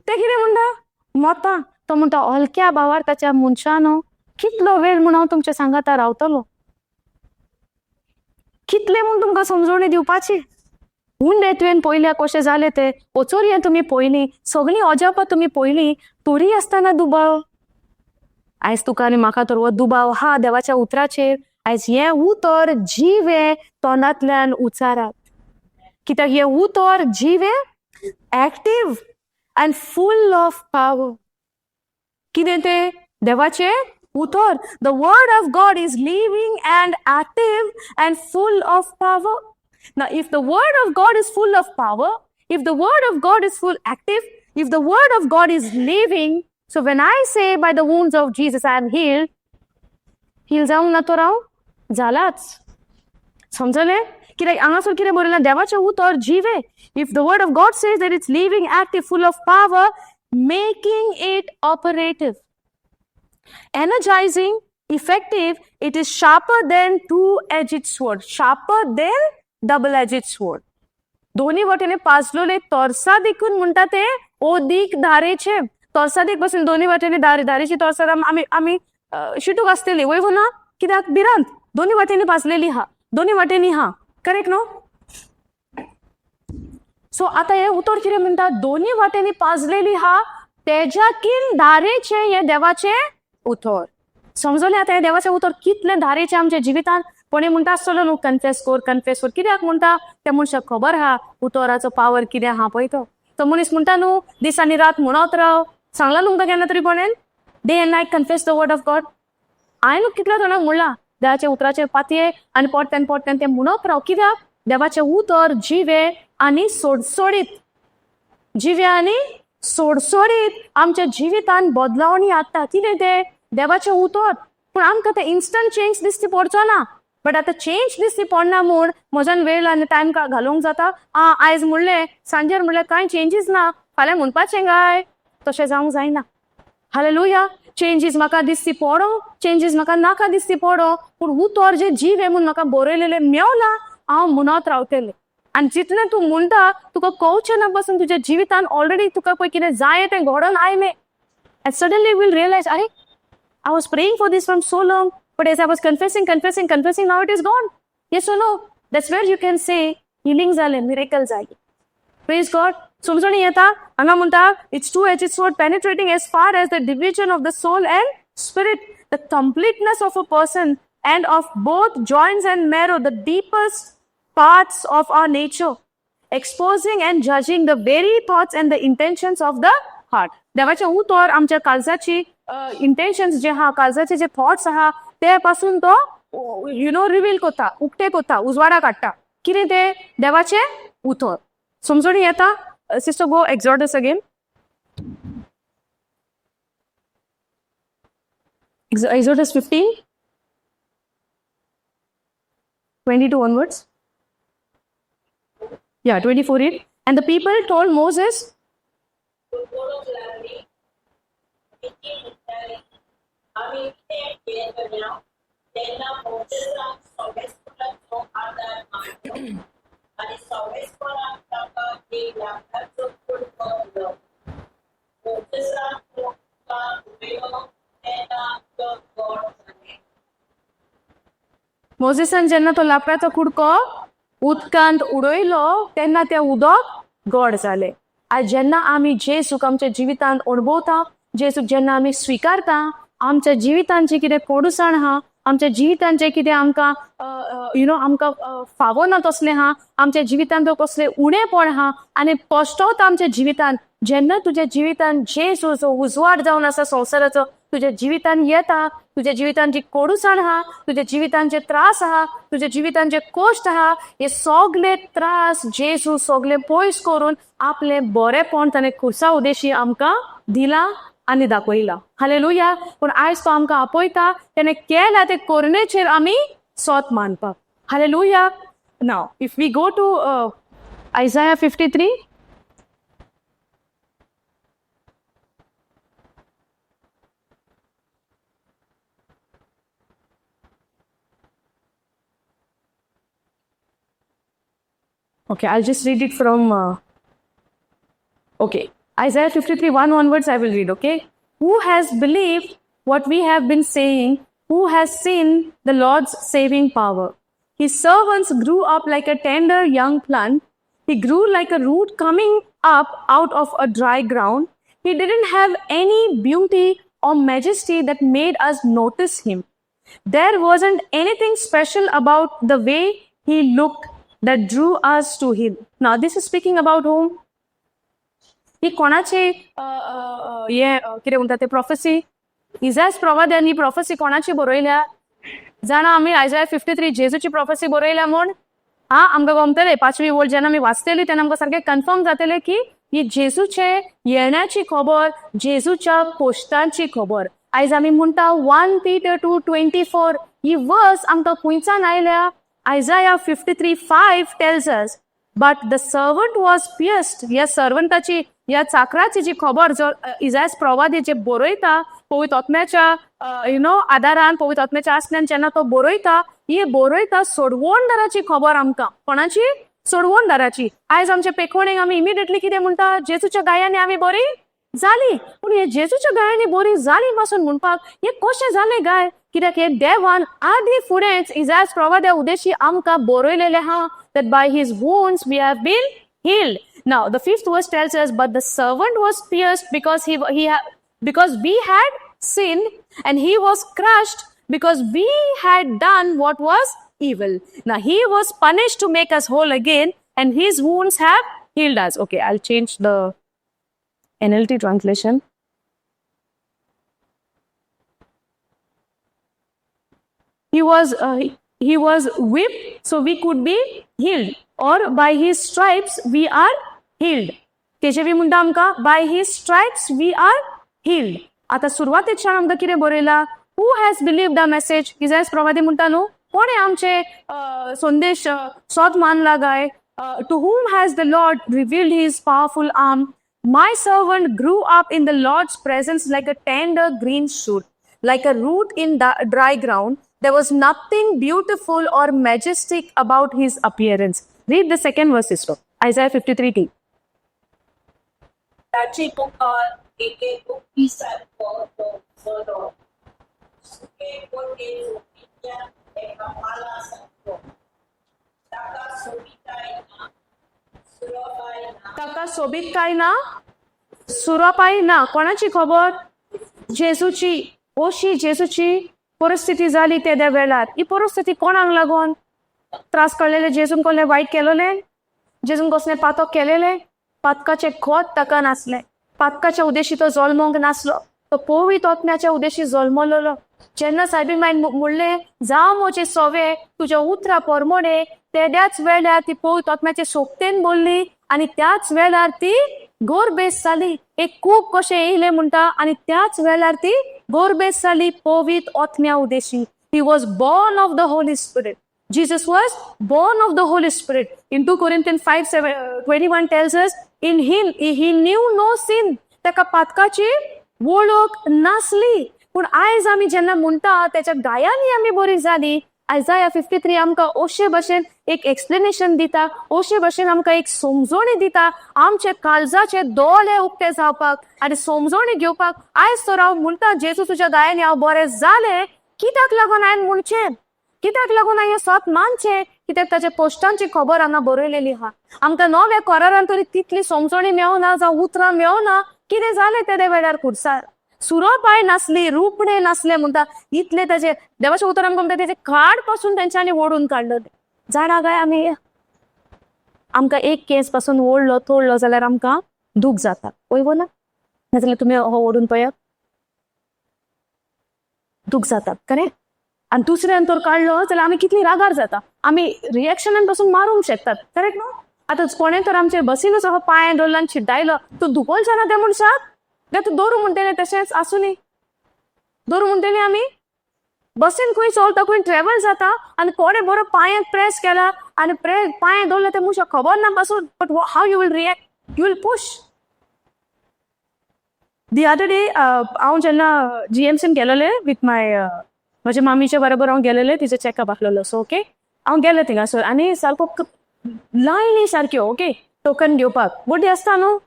ते कितें म्हणटा मोता तो म्हणटा हलक्या भावार ताच्या मनशान कितलो वेळ म्हूण हांव तुमच्या सांगाता रावतलो कितले म्हूण तुमकां समजणी दिवपाची उंडे तुवें पयल्या कशें जालें तें पोचोरया तुमी पयलीं सगळीं अजापां तुमी पयलीं तोरी आसतना दुबाव आयज तुका आनी म्हाका तर हो दुबाव देवाच्या उतराचेर आयज हें उतर जिवे तोंडांतल्यान उच्चारात कित्याक हें उतर जिवे active and full of power कितें तें देवाचें उतर the word of God is living and active and full of power Now, if the word of God is full of power, if the word of God is full active, if the word of God is living, so when I say by the wounds of Jesus I am healed, heal जाऊंक ना तो राव जालाच समजले कित्याक हांगासर कितें बरयलां देवाचें उतर जिवे if the word of God says that it's living, active, full of power, making it operative, energizing, effective, it is sharper than two-edged sword, sharper than double-edged sword. दोन्ही वटेने पाजलेले तोरसा देखून म्हणटा ते ओदीक धारेचे तोरसा देख पासून दोन्ही वटेने धारेची तोरसा आमी शिटूक आसलेली वयव ना कित्याक भिरांत दोन्ही वटेने पाजलेली दोन्ही वटेनी करेक्ट नो सो आता हे उतर कितें म्हणटा दोन्ही वाटेनी पाजलेली तेज्याकीन धारेचे हे देवाचे उतर समजले आता हे देवाचे उतर कितले धारेचे आमच्या जिवितान पण हे म्हणटा आसतलो न्हू कन्फेस कर कित्याक म्हणटा त्या मनशाक खबर उतराचो पावर कितें पळय तो मनीस म्हणटा न्हू दीस आनी रात म्हणत राव सांगला न्हू केन्ना तरी कोणेन day and night confess the word of God हांवें कितल्या जाणांक म्हणलां देवाचे उतराचे पातये आनी पोट्ट्यान ते म्हणत राव कित्याक देवाचे उतर जिवे आनी सोडसोडीत जिवे आनी सोडसोडीत आमच्या जिवितान बदलावणी हाडटा कितें ते देवाचे उतर पूण आमकां ते इन्स्टंट चेंज दिसती पडचो ना बट आतां चेंज दिसती पडना म्हूण म्हज्यान वेळ आनी टायम घालूंक जाता आयज म्हणलें सांजेर म्हणलें कांय चेंजीस ना फाल्यां म्हणपाचें काय तशें जावंक जायना हालेलुया चेंजीस म्हाका दिसती पडो चेंजीस म्हाका नाका दिसती पडो पूण उतर जे जिवे म्हूण म्हाका बरयलेले मेवला हांव म्हणत रावतलें आनी जितलें तूं म्हणटा तुका कळचें ना पासून तुज्या जिवितान ऑलरेडी तुका पळय कितें जाय तें घडोवन आयलें एंड सडनली वील रियलायज अरे I was praying for this from so long, but as I was confessing, now it is gone. Yes or no? That's where you can say, healing zale, miracle zale. Praise God. Sumjani yeta, anga munta, it's two-edged sword penetrating as far as the division of the soul and spirit, the completeness of a person and of both joints and marrow, the deepest parts of our nature, exposing and judging the very thoughts and the intentions of the heart. देवाचे उतर आमच्या काळजाची intentions जे आहा काळजाचे जे thoughts आहा ते पासून तो रिवील करता, उक्ते करता, उजवाडा काडटा. कितें ते देवाचे उतर. समजणी येता? Sister go एक्झॉडस again. Exodus 15, 22 onwards. Yeah, 24 read. And the people told Moses, मोसेसान जेन्ना तो लाकडाचो कुडको उदकांत उडयलो तेन्ना तें उदक गोड जालें. आज जेन्ना आमी जेसूक आमच्या जिवितांत अणभवता, जेसूक जेन्ना आमी स्विकारता, आमच्या जिवितांत जे कितें कोडूसाण आहा, आमच्या जिवितांत जे कितें आमकां आमकां फावना तसलें आहा, आमच्या जिवितांत कसलें उणेपण आहा आनी पश्चावता आमच्या जिवितांत, जेन्ना तुज्या जिवितांत जेसूचो उजवाड जावन आसा संवसाराचो तुज्या जिवितांत येता, तुज्या जिवितांत जी कोडूसाण आहा, तुज्या जिवितांत जे त्रास आहा, तुज्या जिवितांत जे कश्ट आहा, हे सगळे त्रास जेसू सगळे पयस करून आपलें बरेपण ताणें खुर्सा उदेशी आमकां दिला आनी दाखयला. हालेलुया. पूण आयज तो आमकां आपयता, तेणें केला ते करुणेचेर आमी सोत मानपाक. Hallelujah. Now if we go to Isaiah 53. Okay, I'll just read it from Isaiah 53, 1 onwards I will read, okay? Who has believed what we have been saying? Who has seen the Lord's saving power? His servants grew up like a tender young plant. He grew like a root coming up out of a dry ground. He didn't have any beauty or majesty that made us notice him. There wasn't anything special about the way he looked that drew us to him. Now this is speaking about whom? ही कोणाची कितें म्हणटा ते प्रॉफेसी? इसायास प्रवाद्यान ही प्रॉफेसी कोणाची बरयल्या? जाणा आमी Isaiah 53 जेजूची प्रॉफेसी बरयल्या म्हूण आमकां गमतले. 5वी वोल्ट जेन्ना आमी वाचतली तेन्ना आमकां सारकें कन्फर्म जातलें की ही जेजूचे येण्याची खबर, जेजूच्या पोस्टांची खबर. आयज आमी म्हणटा 1 Peter 2:24 ही वर्स आमकां खुंयच्यान आयल्या? Isaiah 53:5 tells us, but the servant was pierced. या सर्वंटाची, या चाकराची जी खबर जो इसायास प्रवादी जे बरयता पवित्र आत्म्याच्या आदारान, पवित्र आत्म्याच्या आसल्यान जेन्ना तो बरयता, ही बरयता सोडवणदाराची खबर आमकां. कोणाची? सोडवणदाराची. आयज आमच्या पेखवणेक आमी इमिडिएटली कितें म्हणटा? जेजूच्या गायांनी आमी बरी जाली. पूण हे जेजूच्या गायांनी बरी जाली पासून म्हणपाक हे कशें जालें गाय? कित्याक हे देवान आदी फुडेंच इसायास प्रवाद्या उदेशी आमकां बरयलेलें आहा that by his wounds we have been healed. Now the 5th verse tells us, but the servant was pierced because we had sinned, and he was crushed because we had done what was evil. Now he was punished to make us whole again, and his wounds have healed us. Okay, I'll change the NLT translation. He was whipped so we could be healed, or by his stripes we are healed. तेजेवी म्हणटा आमकां by his stripes we are healed. आता सुरवातेच्यान आमकां कितें बरयला? Who has believed the message? इसायास प्रवादी म्हणटा न्हू, कोणे आमचे संदेश सोद मानला गाय? To whom has the Lord revealed his powerful arm? My servant grew up in the Lord's presence like a tender green shoot, like a root in the dry ground. There was nothing beautiful or majestic about his appearance. Read the second verse, sister. Isaiah 53:2. त्याची पुकार एके सारखो सोडो. सुके कोटे झोपीच्या एका माला सारखो. ताका सोबीत काय ना? सुरापाई ना. कोणाची खबर? जेजूची. अशी जेजूची परिस्थिती जाली त्या वेळार. ही परिस्थिती कोणाक लागून? त्रास कळलेले जेजून कसले वायट केलेले? जेजून कसले पातक केलेले? पातकाचे खोत ताका नासले. पातकाच्या उद्देशी तो जल्मोंक नासलो. तो पवित आत्म्याच्या उद्देशी जल्मलेलो. जेन्ना सायबीन मायन म्हणले जावं म्हजे सवे तुझ्या उतरा परमोणे, त्याच वेळार ती पवित आत्म्याचे सोबतेन बोलली आणि त्याच वेळार ती गोरबेस जाली. एक खूप कशें येयले म्हणटा आणि त्याच वेळार ती गोरबेस जाली Pavit आत्म्या उद्देशी. He was born of the Holy Spirit. Jesus was born of the Holy Spirit. In 2 Corinthians 5:21 tells us, in him he knew no sin. त्याका पातकाची वळख नासली. पण आयज आमी जेन्ना म्हणटा त्याच्या गायांनी आमी बरी जाली. Isaiah 53 आमकां अशे भशेन एक एक्सप्लेनेशन दिता, अशे भशेन आमकां एक समजोणी दिता आमचे काळजाचे दोळे उक्ते जावपाक आनी समजोणी घेवपाक. आयज तर हांव म्हणटा जेजू तुज्या गायांनी हांव बरें जालें. कित्याक लागून हांवें म्हणचें, कित्याक लागून हांवें सत मानचें, कित्याक ताच्या पोस्टांची खबर हांगा बरयलेली आहा. आमकां नव्या करारान तरी तितली समजोणी मेळना जावं उतरां मेळना. कितें जालें ते वेळार खुर्सार सुरो पाय नासली, रुपणे नासले म्हणटा. इतले ताचे देवाच्या उतरान म्हणटा तेजे काड पासून तेंच्यांनी ओडून काडले. जाणा काय आमी आमकां एक केस पासून ओडलो तोडलो जाल्यार आमकां दूख जाता. वयवो ना नाजाल्यार तुमी हो ओडून पळयात, दूख जाता खरें. आनी दुसऱ्यान तर काडलो जाल्यार आमी कितली रागार जाता. आमी रिएक्शनान पासून मारूंक शकतात. करेक्ट न्हू. आतां कोणें तर आमचे बसीनूच हो पांय दवरलो आनी चिड्डायलो, तूं दुखोवचें ना त्या मनशाक काय तूं दवरूं म्हणटलें. तशेंच आसूं न्ही, दवरूं म्हणटलीं आमी. बसीन खंय चलता खंय ट्रॅव्हल जाता आनी कोणे बरो पांयाक प्रेस केला आनी पांय दवरले त्या मनशाक खबर ना पासून. But how you will react, you will push. The other day हांव जेन्ना GMCन गेलेले विथ म्हज्या मामीच्या बरोबर हांव गेलेले तिचो चॅकअप आसलेलो. सो ओके हांव गेले थिंगासर आनी सारको लायनी सारक्यो ओके टोकन घेवपाक. गोड्डी आसता न्हू,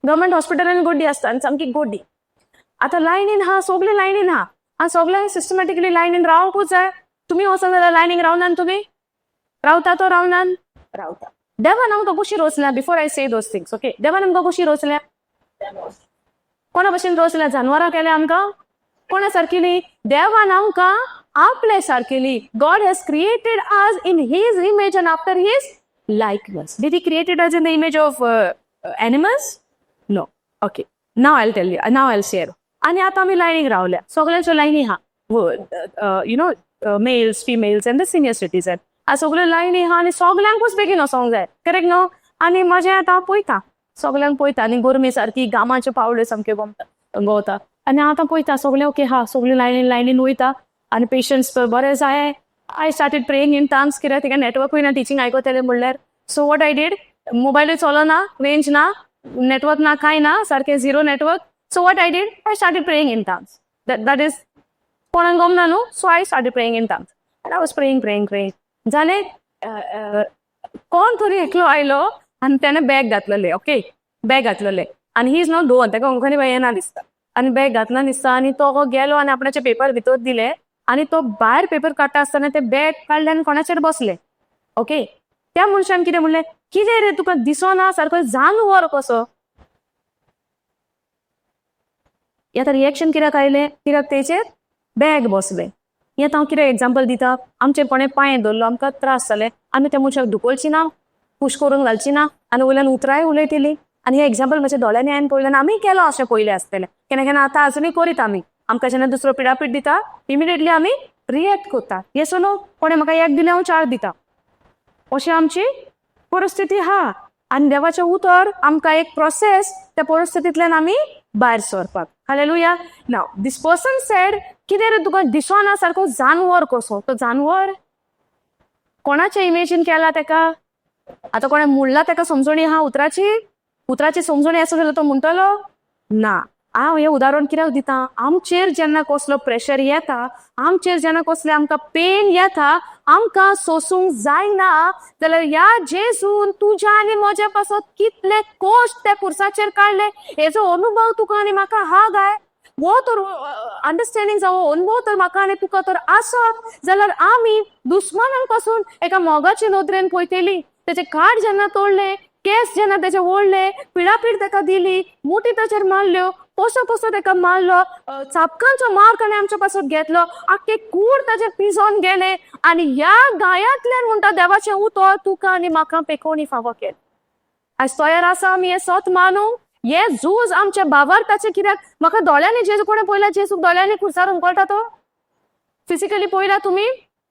गव्हर्मेंट हॉस्पिटलान गोड्डी आसता आनी सामकी गोड्डी. आतां लायनीन हा, सगळे लायनीन हा आनी सगळे सिस्टमॅटिकली लायनीन रावंकूच जाय. तुमी वचून जाल्यार लायनीक रावनान, तुमी रावता तो रावनान रावता. देवान आमकां कशी रोचल्या, बिफोर आय से दोज थिंग्स ओके, देवान आमकां कशी रोचल्या, कोणा भशेन रोचल्या. जानवरां केल्या आमकां कोणा सारकिली, देवान आमकां आपले सारकिली. God has created us in his image and after his likeness. Did he created us in the image of animals? No. Okay. Now I'll tell you. Now I'll share. आणि आता आम्ही लायनीक रावल्या. सगळ्यांच्यो लायनी हा. Males, females and the senior citizen. आ सगळ्यो लायनी हा आनी सगळ्यांकूच बेगीन वचोंक जाय. करेक्ट न्हू. आनी मजें आतां पळयता सगळ्यांक पळयता आनी गोरमे सारकी गामाचे पावले सामके गवता. आनी आतां पळयता सगळे ओके हा, सगळीं लायनीन वयता आनी पेशंट्स बरें जाय. I started praying in tongues कित्याक तिका नेटवर्कूय ना, टिचिंग आयकतलें म्हणल्यार. सो वॉट आय डीड, मोबायलूय चलना, रेंज ना, नेटवर्क ना, कांय ना, सारकें zero network. So what I did, I started praying in tongues. That is कोणाक गमना न्हू. So I started praying in tongues. And I was praying. जालें कोण तरी एकलो आयलो आनी त्याने बॅग घातलेले. ओके बॅग घातलेले आनी ही इज नॉट डोअर, ताका खंय येना दिसता आनी बॅग घातला दिसता आनी तो गेलो आनी आपणाचे पेपर भितर दिले आनी तो भायर पेपर काडटा आसतना ते बॅग काडले आनी कोणाचेर बसले. ओके त्या मनशान कितें म्हणलें, कितें रे तुका दिसना सारको जानवर कसो. आतां रिएक्शन कित्याक आयलें, कित्याक तेचेर बॅग बसले. आतां हांव कितें एग्जाम्पल दिता, आमचे कोणें पांय दवरलो आमकां त्रास जाले आमी त्या मनशाक दुखोवची ना, पुश करून घालची ना आनी वयल्यान उतराय उलयतली. आनी हे एग्जाम्पल म्हज्या दोळ्यांनी हांवें पळयलें आनी आमी केलो अशें पयलें आसतलें. केन्ना आतां आजुनूय करीत आमी. आमकां जेन्ना दुसरो पिडापीड दिता इमिडिएटली आमी रिएक्ट करता. येस नो, कोणें म्हाका 1 दिलें हांव 4 दिता, अशी आमची परिस्थिती हा. आनी देवाचें उतर आमकां एक प्रोसेस त्या परिस्थितींतल्यान आमी भायर सरपाक. Hallelujah. Now this person said, कितें रे तुका दिसना सारको जानवर कसो. तो जानवर कोणाच्या इमेजीन केला तेका. आतां कोणें म्हणला तेका समजणी हा उतराची समजणी आसा जाल्यार तो म्हणटलो ना. हांव हें उदाहरण कित्याक दिता, आमचेर जेन्ना कसलो प्रेशर येता, आमचेर जेन्ना कसले आमकां पेन येता, आमकां सोसूंक जायना जाल्यार ह्या जेजून तुज्या आनी म्हज्या पासत कितले कश्ट त्या कुर्साचेर काडले हेजो अनुभव तुका आनी म्हाका हा गाय. वो तर अंडरस्टँडिंग जावो अनुभव तर म्हाका आनी तुका तर आसत जाल्यार आमी दुस्मानां पासून एका मोगाचे नदरेन पळयतली. तेचे काड जेन्ना तोडले, केस जेन्ना तेचे ओडले, पिडापीड ताका दिली, मुठी ताचेर मारल्यो, कसो ताका मारलो, चापकांचो मार ताणें आमच्या पासून घेतलो, आख्खे कूड ताचेर पिजोन गेले आनी ह्या गायांतल्यान म्हणटा देवाचें उतर तुका आनी म्हाका पेकोवणी फावो केलें. आयज तयार आसा आमी हें सत मानूंक हे झूज आमच्या भावार्थाचे कित्याक म्हाका दोळ्यांनी जेजू कोणें पळयला जेजूक दोळ्यांनी खुर्सार कळटा तो फिजिकली पळयला तुम्ही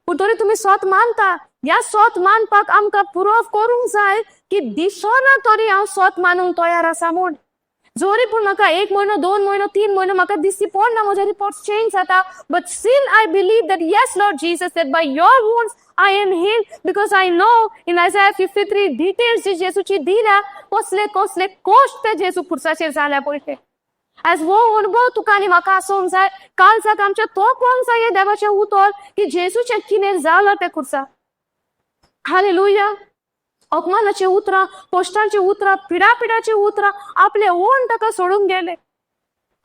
पूण तरी तुम्ही स्वत मानता ह्या स्वत मानपाक आमकां प्रूफ करूंक जाय की दिसना तरी हांव स्वत मानूंक तयार आसा म्हूण जोरी पूण म्हाका 1 म्हयनो 2 म्हयनो 3 म्हयनो म्हाका दिसती पडना म्हजे रिपोर्ट चेंज जाता but still I believe that yes Lord Jesus said by your wounds I am healed because I know in Isaiah 53 details जी जेसूची दिल्या कसले कसले कष्ट ते जेसू खुर्साचेर जाल्या पळय आज वो अनुभव तुका आनी म्हाका आसूंक जाय कालचाक आमच्या तो कोण जाय देवाचें उतर की जेसूच्या किनेर जालो ते खुर्सा हालेलुया अपमानाचे उतरां कश्टांचे उतरां पिडापिडाचे उतरां आपले ओन ताका सोडून गेले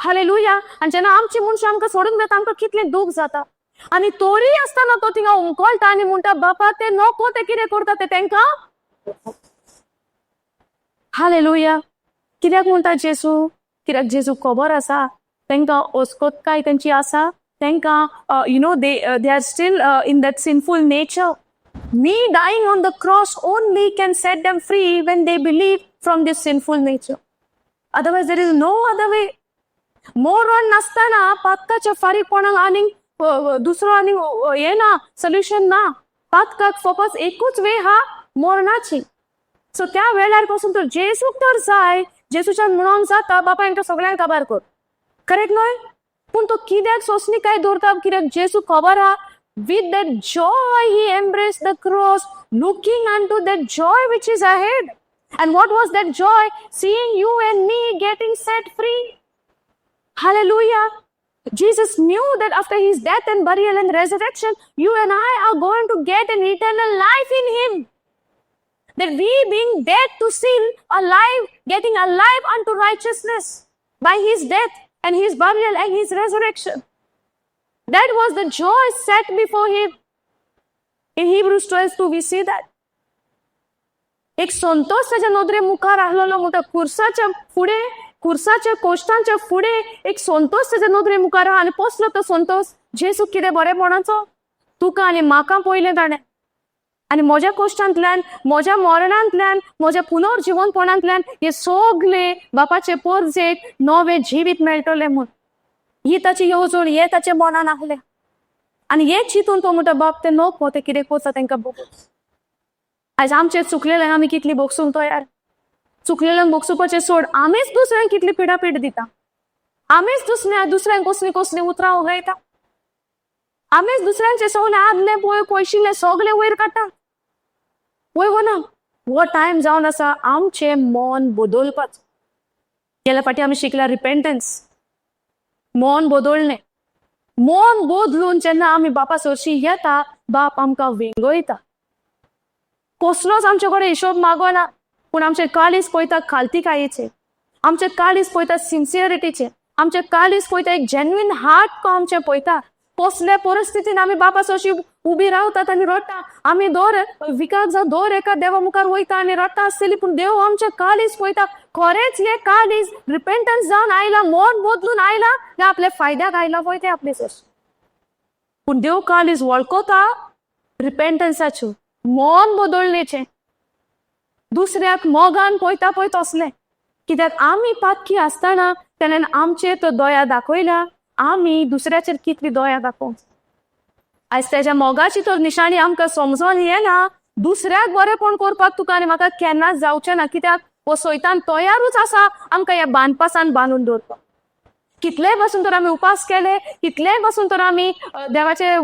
हालेलुया आनी जेन्ना आमची मनशां आमकां सोडून वता आमकां कितलें दूख जाता आणि तोरी असताना तो थिंगा उमकळटा आणि म्हणटा बापा ते नको ते कितें करता ते तेंकां हालेलुया कित्याक म्हणटा जेसू कित्याक जेजू खबर आसा तेंकां ओस्कोतकाय तेंची आसा तेंकां you know they are still in that sinful nature me dying on the cross only can set them free when they believe from this sinful nature otherwise there is no other way मोरण नासतना पातकाच्या फारीकपणाक आनीक दुसरो आनी हे ना solution ना पातकाक फकत एकूच वे हा मरणाची सो त्या वेळार पासून तर जेसूक तर जाय जेसूच्या म्हणून जाता बापा हांकां सगळ्यांक काबार कर करेक्ट न्हय पूण तो कित्याक सोंसणी काय दवरता कित्याक जेसू खबर हा with that joy he embraced the cross looking unto that joy which is ahead and what was that joy seeing you and me getting set free hallelujah Jesus knew that after his death and burial and resurrection, you and I are going to get an eternal life in him. That we being dead to sin, alive, getting alive unto righteousness by his death and his burial and his resurrection. That was the joy set before him. In Hebrews 12:2 we see that. एक संतोष त्याच्या नदरे मुखार आसलेलो म्हणटा खुर्साच्या कोश्टांच्या फुडे एक संतोष त्याच्या नदरे मुखार आनी पोसलो तो संतोष जेसू कितें बरेपणाचो तुका आनी म्हाका पयलें ताणें आनी म्हज्या कोश्टांतल्यान म्हज्या मरणांतल्यान म्हज्या पुनर्जीवनपणांतल्यान हे सगळे बापाचे परजेक नवे जिवीत मेळटले म्हूण ही ताची येवजण हे ताच्या मनान आहलें आनी हे चिंतून तो म्हणटा बाप ते नको ते कितें करता तांकां बघून आज आमचे चुकलेल्यांक आमी कितली बोगसूंक तयार चुकलेल्यांक बोगसूपाचें सोड आमीच दुसऱ्यांक कितली पिडापीड दिता आमीच दुसऱ्यांक कसली उतरां उगयता आमीच दुसऱ्यांचे सगळे आदले पळय पयशिल्ले सगळे वयर काडटा वय गो ना हो टायम जावन आसा आमचें मन बदलपाचो गेल्या फाटी आमी शिकल्या रिपेंटन्स मन बदलणें मन बदलून जेन्ना आमी बापा सरशी येता बाप आमकां वेंगयता कसलोच आमचे कडेन हिशोब मागना पूण आमचे काळीज पळयता खालतीकायेचे आमचे काळीज पळयता सिन्सियरिटीचे आमचे काळीज पळयता एक जेन्युइन हार्ट को आमचे पळयता कसले परिस्थितीन आमी बापा सरशी उबी रावतात आनी रडटा आमी दर विकाक जावं दर एका देवा मुखार वयता आनी रडटा आसतली पूण देव आमचे काळीज पळयता खरेंच हे काळीज रिपेंटन्स जावन आयला मन बदलून आयला काय आपल्या फायद्याक आयला पळय ते आपले सरशी पूण देव काळीज वळखता रिपेंटन्साच्यो मन बदलणेचे दुसऱ्याक मोगान पळयता पळय तसले कित्याक आमी पातकी आसतना तेणेन आमचेर तो दया दाखयल्या आमी दुसऱ्याचेर कितली दया दाखोवंक आयज तेज्या मोगाची तर निशाणी आमकां समजून येना दुसऱ्याक बरेपण करपाक तुका आनी म्हाका केन्नाच जावचें ना कित्याक हो सैतान तयारूच आसा आमकां ह्या बांदपासान बांदून दवरपाक कितलेय पासून तर आमी उपास केले कितलेय पासून तर आमी देवाचे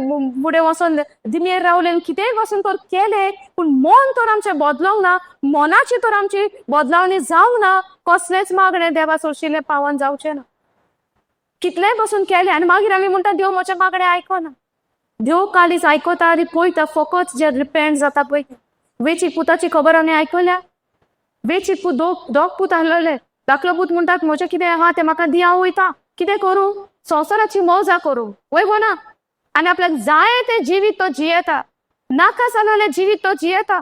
फुडें वचून दिमेर रावले कितेंय पासून तर केले पूण मन तर आमचें बदलोंक ना मनाची तर आमची बदलावणी जावंक ना कसलेच मागणें देवा सरशिल्लें पावन जावचें ना कितलेय पासून केले आनी मागीर आमी म्हणटा देव म्हजें मागणें आयकना देव काळीज आयकता आनी पळयता फकत जे रिपेंट जाता पळय वेचीक पुताची खबर आमी आयकल्या वेचीक पूत दोग पूत आहलेले धाकलो पूत म्हणटात म्हजें कितें आहा तें म्हाका दी हांव वयता कितें करूं संवसाराची मौजा करूं वय गो ना आनी आपल्याक जाय तें जिवीत तो जियेता नाका जाल्लें जिवीत तो जियेता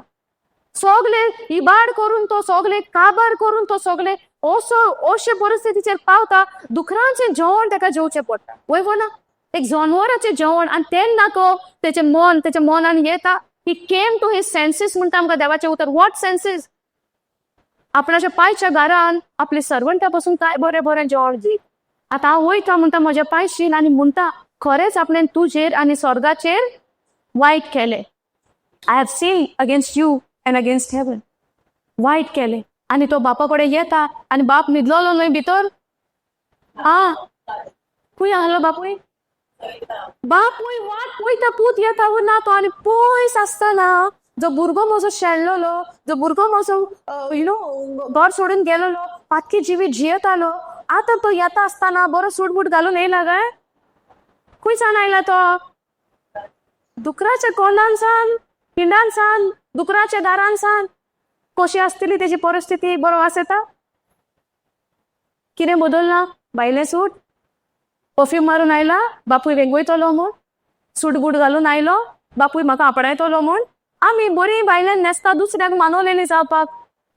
सगळे इबाड करून तो सगळे काबार करून तो सगळे अशे परिस्थितीचेर पावता दुखरांचें जेवण ताका जेवचें पडटा वय गो ना एक जनवराचें जेवण आनी तेन्ना तो तेच्या मनान येता ही केम टू हीज सेन्सीस म्हणटा आमकां देवाचें उतर वॉट सेन्सीस आपणाच्या पायच्या घरान आपले सर्वंटा पासून काय बरें बरें जेवण दी. आता हांव वयता म्हणटा म्हज्या पायशीन आनी म्हणटा खरेंच आपणें तुजेर आनी स्वर्गाचेर वायट केलें. I have sinned against you and against heaven. वायट केलें. आनी तो बापा कडेन येता आनी बाप न्हिदलोलो न्हय भितर. खूंय आहलो बापूय. बापूय वाट पळयता पूत येता वो ना तो. आनी पयस आसतना जो भुरगो म्हजो शेणलोलो, जो भुरगो म्हजो घर सोडून गेलोलो, पातकी जिवीत जियेतालो, आतां तो येता आसतना बरो सूटबूट घालून येयला काय. खंयच्यान आयला तो. दुकराच्या कोंडांसान, पिंडांसान, दुकराच्या दारांसान. कशी आसतली तेजी परिस्थिती. बरो वास येता. कितें बदलना. बायलें सूट परफ्यूम मारून आयला, बापूय वेंगोयतलो म्हूण. सूटबूट घालून आयलो, बापूय म्हाका आपणायतलो म्हूण. आमी बरी बायलेन न्हेसता दुसऱ्याक मानवलेली जावपाक.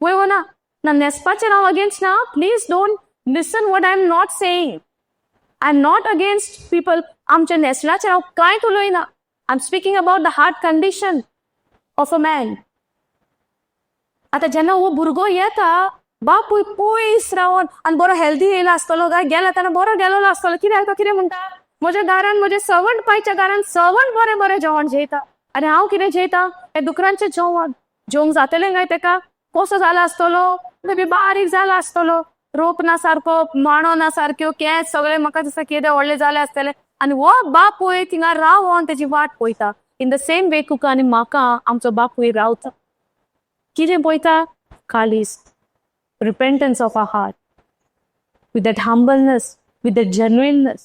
वय ना ना न्हेसपाचेर हांव अगेन्स्ट ना. Please don't listen what I am not saying. I am not against people. आमच्या न्हेसणाचेर हांव कांयच उलयना. I am speaking about the heart condition of a man. आतां जेन्ना हो भुरगो येता, बापूय पयस रावन आनी बरो हेल्दी येयलो आसतलो काय. गेला तेन्ना बरो गेलोलो आसतलो. कित्याक तो कितें म्हणटा, म्हज्या दारान म्हजे सर्वंट पायच्या घरान सर्वंट बरें बरें जेवण जेयता आनी हांव कितें जेयता हें दुकरांचें जेवण. जेवंक जातलें काय तेका. कसो जालो आसतलो. मे बी बारीक जालो आसतलो. रोप ना सारको, माणो ना सारक्यो, केंस सगळे म्हाका दिसता कितें व्हडले जाले आसतले. आनी हो बापूय थिंगा रावन तेजी वाट पळयता. इन द सेम वे तुका आनी म्हाका आमचो बापूय रावता. कितें पळयता. काळीज. repentance of our heart, with that humbleness, with that genuineness.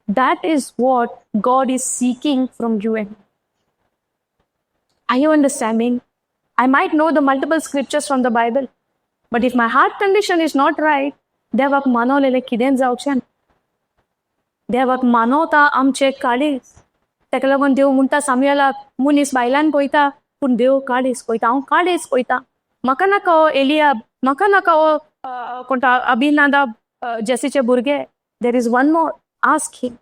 That is what God is seeking from you and me. Are you understanding? I might know the multiple scriptures from the Bible, but if my heart condition is not right, देवाक मानवलेले कितें जावचें ना. देवाक मानवता आमचे काळीज. तेका लागून देव म्हणटा सामुएलाक, मनीस बायलान पळयता पूण देव काळीज पळयता. हांव काळीज पळयता. म्हाका नाका हो एलियाब, म्हाका नाका हो कोणता अभिनादाब, जेसीचे भुरगे. There is one more. Ask him.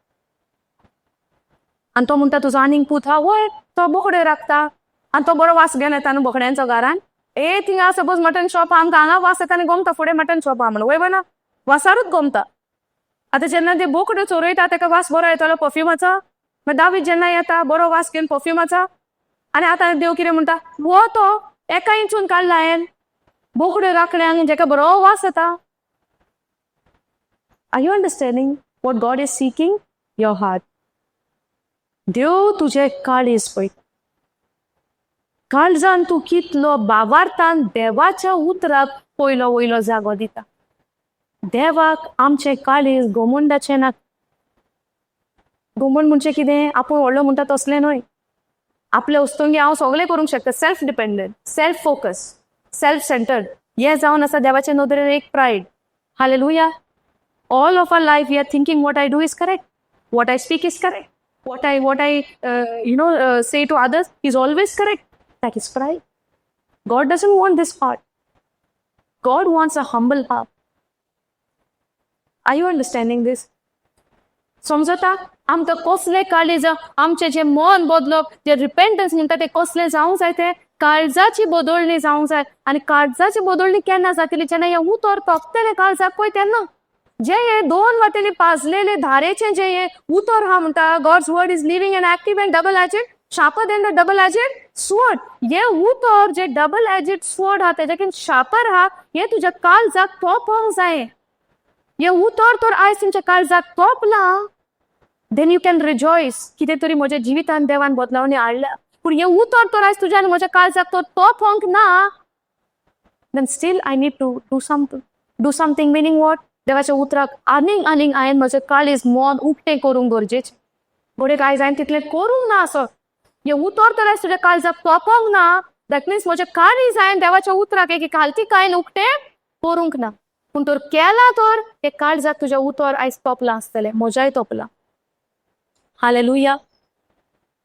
आनी तो म्हणटा तुजो आनीक पूत हा. वय तो बोकडे राखता आनी तो बरो वास घेवन येता न्हू बोकड्यांचो घरान. थिंगा सपोज मटन शॉप आमकां हांगा वास येता आनी गोमता फुडें मटन शॉप आहा म्हणून. वय ना वासारूच गोमता. आतां जेन्ना ते बोकड्यो चोरयता तेका वास बरो येतलो परफ्युमाचो. मागीर दावीद जेन्ना येता बरो वास घेवन परफ्युमाचो. आनी आतां देव कितें म्हणटा, हो तो एका इंचून काडला हांवें बोकड्यो राखण्यांक जेका बरो वास येता. Are you understanding what God is seeking? Your heart. देव तुजे काळीज पळयता. काळजान तूं कितलो बावार्थान देवाच्या उतराक पयलो वयलो जागो दिता. देवाक आमचे काळीज घुमंडाचें ना. घुमंड म्हणजे कितें? आपूण व्हडलो म्हणटा तसलें न्हय. आपले उस्तोंगी हांव सगळें करूंक शकता. Self dependent, self focus, self centred. हे जावन आसा देवाचे नदरेन एक pride. Hallelujah. All of our life we are thinking what I do is correct, what I speak is correct, what I say to others is always correct. That is pride. God doesn't want this part. God wants a humble heart. Are you understanding this? समजता? आमकां कसले काळीज, आमचे जे मन बदलप, जे रिपेंटन्स म्हणटा ते कसले जावंक जाय. ते काळजाची बदलणी जावंक जाय. आनी काळजाची बदलणी केन्ना जातली? जेन्ना हे उतर तोपतले काळजाक पळय तेन्ना. जे हे दोन वाटेनी पाजलेले धारेचे जे हे उतर हा म्हणटा, God's word is living and active and double edged, sharper than the double edged sword. हे उतर जे डबल एजेड स्वॉर्ड हा तेच्याकीन शार्पर हा, हे तुज्या काळजाक तोपवंक जाय. हे उतर तर आयज तुमच्या काळजाक तोपला, देन यू कॅन रिजॉयस. कितें तरी म्हज्या जिवितान देवान बदलावणी हाडल्या. पूण हे उतर तर आयज तुज्या आनी म्हज्या काळजाक तो तोपवंक ना, then still I need to do something. Do something meaning what? देवाच्या उतराक आनीक हांवें म्हजें काळीज मन उक्तें करूंक गरजेचें. घोडे आयज हांवें तितलें करूंक ना. असो हे उतर तर आयज तुज्या काळजाक तोपवंक ना, दॅट मिन्स म्हजें काळीज हांवें देवाच्या उतराक एक हालती कांय उक्तें करूंक ना. पूण तर केला तर ते काळजाक तुज्या उतर आयज तोपलां आसतलें, म्हज्याय तोपलां. हालेलुया.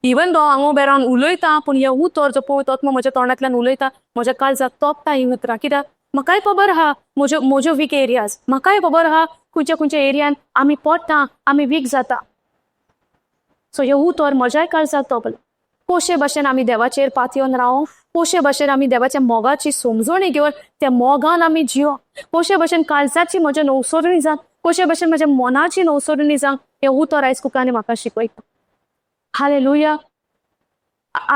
इवन दो हांगा उबें रावन उलयता, पूण हे उतर जो पळयत तो म्हज्या तोंडांतल्यान उलयता, म्हज्या काळजाक तोपता ही उतरां. कित्याक? म्हाकाय खबर आहा म्हज्यो वीक एरियाज. म्हाकाय खबर आहा खंयच्या एरियान आमी पडटा, आमी वीक जाता. सो हे उतर म्हज्याय काळजाक तोपला. पोशे भाशेन आमी देवाचेर पातयोन रावोंक, पोशे भाशेन आमी देवाच्या मोगाची समजणी घेवन त्या मोगान आमी जियोंक, पोशे भाशेन काळजाची म्हज्या नवसोरणी जावंक, पोशे भाशेन म्हज्या मनाची नवसोरणी जावंक हें उतर आयज कुकांनी म्हाका शिकयता. हालेलुया.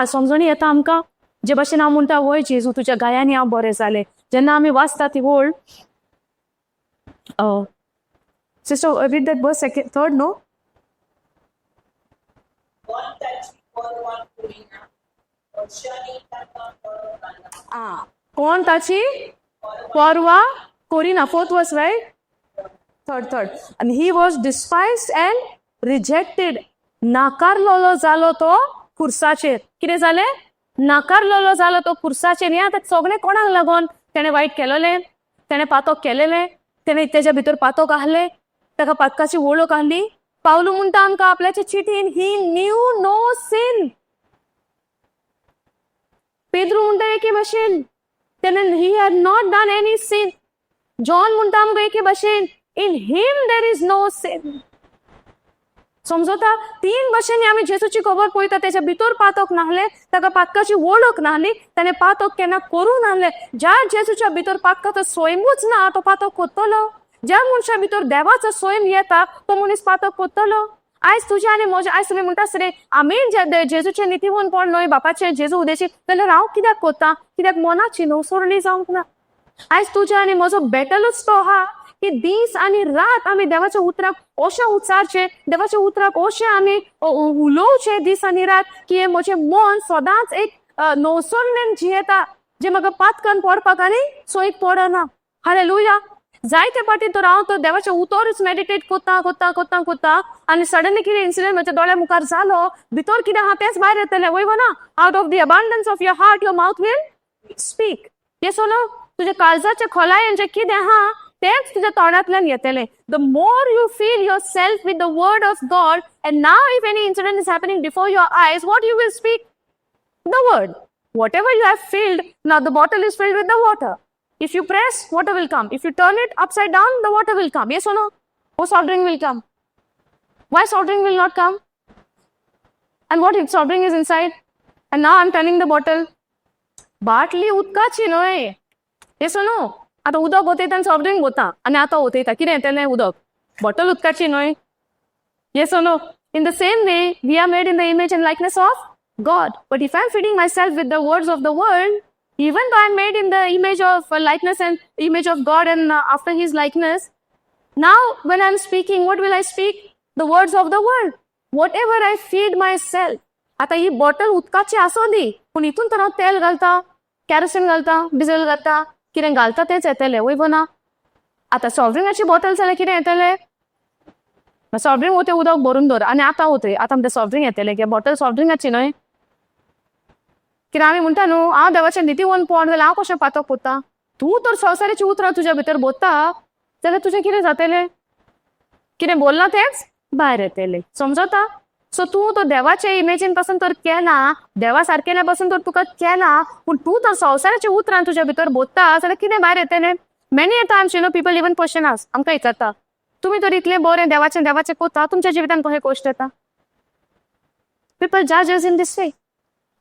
समजणी येता आमकां जे भाशेन हांव म्हणटा वय जेजू तुज्या गायांनी हांव बरें जालें. जेन्ना आमी वाचता ती old sister read that verse third no. One touch for one Purina, or Shani Tata for Nana. कोण ताची परवा कोरिना. Fourth verse right. Third and he was despised and rejected. नाकारलेलो जालो तो खुर्साचेर. कितें जालें? नाकारलेलो जालो तो खुर्साचेर. हें आतां सगळें कोणाक लागून? तेणें वायट केलेलें, तेणें पातक केलेलें, तेणें तेज्या भितर पातक आहलें, ताका पातकाची वळख आहली. पावलू म्हणटा आमकां आपल्याच्या चिठीन ही न्यू नो सीन. पेद्रू म्हणटा एके भाशेन तेणें he had not done any sin. John म्हणटा आमकां एके भाशेन in him there is no sin. समजता? तीन भाशेनी आमी जेजूची खबर पळयता. तेच्या भितर पातक नाहलें, ताका पातकाची वळख नाहली, ताणें पातक केन्ना करूं नाहलें. ज्या जेजूच्या भितर पातकाचो स्वयंूच ना तो पातक कोत्तलो. ज्या मनशा भितर देवाचो स्वयं येता तो मनीस पातक कोत्तलो. आयज तुझे आनी म्हजे आयज तुमी म्हणटात रे आमी जेजूचे नितीवन पडलोय बापाचे जेजू उदेशी जाल्यार हांव कित्याक कोत्ता? कित्याक मनाची नवसोरणी जावंक ना. आयज तुजे आनी म्हजो बॅटलूच तो आहा की दीस आनी रात आमी देवाच्या उतराक अशें उच्चारचे, देवाच्या उतराक अशें आमी उलोवचे दीस आनी रात की हें म्हजें मन सदांच एक नवसोरणेन जियेता जे म्हाका पातकान पडपाक आनी सोयीक पडना. हालेलुया. जायते पाटी तर हांव तो देवाच्या उतोरूच मेडिटेट कोत्ता आनी सडनली कितें इन्सिडेंट म्हज्या दोळ्या मुखार जालो, भितर कितें आहा तेंच भायर येतलें. वय ना, out of the abundance of your heart your mouth will speak. Yes ओ नो? तुज्या काळजाच्या खोलायेन जें कितें आहा तेंच तुज्या तोंडांतल्यान येतलें. The more you feel your self with the word of God and now if any incident is happening before your आयज what you will speak? The word. Whatever you have filled, now the bottle is filled with the water. If you press, water will come. If you turn it upside down, the water will come. Yes or no? Oh, soft drink will come. Why soft drink will not come? And what if soft drink is inside? And now I'm turning the bottle. बाटली उदकाची न्हय. Yes or no? आता उदक ओतयता आनी soft drink वता आनी आतां ओतयता कितें येतलें उदक? बॉटल उदकाची न्हय. Yes or no? In the same way, we are made in the image and likeness of God. But if I'm feeding myself with the words of the world, even though I'm made in the image of likeness and image of God and after His likeness, now when I'm speaking, what will I speak? The words of the world. Whatever I feed myself. आता ही bottle उदकाची आसो दी, पूण हितून तर हांव तेल घालता, kerosene घालता, डिझेल घालता, कितें घालता तेंच येतलें. वय ना? आता सॉफ्ट ड्रिंकाची बॉटल जाल्यार कितें येतलें? सॉफ्ट ड्रिंक वते उदक भरून दवर आनी आतां वतय आतां म्हणटा सॉफ्ट ड्रिंक येतलें की बॉटल सॉफ्ट ड्रिंकाची न्हय. कित्याक आमी म्हणटा न्हू हांव देवाचें नितीवन पड जाल्यार हांव कशें पातक कोत्ता? तूं तर संवसाराची उतरां तुज्या भितर बोत्ता जाल्यार तुजें कितें जातलें? कितें बोल्लां तेंच भायर येतलें. समजता? सो तूं तो देवाचे इमेजीन पासून तर केला, देवा सारकेल्या पासून तर तुका केला, पूण तूं तर संवसाराच्या उतरां तुज्या भितर बोत्ता जाल्यार कितें भायर येतलें? Many times people even question ask आमकां विचारता तुम्ही तर इतलें बरें देवाचें कोत्ता तुमच्या जिवितान कशें कश्ट येता? पीपल जज इन दिस वे.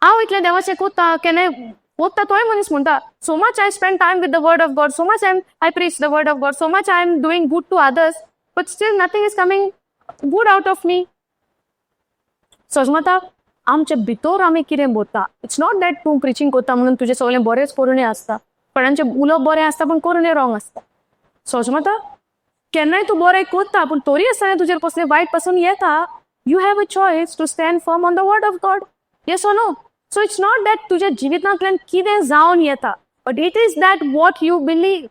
हांव इतलें देवाचें कोत्ता केन्नाय कोत्ता तोय मनीस म्हणटा so much I spend time with the word of God, so much I preach the word of God, so much I am doing good to others, but still nothing is coming good out of me. समजता? आमचे भितर आमी कितें बोत्ता. It's not that तूं preaching कोत्ता म्हणून तुजें सगळें बरेंच करुणें आसता. कोणाचें उलोवप बरें आसता पूण करुणें रॉंग आसता. समजता? केन्नाय तूं बरें कोत्ता पूण तरी आसतना तुजेर कसलें वायट पासून येता, you have a choice to stand firm on the word of God. Yes or no? So it's not that तुज्या जिवितांतल्यान कितें जावन येता, but it is that what you believe.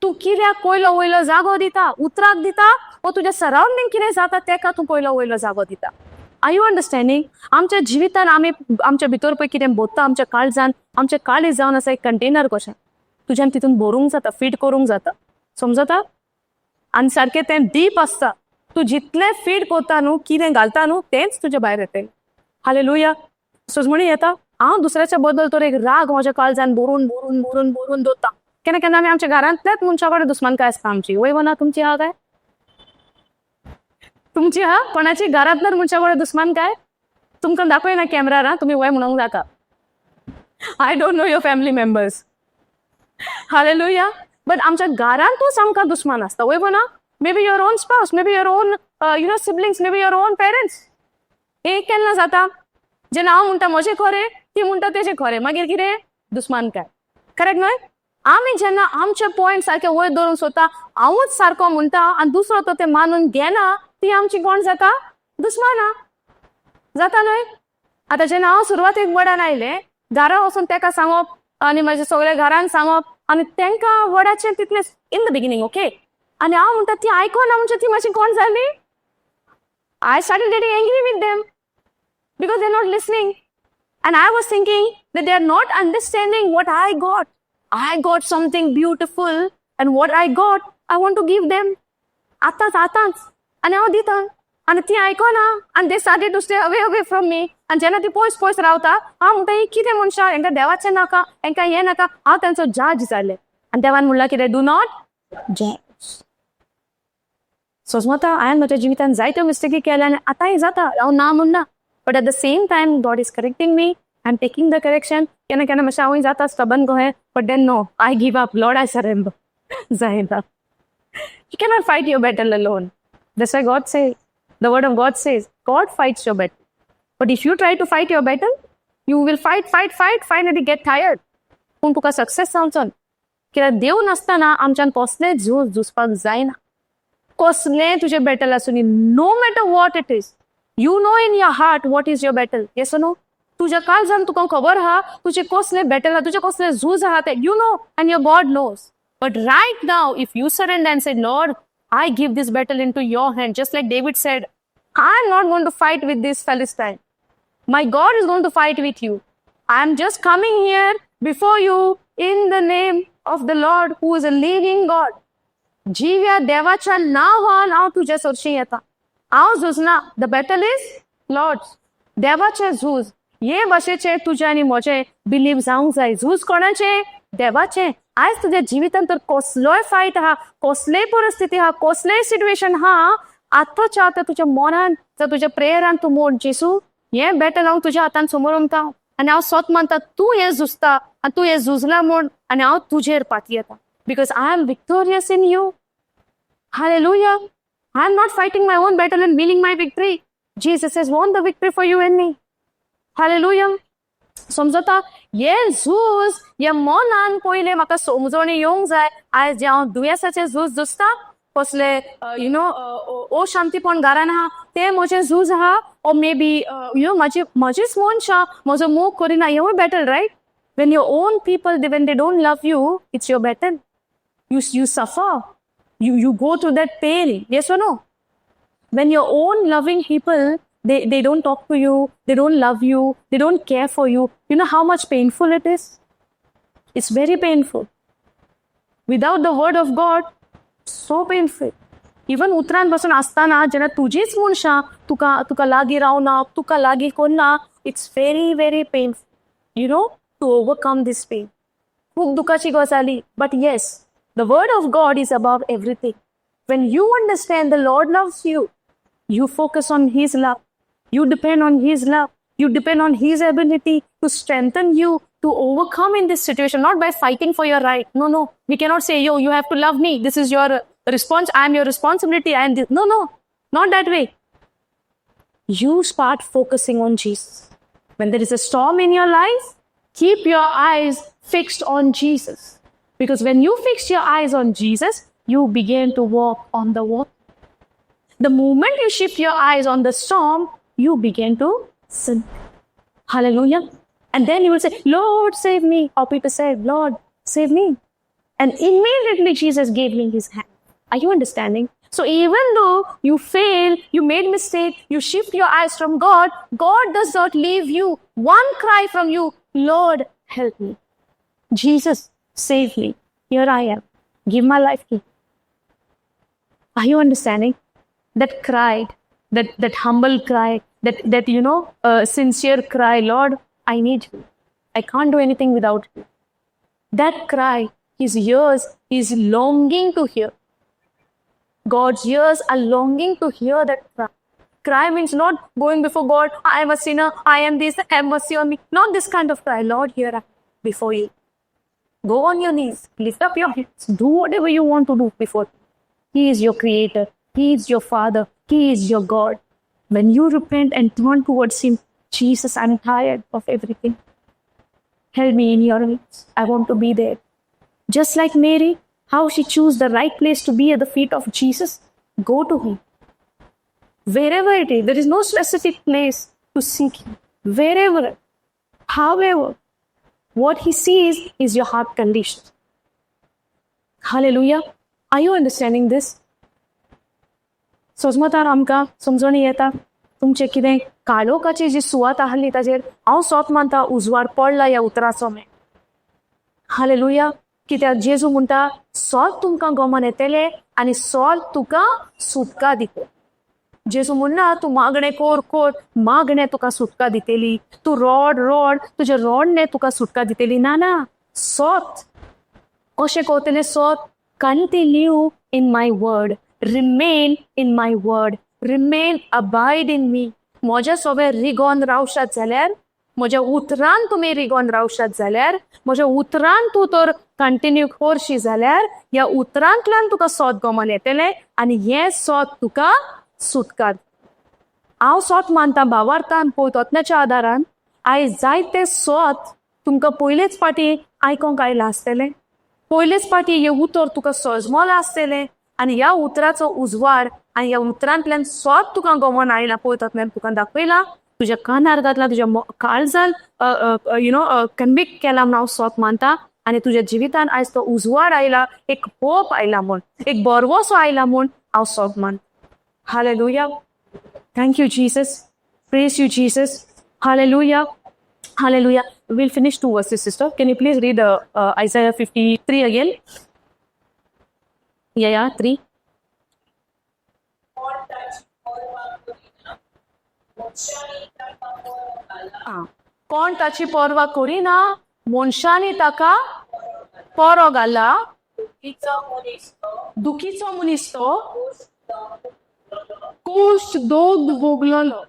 तूं कित्याक पयलो वयलो जागो दिता, उतराक दिता, वा तुज्या सरावंडींग कितें जाता तेका तूं पयलो वयलो जागो दिता. Are you understanding? आमच्या जिवितान आमी आमच्या भितर पळय कितें बोत्ता आमच्या काळजान, आमचें काळीज जावन आसा एक कंटेनर कशें तुज्यान तितून भरूंक जाता, फीड करूंक जाता. समजता? आनी सारकें तें डीप आसता. तूं जितलें फीड कोत्ता न्हू, कितें घालता न्हू, तेंच तुज्या भायर येतलें. हालेलुया. सोजमणी येता. हांव दुसऱ्याच्या बद्दल तर एक राग म्हज्या काळजान भरून भरून भरून भरून दवरता. केन्ना केन्ना आमी आमच्या घरांतल्याच मनशा कडेन दुस्मानकाय आसता आमची. वय ना तुमची आहा काय? तुमची आहा? कोणाची घरांतल्याच मनशा कडेन दुस्मानकाय? तुमकां दाखोय ना कॅमेरार तुम्ही वय म्हणूंक जाता. I don't know your family members. Hallelujah. But आमच्या घरांतूच आमकां दुस्मान आसता वय ना. May be your own spouse, may be your own siblings, may be your own parents. हे केन्ना जाता जेन्ना हांव म्हणटा म्हजें खरें, ती म्हणटा तेजें खरें, मागीर कितें दुस्मान काय. करेक्ट न्हय. आमी जेन्ना आमचे पॉयंट सारके वयर दवरूंक सोदता, हांवूच सारको म्हणटा आनी दुसरो तो ते मानून घेना, ती आमची कोण जाता दुस्माना जाता न्हय. आतां जेन्ना हांव सुरवातेक वडान आयलें, घरा वचून तेका सांगप आनी म्हाज्या सगळ्या घरांक सांगप आनी तेंकां वडाचें तितलें इन द बिगिनींग ओके. आनी हांव म्हणटा ती आयकोना म्हणजे ती म्हाजी कोण जाली. I started getting angry with them because they're not listening. And I was thinking that they are not understanding what I got. I got something beautiful and what I got, I want to give them. आताच. आणि हांव दिता. आणि ती आयकोना and they started to stay away from me. आणि जेन्ना ती पयस रावता, हांव म्हणटा ही कितें मनशां, हेंकां देवाचें नाका, हेंकां हें नाका. हांव तांचो जज जालें. आनी देवान म्हणलां कितें, डू नॉट जज. सो समजता हांवें म्हज्या जिवितांत जायत्यो मिस्टेकी केल्या आनी आतांय जाता, हांव ना म्हणना. But at the same time God is correcting me. I am taking the correction. केन्ना मातशें हांवूय जाता स्टबन कहें, but then no, I give up. Lord I surrender. जायना. You cannot fight your battle alone. That's why God says, the word of God says, God fights your battle. But if you try to fight your battle, you will fight, finally get tired. पूण तुका success जावचो. कित्याक देव नासतना आमच्यान कसलें झुजपाक जायना. कसलें तुजें बॅटल आसूं नी, no matter what it is. You know in your heart what is your battle. Yes no. तुज्या काळजान तुका खबर आहा तुजें कसलें बॅटल आहा, तुजें कसलें झूज आहा तें. You know and your God knows. But right now, if you surrender and say, Lord, I give this battle into your hand, just like David said, I'm not going to fight with this Philistine. My God is going to fight with you. I'm just coming here before you in the name of the Lord who is a living God. जिव्या देवाच्या नावान हांव तुजे सरशी येता. हांव झुजना. The battle is Lord's. देवाचें झूज. हे भाशेचें तुजें आनी म्हजें बिलीव जावंक जाय. झूज कोणाचें? देवाचें. आयज तुज्या जिवितांत तर कसलोय फायट आहा, कसलेय परिस्थिती आहा, कसलेय सिच्युएशन आहा, आतांच्या आतां तुज्या मनान जर तुज्या प्रेयरान तूं म्हण, जेसू हें बॅटल हांव तुज्या हातान समोर उमता आनी हांव स्वत मानता तूं हें झुजता आनी तूं हें झुजला म्हूण आनी हांव तुजेर पाती येता. Because I am victorious in you. Hallelujah. I am not fighting my own battle and winning my victory. Jesus has won the victory for you and me. Hallelujah. समजता हे झूज हे मनान पयलें म्हाका समजोणी येवंक जाय. आयज जे हांव दुयेंसाचें झूज झुजता, कसले अशांतीपण घरान आहा तें म्हजें झूज आहा, ओ मे बी म्हजीच मनशां म्हजो मोग करिना, हेंवूय battle right. When your own people when they don't love you, it's your battle. You suffer. You go through that pain, yes or no? When your own loving people, they don't talk to you, they don't love you, they don't care for you. You know how much painful it is? It's very painful. Without the word of God, so painful. Even उतरान बसून असताना जेन्ना तुजीच मनशां तुका लागीं रावना, तुका लागीं करना, it's very, very painful, you know, to overcome this pain. खूब दुखाची गजाली. But yes, the word of God is above everything. When you understand the Lord loves you, you focus on His love. You depend on His love. You depend on His ability to strengthen you to overcome in this situation, not by fighting for your right. No. We cannot say, yo, you have to love me. This is your response. I am your responsibility. No. Not that way. You start focusing on Jesus. When there is a storm in your life, keep your eyes fixed on Jesus. Because when you fix your eyes on Jesus, you begin to walk on the water. The moment you shift your eyes on the storm, you begin to sin. Hallelujah. And then you will say, Lord, save me. Or people say, Lord, save me. And immediately Jesus gave me His hand. Are you understanding? So even though you fail, you made mistake, you shift your eyes from God, God does not leave you. One cry from you, Lord, help me. Jesus, save me. Here I am. Give my life to you. Are you understanding? That cry, that humble cry, that sincere cry, Lord, I need you. I can't do anything without you. That cry, His ears is longing to hear. God's ears are longing to hear that cry. Cry means not going before God, I am a sinner, I am this, have mercy on me. Not this kind of cry. Lord, here I am before you. Go on your knees, lift up your hands, do whatever you want to do before. He is your creator, He is your Father, He is your God. When you repent and turn towards Him, Jesus, I'm tired of everything. Help me in your hands. I want to be there. Just like Mary, how she chose the right place to be at the feet of Jesus. Go to Him. Wherever it is, there is no specific place to seek Him. Wherever, however, what He sees is your heart condition. Hallelujah. Are you understanding this? सोजमतार आमकां समजून येता तुमचे कितें काळोखाची जी सुवात आहली ताजेर हांव सोत मानता उजवाड पडला ह्या उतराचो मे. हालेलुया. कित्याक जेजू म्हणटा सोत तुमकां गमन येतले आनी सोत तुका सुटका दितले. जेजू म्हणना तूं मागणें कोर कोर, मागणें तुका सुटका दितेली. तूं रोड रोड, तुजे रोडणे तुका सुटका दितेली. ना ना, सोत कशें कोतलें सोत? Continue in my word, remain in my word, remain abide in me. म्हज्या सोबे रिगोन रावशात जाल्यार, म्हज्या उतरान तुमी रिगोन रावशात जाल्यार, म्हज्या उतरान तूं तर कंटिन्यू करशी जाल्यार ह्या उतरांतल्यान तुका सोत गमन येतलें आनी हें सोत तुका सुटका. हांव सोत मानता भावार्थान पळयतोतण्याच्या आदारान आयज जायते सोत तुमकां पयलेच फाटी आयकोंक आयला आसतलें. पयलेच फाटी हे उतर तुका सजमोला आसतलें आनी ह्या उतराचो उजवाड आनी ह्या उतरांतल्यान सोत तुका गमन आयला पळयतोतल्यान तुका दाखयला. तुज्या कानार घातला, तुज्या काळजान कन्विक्ट केला म्हूण हांव सोत मानता आनी तुज्या जिवितान आयज तो उजवाड आयला, एक होप आयला म्हूण, एक बरवसो आयला म्हूण हांव सोत मानता. Hallelujah. Thank you, Jesus. Praise you, Jesus. Hallelujah. Hallelujah. We'll finish 2 verses, sister. Can you please read Isaiah 53 again? Yeah, 3. कोण ताची पर्वा करिना, मनशांनी ताका परो घाला. दुखीचो मनीस तो कुश्ट दोग भोगलोलो,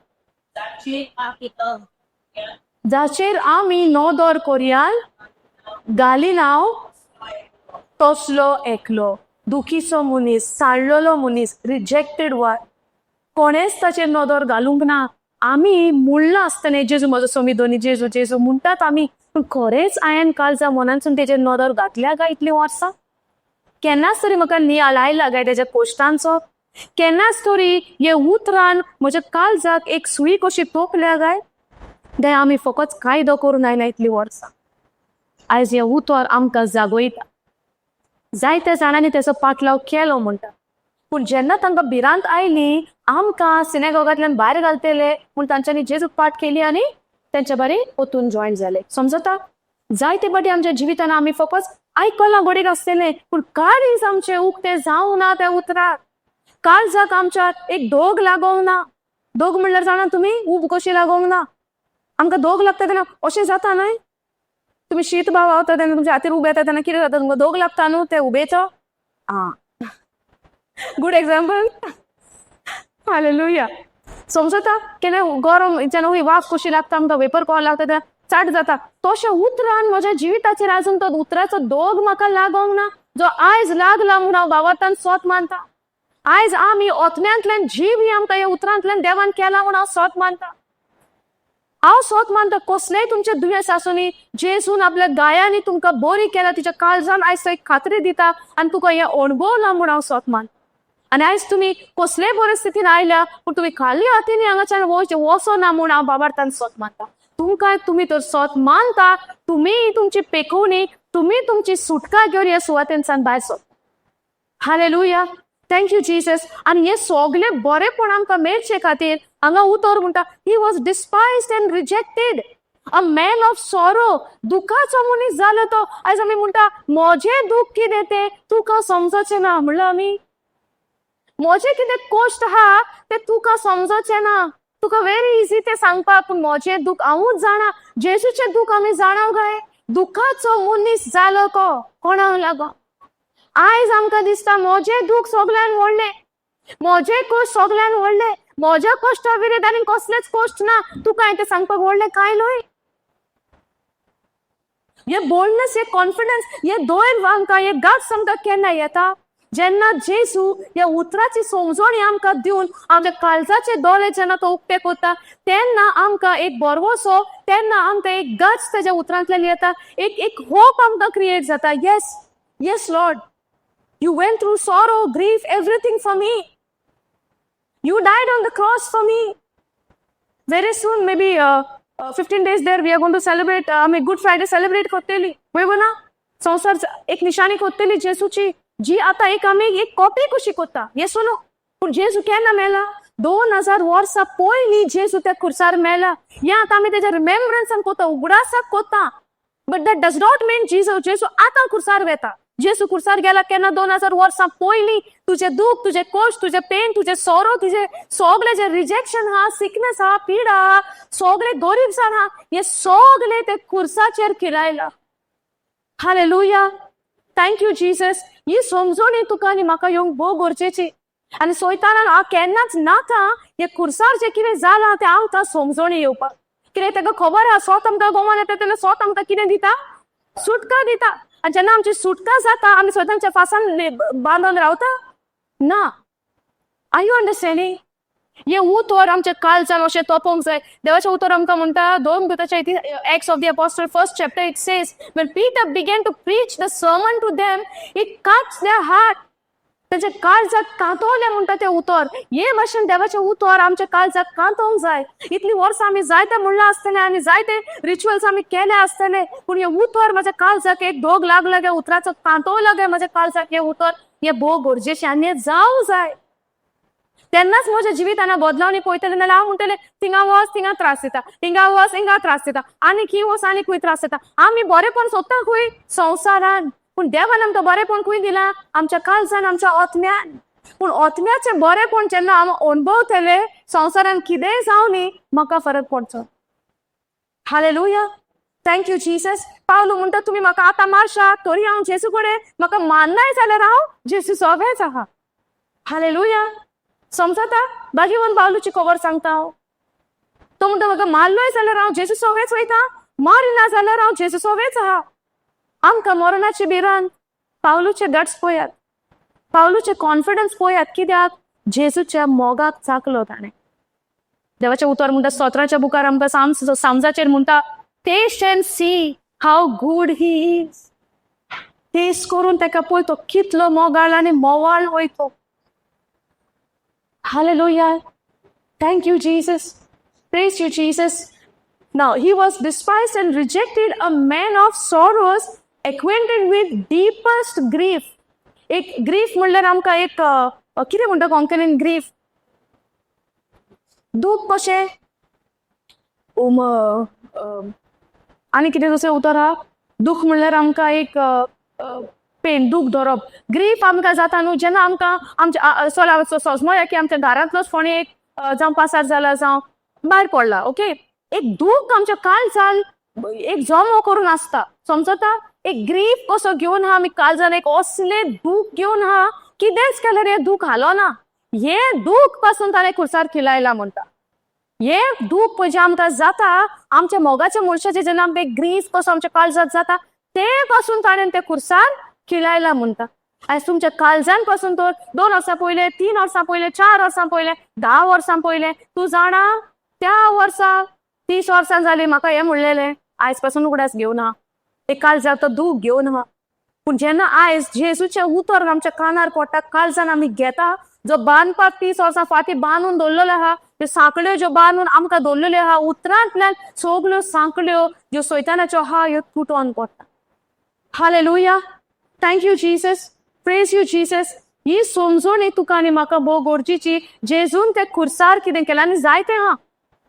जाचेर आमी नोदोर कोरयान घालिनाव तसलो एकलो. दुखीचो मनीस, साडलेलो मनीस, रिजेक्टेड वन, कोणेच ताचेर नोदोर घालूंक ना. आमी म्हणलां आसतलें जेजू म्हजो सोमी दोनी जेजू जेजू म्हणटात आमी, पूण खरेंच हांवें काळजा मनानसून तेजेर नोदोर घातल्या काय इतलीं वर्सां? केन्नाच तरी म्हाका नियाळ आयला काय तेज्या कोश्टांचो? केन्नाच तरी हे उतरान म्हज्या काळजाक एक सुई कशी तोपल्या काय? ते आमी फकत कायदो करून आयला इतलीं वर्सां. आयज हे उतर आमकां जागयता. जायत्या जाणांनी तेचो पाटलाव केलो म्हणटा, पूण जेन्ना तांकां भिरांत आयली आमकां सिनेगॉगांतल्यान भायर घालतले म्हूण तांच्यांनी जेजूक पाट केली आनी तेंच्या बारी ओतून जॉयन जाले. समजता? जायते फाटी आमच्या जिवितान आमी फकत आयकलां गोडीक आसतलें, पूण काळीज आमचे उक्ते जावं ना त्या उतराक. काळजाक आमच्या एक दोग लागोंक ना. दोग म्हणल्यार जाणा तुमी ऊब कशी लागोंक ना. आमकां दोग लागता तेन्ना अशें जाता न्हय? तुमी शीत भाव आवता तेन्ना तुमच्या हातीर उबे येता तेन्ना कितें जाता? तुमकां दोग लागता न्हू ते उबेचो. Good example. हालेलुया. समजता? केन्ना गरम जेन्ना वाफ कशी लागता आमकां वेपर कॉल लागता तेन्ना चाट जाता. तशें उतरान म्हज्या जिविताचेर आजून तो उतराचो दोग म्हाका लागोंक ना, जो आयज लागला म्हूण हांव भावार्थान सोत मानता. आयज आमी ओतम्यांतल्यान जीव ही आमकां ह्या उतरांतल्यान देवान केला म्हूण हांव सोत मानता. हांव सोत मानता कसलेंय तुमचें दुयेंस आसूनी जेजून आपल्या गायांनी तुमकां बरी केला, तिच्या काळजान आयज एक खात्री दिता आनी तुका हें अणभवला म्हूण हांव सोत मानता. आनी आयज तुमी कसलेय परिस्थितीन आयल्या पूण तुमी खाली हातींनी हांगाच्यान वचना म्हूण हांव बाबार्थान सोत मानता. तुमकां तुमी तर सोत मानता, तुमी तुमची पेखवणी, तुमी तुमची सुटका घेवन ह्या सुवातेंसान भायर सोत. हालेलुया. Thank you Jesus. आनी हे सगळे बरेपण आमकां मेळचे खातीर हांगा उतर म्हणटा he was despised and rejected, a man of sorrow. दुखाचो मनीस जालो तो. आयज आमी म्हणटा म्हजें दूख कितें तें तुका समजचें ना. म्हणलो आमी म्हजें कितें कश्ट आहा तें तुका समजचें ना. तुका व्हेरी इजी तें सांगपाक, पूण म्हजें दूख हांवूच जाणा. जेजूचें दूख आमी जाणाव काय? दुखाचो मनीस जालो कोणाक लागो? आयज आमकां दिसता म्हजें दूख सगळ्यान व्हडलें, म्हजें कश्ट सगळ्यान व्हडलें. म्हज्या कश्टा विरेद आनी कसलेच कश्ट ना, तुका हांवें तें सांगपाक व्हडलें काय न्हय. हे बोल्डनेस, हे कॉन्फिडन्स, हे दोयर आमकां, हे गट्स आमकां केन्ना येता जेन्ना जेजू ह्या उतराची समजणी आमकां दिवन आमच्या काळजाचे दोळे जेन्ना तो उक्ते करता, तेन्ना आमकां एक बरवसो, तेन्ना आमकां एक गट्स तेज्या उतरांतल्यान येता, एक होप आमकां क्रिएट जाता. Yes Lord, you went through sorrow, grief, everything for me. You died on the cross for me. Very soon, maybe 15 days there, we are going to celebrate, Good Friday celebrate करतेली. बरोबर ना? संसार एक निशाणी करतेली जेजूची, जी आता एक copy कशी करता. येसू न्हू? पूण जेजू केन्ना मेला? 2000 वर्सां पयलीं जेजू त्या खुर्सार मेला. हें आतां आमी तेज्या रिमेम्ब्रन्सान करता, उगडासाक करता. But that does not mean जेजू आतां खुर्सार वेता. जेजू खुर्सार गेला केन्ना 2000 वर्सां पयलीं. तुझे दुख, तुझे कश्ट, तुझे पेन, तुझे सोरो, तुझे सगळे जे रिजेक्शन हा, सिकनेस हा, पीडा हा, सगळे गरीबसाण हा, हे सगळे ते खुर्साचेर खिलायला. हालेलुया. Thank you Jesus. ही समजणी तुका आनी म्हाका येवंक भोव गरजेची. आनी सैतानान हांव केन्नाच नाका हे खुर्सार जे कितें जालां तें आमकां समजणी येवपाक. कित्याक ताका खबर आहा, सोत आमकां गोवन येता तेन्ना सोत आमकां कितें दिता? सुटका दिता. आनी जेन्ना आमची सुटका जाता, आमी सदांच्या फासान बांदून रावता ना. Are you understanding? हे उतर आमच्या काळजान अशें तोपोंक जाय. देवाचें उतर आमकां म्हणटा 2 Peterच्या Acts of the Apostle 1st chapter, it says, when Peter began to preach the sermon to them, it cuts their heart. तेजे काळजाक कांतवले म्हणटा ते उतर. हे भाशेन देवाचें उतर आमच्या काळजाक कांतोवंक जाय. इतलीं वर्सां आमी जायते म्हणला आसतले आनी जायते रिच्युअल्स आमी केले आसतले, पूण हे उतर म्हाज्या काळजाक एक दोग लागला गे, उतराचो कांतवला गे म्हाज्या काळजाक हे उतर. हे भोव गरजेचें आनी हें जावं जाय. तेन्नाच म्हज्या जिवितान बदलावणी पळयतले जाल्यार हांव म्हणटलें, थिंगा वच थिंगा त्रास दिता, हिंगा वच हिंगा त्रास दिता, आनीक ही वच आनीक खंय त्रास दिता. आमी बरेपण सोदता खंय? संवसारान. पूण देवान आमकां बरेपण खंय दिलां? आमच्या काळजान, आमच्या आत्म्यान. पूण आत्म्याचें बरेपण जेन्ना हांव अणभवतले, संवसारान कितेंय जावं न्ही, म्हाका फरक पडचो. हालेलुया. Thank you Jesus. पावलो म्हणटा तुमी म्हाका आतां मारशात, तरी हांव जेजू कडेन म्हाका माननाय जाल्यार हांव जेजू सोबेच आहा. हालेलुया. समजता? बागीवन पावलूची खबर सांगता हांव. तो म्हणटा म्हाका मारलोय जाल्यार हांव जेजू सोबेच वयता, मारिना जाल्यार हांव जेजू सोबेच आहा. आमकां मरणाची भिरांत. पावलूचे गट्स पळयात, पावलूचे कॉन्फिडन्स पळयात. कित्याक? जेजूच्या मोगाक चाकलो ताणें. देवाचें उतर म्हणटा 17च्या बुकार आमकां सामजाचेर म्हणटा, taste and see how good he is. टेस्ट करून ताका पळय तो कितलो मोगाळ आनी मोवाळ वयतो. Hallelujah. Thank you, Jesus. Praise you, Jesus. Now, he was despised and rejected, a man of sorrows, acquainted with deepest grief. एक ग्रीफ म्हणल्यार आमकां एक कितें म्हणटा कोंकणीन ग्रीफ? दूख कशें? आनी कितें दुसरें उतर आहा? दूख म्हणल्यार आमकां एक पेन, दूख धरप. ग्रीफ आमकां जाता न्हू जेन्ना आमकां आमच्या समजया की आमच्या घरांतलोच कोणी एक जावं पासार जाला जावं भायर पडला. ओके, एक दूख आमच्या काळजान एक जमो करून आसता. समजता? एक ग्रीफ कसो घेवन आहा आमी काळजान, एक असले दूख घेवन आहा, कितेंच केल्यार हे दूख हालोना. हे दूख पासून ताणें खुर्सार खिलायला म्हणटा. हे दूख पळय जे आमकां जाता, आमच्या मोगाच्या मनशाचे जेन्ना आमकां एक ग्रीफ कसो आमच्या काळजात जाता, ते पासून ताणें ते खुर्सार खिलायला म्हणटा. आयज तुमच्या काळजान पासून तर 2 वर्सां पयले, 3 वर्सां पयले, 4 वर्सां पयले, 10 वर्सां पयले, तूं जाणा त्या वर्सा 30 वर्सां जाली म्हाका हें म्हणलेलें, आयज पासून उगडास घेवन आहा, ते काळजात तो दूख घेवन आहा. पूण जेन्ना आयज जेजूचें उतर आमच्या कानार पडटा, काळजान आमी घेता, जो बांदपाक 30 वर्सां फाटीं बांदून दवरलेलो आहा, त्यो सांकळ्यो ज्यो बांदून आमकां दवरलेल्यो आहा, उतरांतल्यान सगल्यो सांकळ्यो ज्यो सैतानाच्यो आहा ह्यो तुटोन पडटा. Hallelujah. Thank you Jesus. Praise you Jesus. ही समजणी तुका आनी म्हाका भोव गरजेची. जेजून ते खुर्सार कितें केलें आनी जायतें आहा,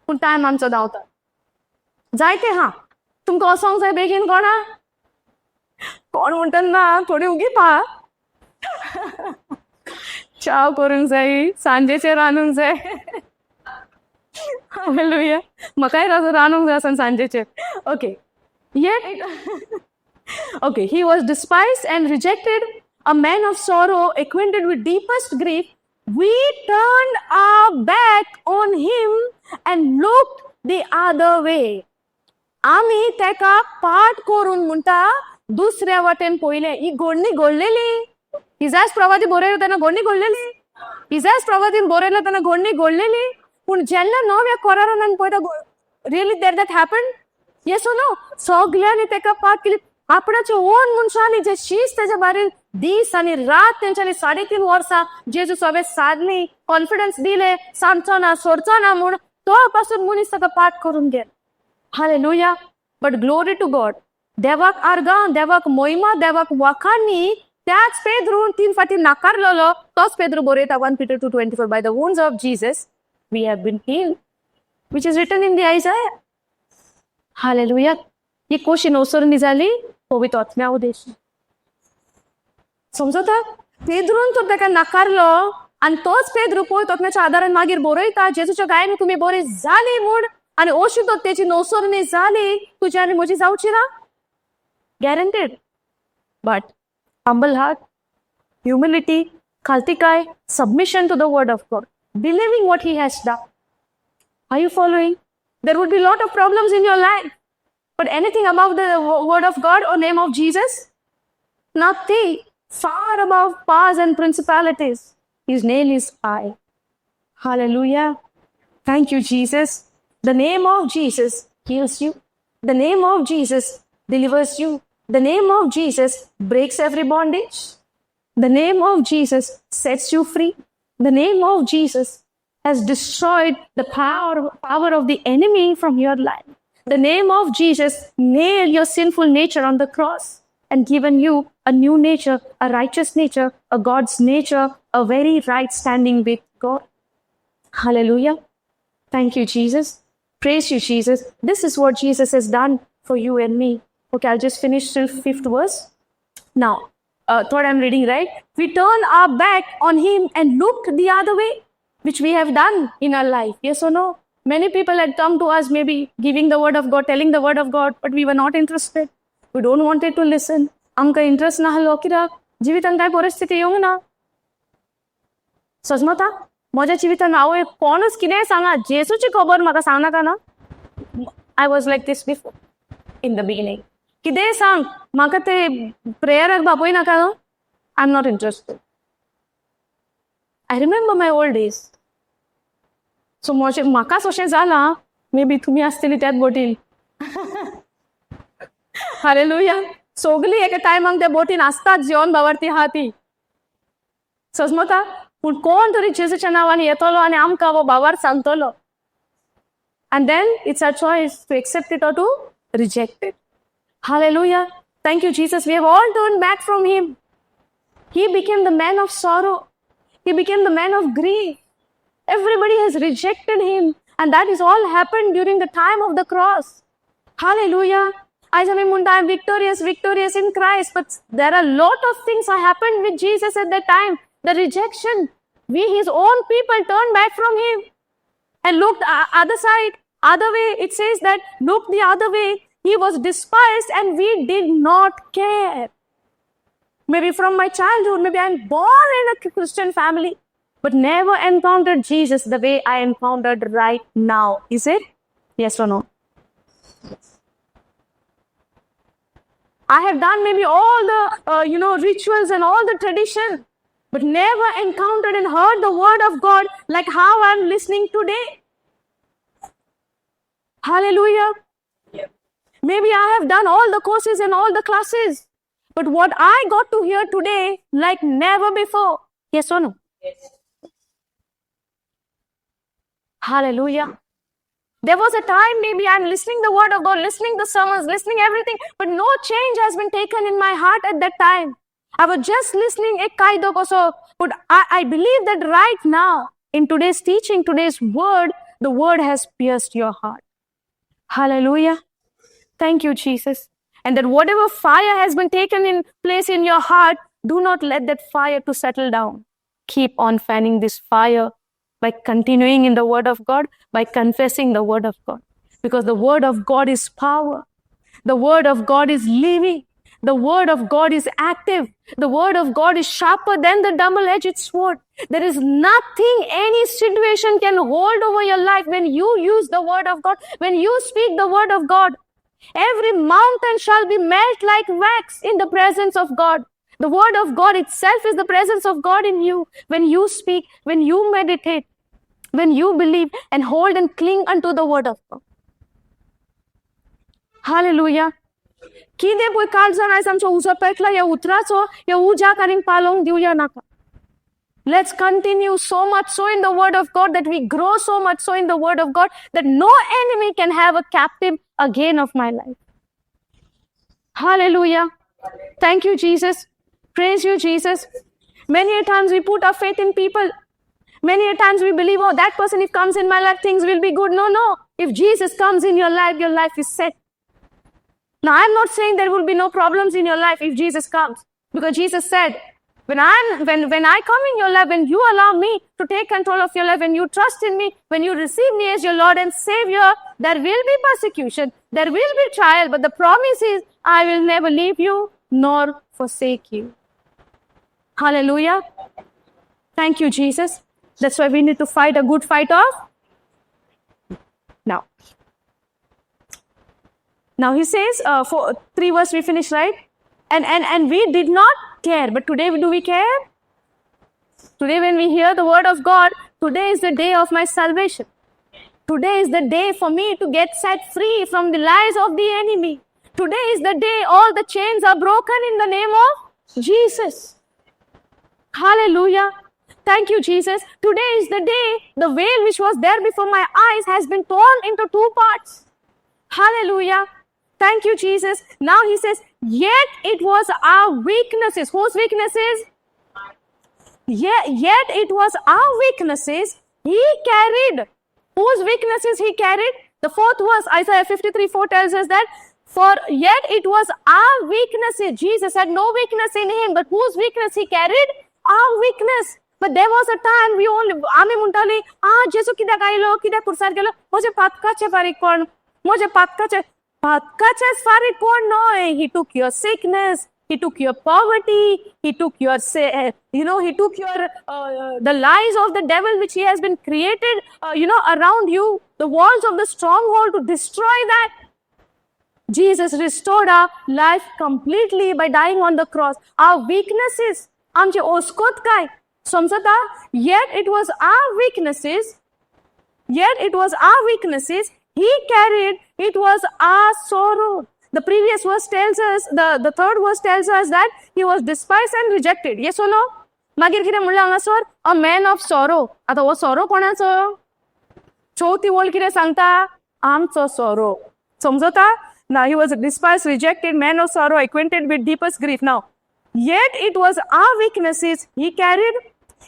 पूण टायम आमचो धांवता. जायतें आहा. तुमकां वसोंक जाय बेगीन कोणा? कोण म्हणटा ना थोडी उगी पहा. चाव करूंक जाय, सांजेचेर रांदूंक जाय. हालेलुया. म्हाकाय रांदूंक जाय आसन सांजेचेर. Okay. Okay, he was despised and rejected, a man of sorrow, acquainted with deepest grief. we turned our back on him and looked the other way. आम्ही तेका पाठ करून म्हणटा दुसऱ्या वाटेन पळयले. ही घोडणी घोडलेली. इसायास प्रवादी बरयलो तेन्ना घोडणी घोडलेली. इसायास प्रवादीन बरयलो तेन्ना घोडणी घोडलेली. पूण जेन्ना नव्या करारान आमी पळयता रियली दॅट हॅपन. येस और नो? सगळ्यांनी तेका पाठ केली. आपणाच्या ओन मनशांनी जे शीस तेच्या बारेन दीस आनी रात तेंच्यांनी 3.5 वर्सां जेजू सगळे साधली, कॉन्फिडन्स दिले, सांगचो ना सोडचो ना म्हूण तो पासून मनीस ताका पाठ करून गेलो. Hallelujah. But glory to God. देवाक आर्गां, देवाक महिमा, देवाक वखाणी त्याच पेद्रून 3 फाटी नाकारलेलो तोच पेद्रू बरयता 1 Peter 2:24 by the wounds of Jesus we have been healed, which is written in the Isaiah. Hallelujah. ही कोशी नवसरणी जाली पवित्र आत्म्या उद्देश. समजता? पेद्रून तो ताका नाकारलो आनी तोच पेद्रू पवित्र आत्म्याच्या आदारान मागीर बरयता जेजूच्या गायन तुम्ही बरे जाली म्हूण आनी अशी तो तेची नवसरणी जाली तुजी आनी म्हजी जावची ना. Guaranteed. But humble heart, humility, khaltikai, submission to the word of God, believing what he has done. Are you following? There would be a lot of problems in your life. But anything above the word of God or name of Jesus? Nothing. Far above powers and principalities. His name is high. Hallelujah. Thank you, Jesus. The name of Jesus heals you. The name of Jesus delivers you. The name of Jesus breaks every bondage. The name of Jesus sets you free. The name of Jesus has destroyed the power of the enemy from your life. The name of Jesus nailed your sinful nature on the cross and given you a new nature, a righteous nature, a God's nature, a very right standing with God. Hallelujah. Thank you, Jesus. Praise you, Jesus. This is what Jesus has done for you and me. Okay, I'll just finish till 5th verse. Now, what I'm reading, right? We turn our back on him and look the other way, which we have done in our life. Yes or no? Many people had come to us, maybe giving the word of God, telling the word of God, but we were not interested. We don't wanted to listen. आमका interest ना hello कित्याक जिवितान काय परिस्थिती येवंक ना. सजमता म्हज्या जिवितान हांव कोणूच कितेंय सांगा जेसूची खबर म्हाका सांगनाका ना. I was like this before in the beginning. कितेंय सांग म्हाका ते प्रेयराक बापय नाका न्हू. I'm not interested. I remember my old days. So म्हाकाच अशें जालां, मे बी तुमी आसतली त्याच बोटीन. हालेलुया. सगळीं एका टायमाक त्या बोटीन आसतात जेवण भावार्थी आहा ती. समजता? पूण कोण तरी जेजूच्या नांवान येतलो आनी आमकां हो भावार्थ सांगतलो. And then it's our choice to accept it or to reject it. Hallelujah. Thank you, Jesus. We have all turned back from him. He became the man of sorrow. He became the man of grief. Everybody has rejected him. And that is all happened during the time of the cross. Hallelujah. I am victorious in Christ. But there are a lot of things that happened with Jesus at that time. The rejection. We, his own people, turned back from him and looked other side, other way. It says that look the other way. He was despised and we did not care. Maybe from my childhood, maybe I'm born in a Christian family, but never encountered Jesus the way I encountered right now. Is it? Yes or no? I have done maybe all the, rituals and all the tradition, but never encountered and heard the word of God like how I'm listening today. Hallelujah. Yeah. Maybe I have done all the courses and all the classes, but what I got to hear today like never before. Yes or no? Yes. Hallelujah. There was a time maybe I'm listening the word of God, listening the sermons, listening everything, but no change has been taken in my heart at that time. I was just listening ek kaido koso, but I believe that right now, in today's teaching, today's word, the word has pierced your heart. Hallelujah. Thank you, Jesus. And that whatever fire has been taken in place in your heart, do not let that fire to settle down. Keep on fanning this fire by continuing in the word of God, by confessing the word of God. Because the word of God is power. The word of God is living. The word of God is active. The word of God is sharper than the double-edged sword. There is nothing any situation can hold over your life when you use the word of God, when you speak the word of God. Every mountain shall be melt like wax in the presence of God. The word of God itself is the presence of God in you. When you speak, when you meditate, when you believe and hold and cling unto the word of God. Hallelujah. किदे पळय काल जाण आयज आमच्या उजो पेटला ह्या उतराचो ह्या उज्याक आनीक पालोवंक दिवया नाका. Let's continue so much so in the word of God that we grow so much so in the word of God that no enemy can have a captive again of my life. Hallelujah. Thank you, Jesus. Praise you, Jesus. Many a times we put our faith in people. Many a times we believe, oh, that person, if comes in my life, things will be good. No, no. If Jesus comes in your life is set. Now, I'm not saying there will be no problems in your life if Jesus comes. Because Jesus said, when I come in your life, when you allow me to take control of your life, when you trust in me, when you receive me as your Lord and Savior, there will be persecution, there will be trial, but the promise is, I will never leave you nor forsake you. Hallelujah. Thank you, Jesus. That's why we need to fight a good fight of now. Now he says, 3 verse we finished, right? And we did not care. But today, do we care? Today when we hear the word of God, today is the day of my salvation. Today is the day for me to get set free from the lies of the enemy. Today is the day all the chains are broken in the name of Jesus. Hallelujah. Thank you, Jesus. Today is the day the veil which was there before my eyes has been torn into 2 parts. Hallelujah. Thank you, Jesus. Now he says, yet it was our weaknesses. Whose weaknesses? Yet it was our weaknesses he carried. Whose weaknesses he carried? The 4th verse, Isaiah 53:4 tells us that, for yet it was our weaknesses. Jesus had no weakness in him, but whose weakness he carried? Our weakness. But there was a time we only, आम्ही म्हणटाली, जेसू कित्याक आयलो, कित्याक कुर्सार गेलो, म्हजे पातकाचे फारीक कोण, म्हजे पातकाचेच फारीक कोण न्हय. He took your sickness, he took your poverty, he took your, he took your, the lies of the devil which he has been created, around you, the walls of the stronghold to destroy that. Jesus restored our life completely by dying on the cross. Our weaknesses, आमचे ओस्कोत काय, समजता? Yet it was our weaknesses he carried, it was our sorrow. The previous verse tells us, the 3rd verse tells us that he was despised and rejected. Yes or no? मागीर कितें म्हणलें हांगासर? A man of sorrow. आतां हो sorrow कोणाचो? 4th वळ कितें सांगता? आमचो sorrow. समजता? Now he was despised, rejected, man of sorrow, acquainted with deepest grief. Now, yet it was our weaknesses he carried.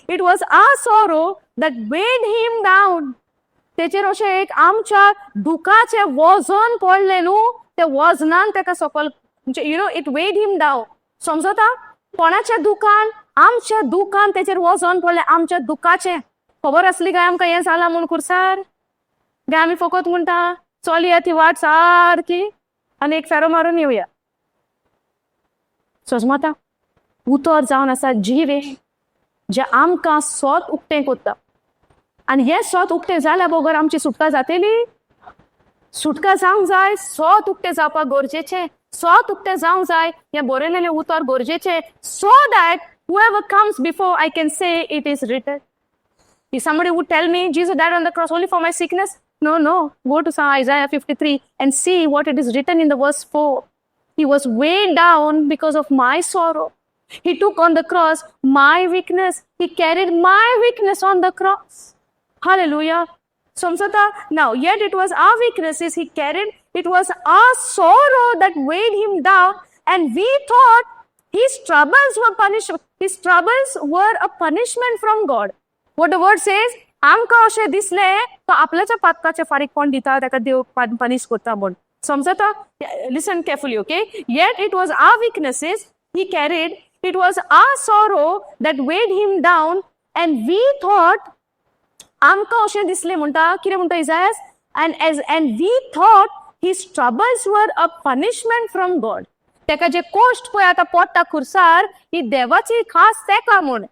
It was our sorrow that weighed him down. तेचेर अशें एक आमच्या दुखाचे वजन पडलें न्हू, ते वजनान तेका सकयल, it weighed him down. समजता? कोणाच्या दुखान? आमच्या दुखान तेचेर वजन पडलें, आमच्या दुखाचें. खबर आसली काय आमकां हें जालां म्हूण खुर्सार? काय आमी फकत म्हणटा, चलया ती वाट सारकी आनी एक फेरो मारून येवया. समजता? उतर जावन आसा जिवे जे आमकां सोत उक्तें कोत्ता. आनी हें सोत उक्तें जाल्या बगर आमची सुटका जातली? सुटका जावंक जाय, सोत उक्तें जावपाक गरजेचें. सोत उक्तें जावंक जाय, हें बरयलेलें उतर गरजेचें. So that whoever comes before I can say it is written. If somebody would tell me Jesus died on the cross only for my sickness, no. Go to Isaiah 53 and see what it is written in the verse 4. He was weighed down because of my sorrow. He took on the cross my weakness. He carried my weakness on the cross. Hallelujah. Samsata. Now, yet it was our weaknesses he carried. It was our sorrow that weighed him down, and we thought his troubles were punishment. His troubles were a punishment from God. What the word says, आमकां अशें दिसलें तो आपल्याच्या पातकाचें फारीक कोण दिता ताका देव punish करता म्हूण. समजता? Listen carefully, okay? Yet it was our weaknesses he carried. It was our sorrow that weighed him down, and we thought आमकां अशें दिसलें म्हणटा, कितें म्हणटा इसायास? And we thought his troubles were a punishment from God. तेका जे cost पळय आतां पडटा खुर्सार ही देवाची खास तेका म्हूण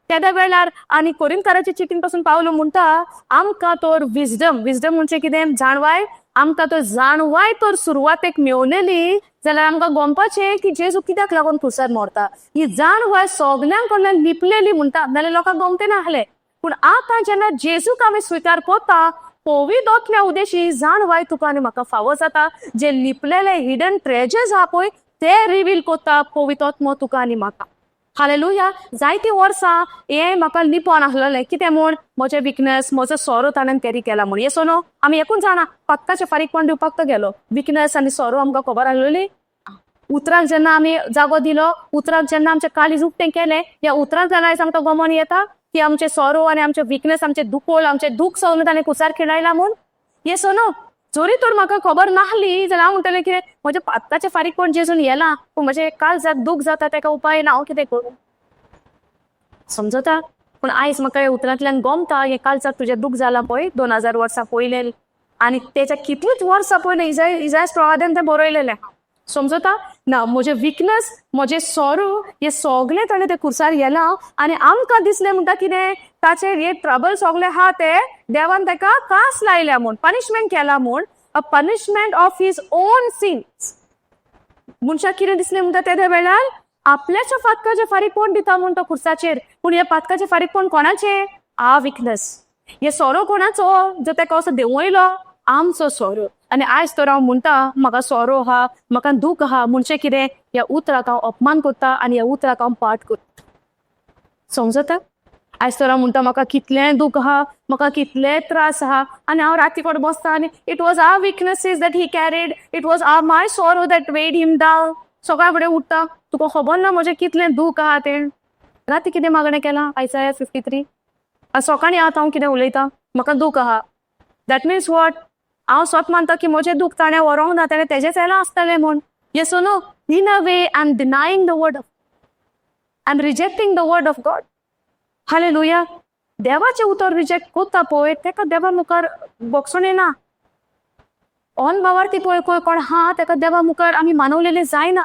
त्या वेळार आनी कोरिंथकाराची चिठीन पासून पावलो म्हणटा आमकां तर विजडम म्हणजे कितें जाणवाय आमकां तर जाणवाय तर सुरवातेक मेवलेली जाल्यार आमकां गमपाचें की जेजू कित्याक लागून खुर्सार मरता ही जाणवाय सगळ्यांक कडल्यान लिपलेली म्हणटा नाल्यार लोकांक गमते ना आहले पूण आतां जेन्ना जेजूक आमी स्विकार करता पवित्र आत्म्या उद्देशी जाणवाय तुका आनी म्हाका फावो जाता जे लिपलेले हिडन ट्रेजर्स आहा पळय ते रिवील करता पवित्र आत्मो तुका आनी म्हाका हालेलुया जायती वर्सां हे म्हाका लिपोन आसलेलें कितें म्हूण म्हजे विकनेस म्हजो सोरो ताणें कॅरी केला म्हूण येसो न्हू आमी एकूच जाणा पक्काचें फारीकपण दिवपाक तो गेलो विकनेस आनी सोरो आमकां खबर आसलेली उतराक जेन्ना आमी जागो दिलो उतराक जेन्ना आमचें काळीज उक्तें केलें ह्या उतराक जाल्यार आयज आमकां गमन येता की आमचे सोरो आनी आमचे विकनेस आमचे दुखोळ आमचे दूख सगळें ताणें कुसार खेळायला म्हूण येसो न्हू जोरी तर म्हाका खबर नाहली जाल्यार हांव म्हणटलें कितें म्हजें पातकाचें फारीकपण जेजून येलां पूण म्हजें काळजाक दूख जाता तेका उपाय ना हांव कितें करूं समजता पूण आयज म्हाका हे उतरांतल्यान गमता हे काळजाक तुजें दूख जालां पळय 2000 वर्सां पयले आनी तेच्या कितलींच वर्सां पयलीं इजाय प्रवादन तें बरयलेलें समजता ना म्हजें विकनेस म्हजें सोरो हे सगळें ताणें ते खुर्सार येलां आनी आमकां दिसलें म्हणटा कितें ताचेर हे ट्रबल सगळे आहा ते देवान ताका कास लायल्या म्हूण पनिशमेंट केला म्हूण a punishment of his own sins मनशाक कितें दिसलें म्हणटा त्या वेळार आपल्याच्या पातकाचें फारीकपण दिता म्हूण तो खुर्साचेर पूण हे पातकाचें फारीकपण कोणाचें आ विकनेस हे सोरो कोणाचो जो ताका असो देंवयलो आमचो सोरो आनी आयज तर हांव म्हणटा म्हाका सोरो आहा म्हाका दूख आहा म्हणचें कितें ह्या उतराक हांव अपमान करता आनी ह्या उतराक हांव पाठ करता समजता आयज तर हांव म्हणटा म्हाका कितलें दूख आहा म्हाका कितले त्रास आहा आनी हांव राती कोण बसता आनी it was our weaknesses that he carried it was my sorrow that weighed him down सगळ्या फुडें उठता तुका खबर ना म्हजें कितलें दूख आहा तें राती कितें मागणें केलां आयसाया 53 सकाळीं आतां हांव कितें उलयतां म्हाका दूख आहा दॅट मिन्स वॉट हांव स्वत मानता की म्हजें दूख ताणें व्हरोंक ना ताणें तेजेंच येलां आसतलें म्हूण येसो न्हू in a way I am denying the word I am rejecting the word of God hallelujah देवाचें उतर रिजेक्ट करता पळय तेका देवा मुखार बोगसोन येना ऑन बावार्थी पळय कोण हा तेका देवा मुखार आमी मानवलेलें जायना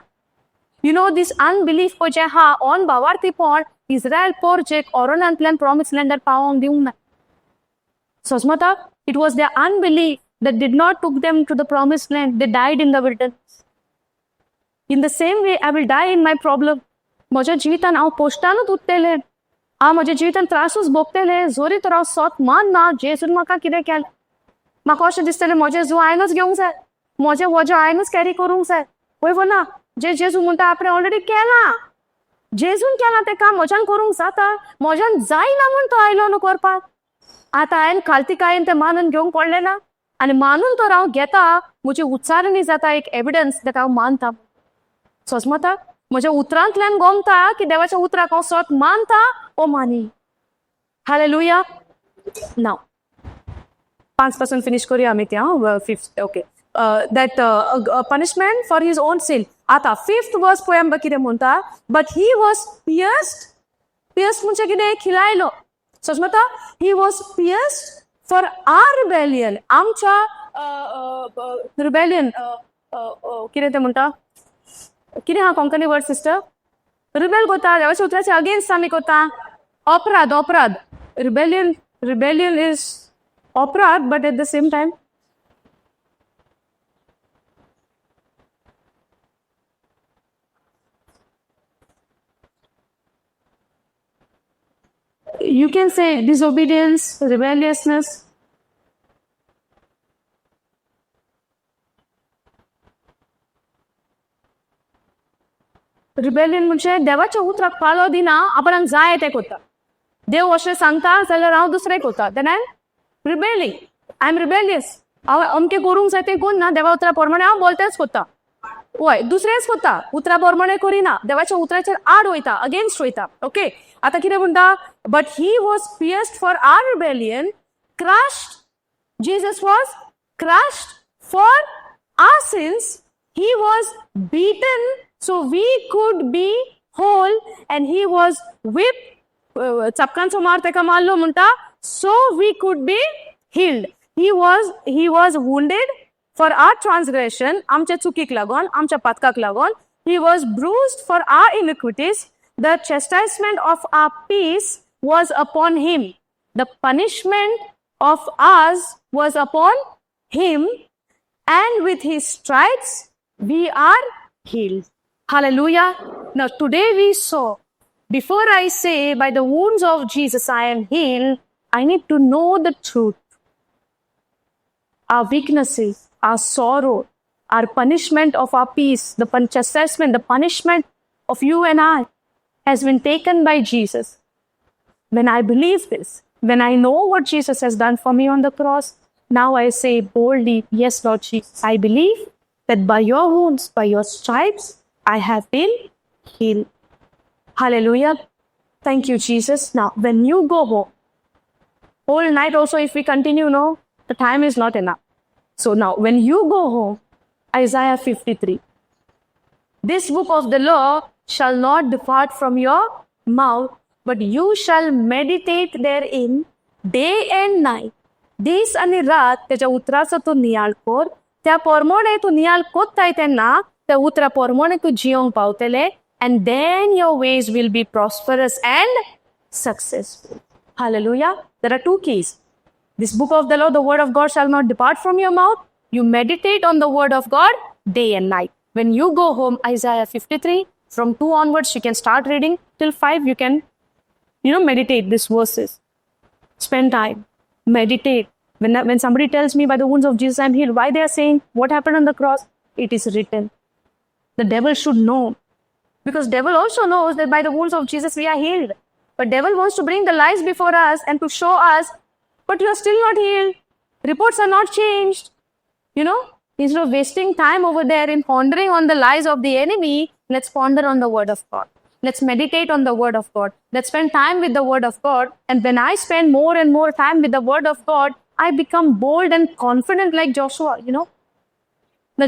यू नो दीस अनबिलीफ पळय जें हा ऑन बावार्थीपण इस्रायल पोरचेक ऑरोनांतल्यान प्रॉमिस लँडार पावोंक दिवंक ना समजता it was there unbelief that did not took them to the promised land. They died in the wilderness. In the same way, I will die in my problem. म्हज्या जिवितान हांव पोस्टानूच उरतलें हांव म्हज्या जिवितान त्रासूच भोगतलें जोरी तर हांव स्वत मानना जेजून म्हाका कितें केलें म्हाका अशें दिसतलें म्हजें जू हांवेंच घेवंक जाय म्हजें वजें हांवेंच कॅरी करूंक जाय पळय ना जे जेजू म्हणटा आपणें ऑलरेडी केलां जेजून केलां तें काम म्हज्यान करूंक जाता म्हज्यान जायना म्हूण तो आयलो न्हू करपाक आतां हांवें खालती कायेन तें मानून घेवंक पडलें ना आनी मानून तर हांव घेता म्हजी उच्चारणी जाता एक एविडन्स तेका हांव मानता समजता म्हज्या उतरांतल्यान गमता की देवाच्या उतराक हांव स्वत मानता ओ मानी हालेलुया नाव 5 पासून फिनिश करूया आमी त्या 5th okay that punishment for his own sin आतां 5th वर्स पळय आमकां कितें म्हणटा बट ही वॉज पियर्स्ड म्हणजे कितें खिलायलो समजता ही was pierced for our rebellion आमच्या rebellion कितें तें म्हणटा कितें हा कोंकणी वर्ड सिस्टर रिबेल करता देवाच्या उतराचे अगेन्स्ट आमी करता अपराध rebellion is अपराध but at the same time you can say disobedience, rebelliousness. Rebellion म्हणजे देवाच्या उतराक पालो दिना आपणाक जाय तें करता देव अशें सांगता जाल्यार हांव दुसरें करता देन आय एम रिबेलियस हांव अमकें करूंक जाय तें करना देवा उतरा प्रमाणे हांव बोलतेच करता वय दुसरेंच करता उतरा प्रमाणे करिना देवाच्या उतराचेर आड वयता अगेन्स्ट वयता ओके आतां कितें म्हणटा but he was pierced for our rebellion crushed Jesus was crushed for our sins he was beaten so we could be whole and he was whipped चपकांचो मार तेका मारलो म्हणटा so we could be healed he was wounded for our transgression आमच्या चुकीक लागून आमच्या पातकाक लागून He was bruised for our iniquities. The chastisement of our peace was upon him. The punishment of us was upon him, and with his stripes we are healed. Hallelujah. Now today we saw, before I say by the wounds of Jesus I am healed, I need to know the truth. Our weaknesses, our sorrow, our punishment of our peace, the chastisement, the punishment of you and I has been taken by Jesus. When I believe this, when I know what Jesus has done for me on the cross, now I say boldly, yes, Lord Jesus, I believe that by your wounds, by your stripes, I have been healed. Hallelujah. Thank you, Jesus. Now, when you go home, whole night also, if we continue, no, the time is not enough. So now, when you go home, Isaiah 53, this book of the law shall not depart from your mouth, but you shall meditate therein day and night. दीस आणि रात त्याच्या उतराचा तू नियाळ कर, त्या पोरमोणे तू नियाळ कोत्ताय तेन्ना त्या उतरा पोरमोणे तू जियोंक पावतले, and then your ways will be prosperous and successful. Hallelujah. There are two keys. This book of the law, the word of God shall not depart from your mouth. You meditate on the word of God day and night. When you go home, Isaiah 53, from 2 onwards, you can start reading till 5. You can, meditate these verses. Spend time. Meditate. When somebody tells me by the wounds of Jesus I'm healed, why they are saying what happened on the cross? It is written. The devil should know. Because devil also knows that by the wounds of Jesus we are healed. But devil wants to bring the lies before us and to show us, but you are still not healed. Reports are not changed. Instead of wasting time over there in pondering on the lies of the enemy, let's ponder on the word of God. Let's meditate on the word of God. Let's spend time with the word of God. And when I spend more and more time with the word of God, I become bold and confident like Joshua, Now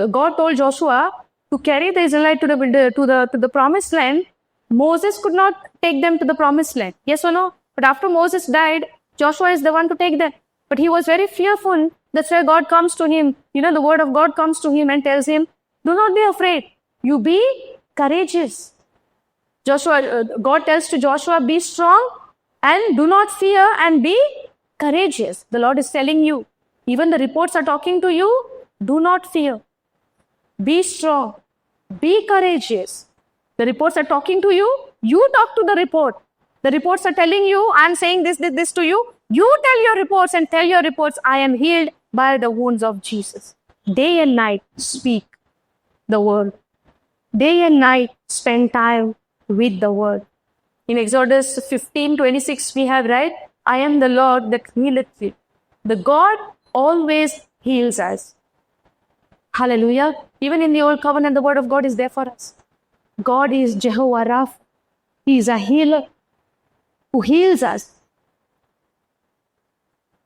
God told Joshua to carry the Israelites to the promised land. Moses could not take them to the promised land. Yes or no? But after Moses died, Joshua is the one to take them. But he was very fearful. That's why God comes to him. The word of God comes to him and tells him, do not be afraid. You be courageous. God tells to Joshua, be strong and do not fear and be courageous. The Lord is telling you, even the reports are talking to you, do not fear. Be strong. Be courageous. The reports are talking to you. You talk to the report. The reports are telling you, I'm saying this to you. You tell your reports and tell your reports, I am healed by the wounds of Jesus. Day and night, speak the word. Day and night, spend time with the word. In Exodus 15:26, we have read, I am the Lord that healeth thee. The God always heals us. Hallelujah. Even in the Old Covenant, the word of God is there for us. God is Jehovah Rapha. He is a healer who heals us.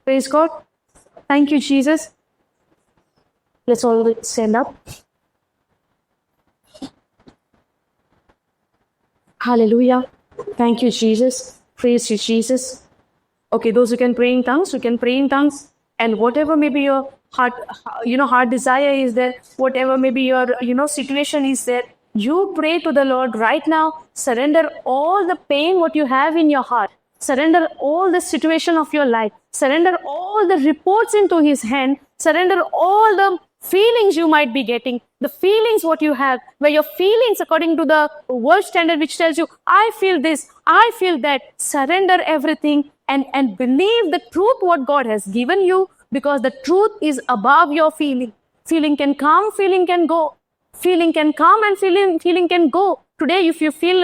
Praise God. Thank you, Jesus. Let's all stand up. Hallelujah. Thank you, Jesus. Praise you, Jesus. Okay, those who can pray in tongues, you can pray in tongues. And whatever maybe your heart desire is there, whatever maybe your, situation is there, you pray to the Lord right now. Surrender all the pain what you have in your heart. Surrender all the situation of your life. Surrender all the reports into His hand. Surrender all the feelings you might be getting. The feelings what you have, where your feelings according to the world standard which tells you, I feel this, I feel that. Surrender everything and believe the truth what God has given you, because the truth is above your feeling. Feeling can come, feeling can go. Feeling can come and feeling can go. Today, if you feel,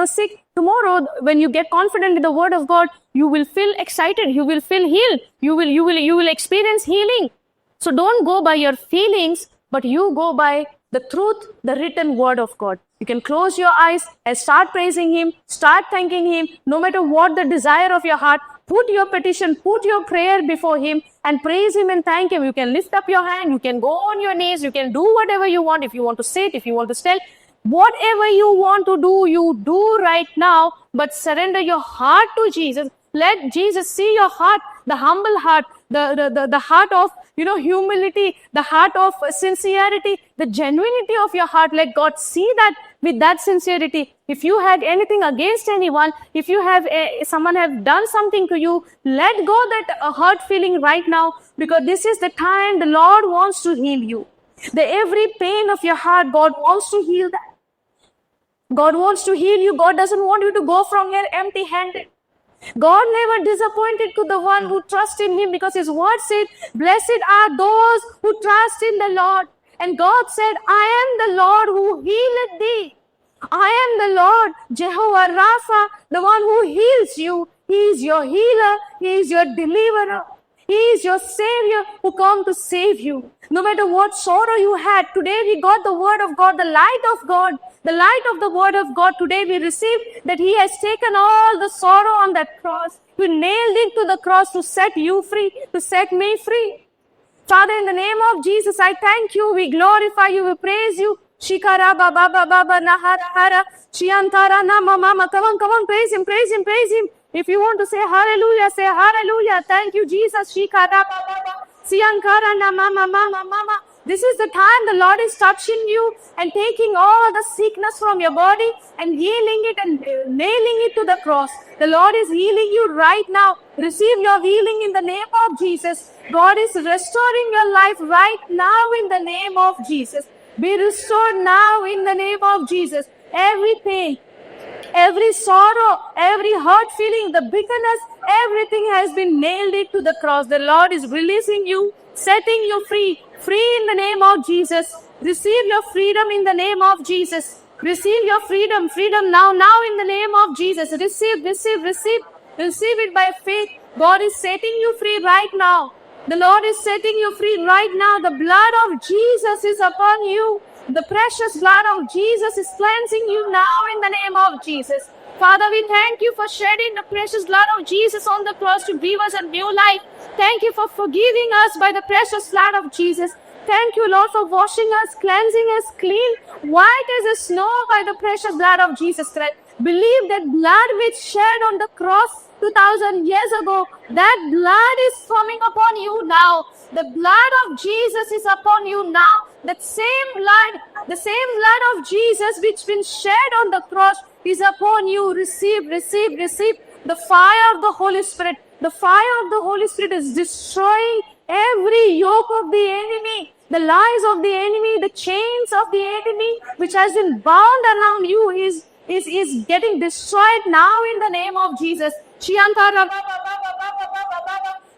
sick, tomorrow, when you get confident in the word of God, you will feel excited. You will feel healed. You will experience healing. So don't go by your feelings, but you go by the truth, the written word of God. You can close your eyes and start praising Him, start thanking Him, no matter what the desire of your heart. Put your petition, put your prayer before Him and praise Him and thank Him. You can lift up your hand, you can go on your knees, you can do whatever you want. If you want to sit, if you want to stand, whatever you want to do, you do right now, but surrender your heart to Jesus. Let Jesus see your heart, the humble heart, the heart of humility, the heart of sincerity, the genuinity of your heart. Let God see that with that sincerity. If you had anything against anyone, if you have someone have done something to you, let go that hurt feeling right now, because this is the time the Lord wants to heal you. The every pain of your heart, God wants to heal that. God wants to heal you. God doesn't want you to go from here empty-handed. God never disappointed to the one who trusts in Him, because His word said, blessed are those who trust in the Lord. And God said, I am the Lord who healeth thee. I am the Lord, Jehovah Rapha, the one who heals you. He is your healer. He is your deliverer. He is your Savior who come to save you. No matter what sorrow you had, today we got the word of God, the light of God, the light of the word of God. Today we received that He has taken all the sorrow on that cross. He nailed it to the cross to set you free, to set me free. Father, in the name of Jesus, I thank you. We glorify you. We praise you. Shikara baba baba nahara hara shiantara nama mama. Come on, praise Him, praise Him, praise Him. If you want to say hallelujah, say hallelujah. Thank you, Jesus. Shikara baba siankara nama mama. This is the time the Lord is touching you and taking all the sickness from your body and healing it and nailing it to the cross. The Lord is healing you right now. Receive your healing in the name of Jesus. God is restoring your life right now in the name of Jesus. Be restored now in the name of Jesus. Every pain, every sorrow, every hurt feeling, the bitterness, everything has been nailed it to the cross. The Lord is releasing you, setting you free. Free in the name of Jesus. Receive your freedom in the name of Jesus. Receive your freedom now in the name of Jesus. Receive it by faith. God is setting you free right now. The Lord is setting you free right now. The blood of Jesus is upon you. The precious blood of Jesus is cleansing you now in the name of Jesus. Father, we thank you for shedding the precious blood of Jesus on the cross to give us a new life. Thank you for forgiving us by the precious blood of Jesus. Thank you, Lord, for washing us, cleansing us clean, white as the snow by the precious blood of Jesus Christ. Believe that blood which shed on the cross 2000 years ago, that blood is coming upon you now. The blood of Jesus is upon you now. That same blood, the same blood of Jesus which been shed on the cross is upon you. Receive. The fire of the Holy Spirit. The fire of the Holy Spirit is destroying every yoke of the enemy, the lies of the enemy, the chains of the enemy which has been bound around you is getting destroyed now in the name of Jesus. Shiantara baba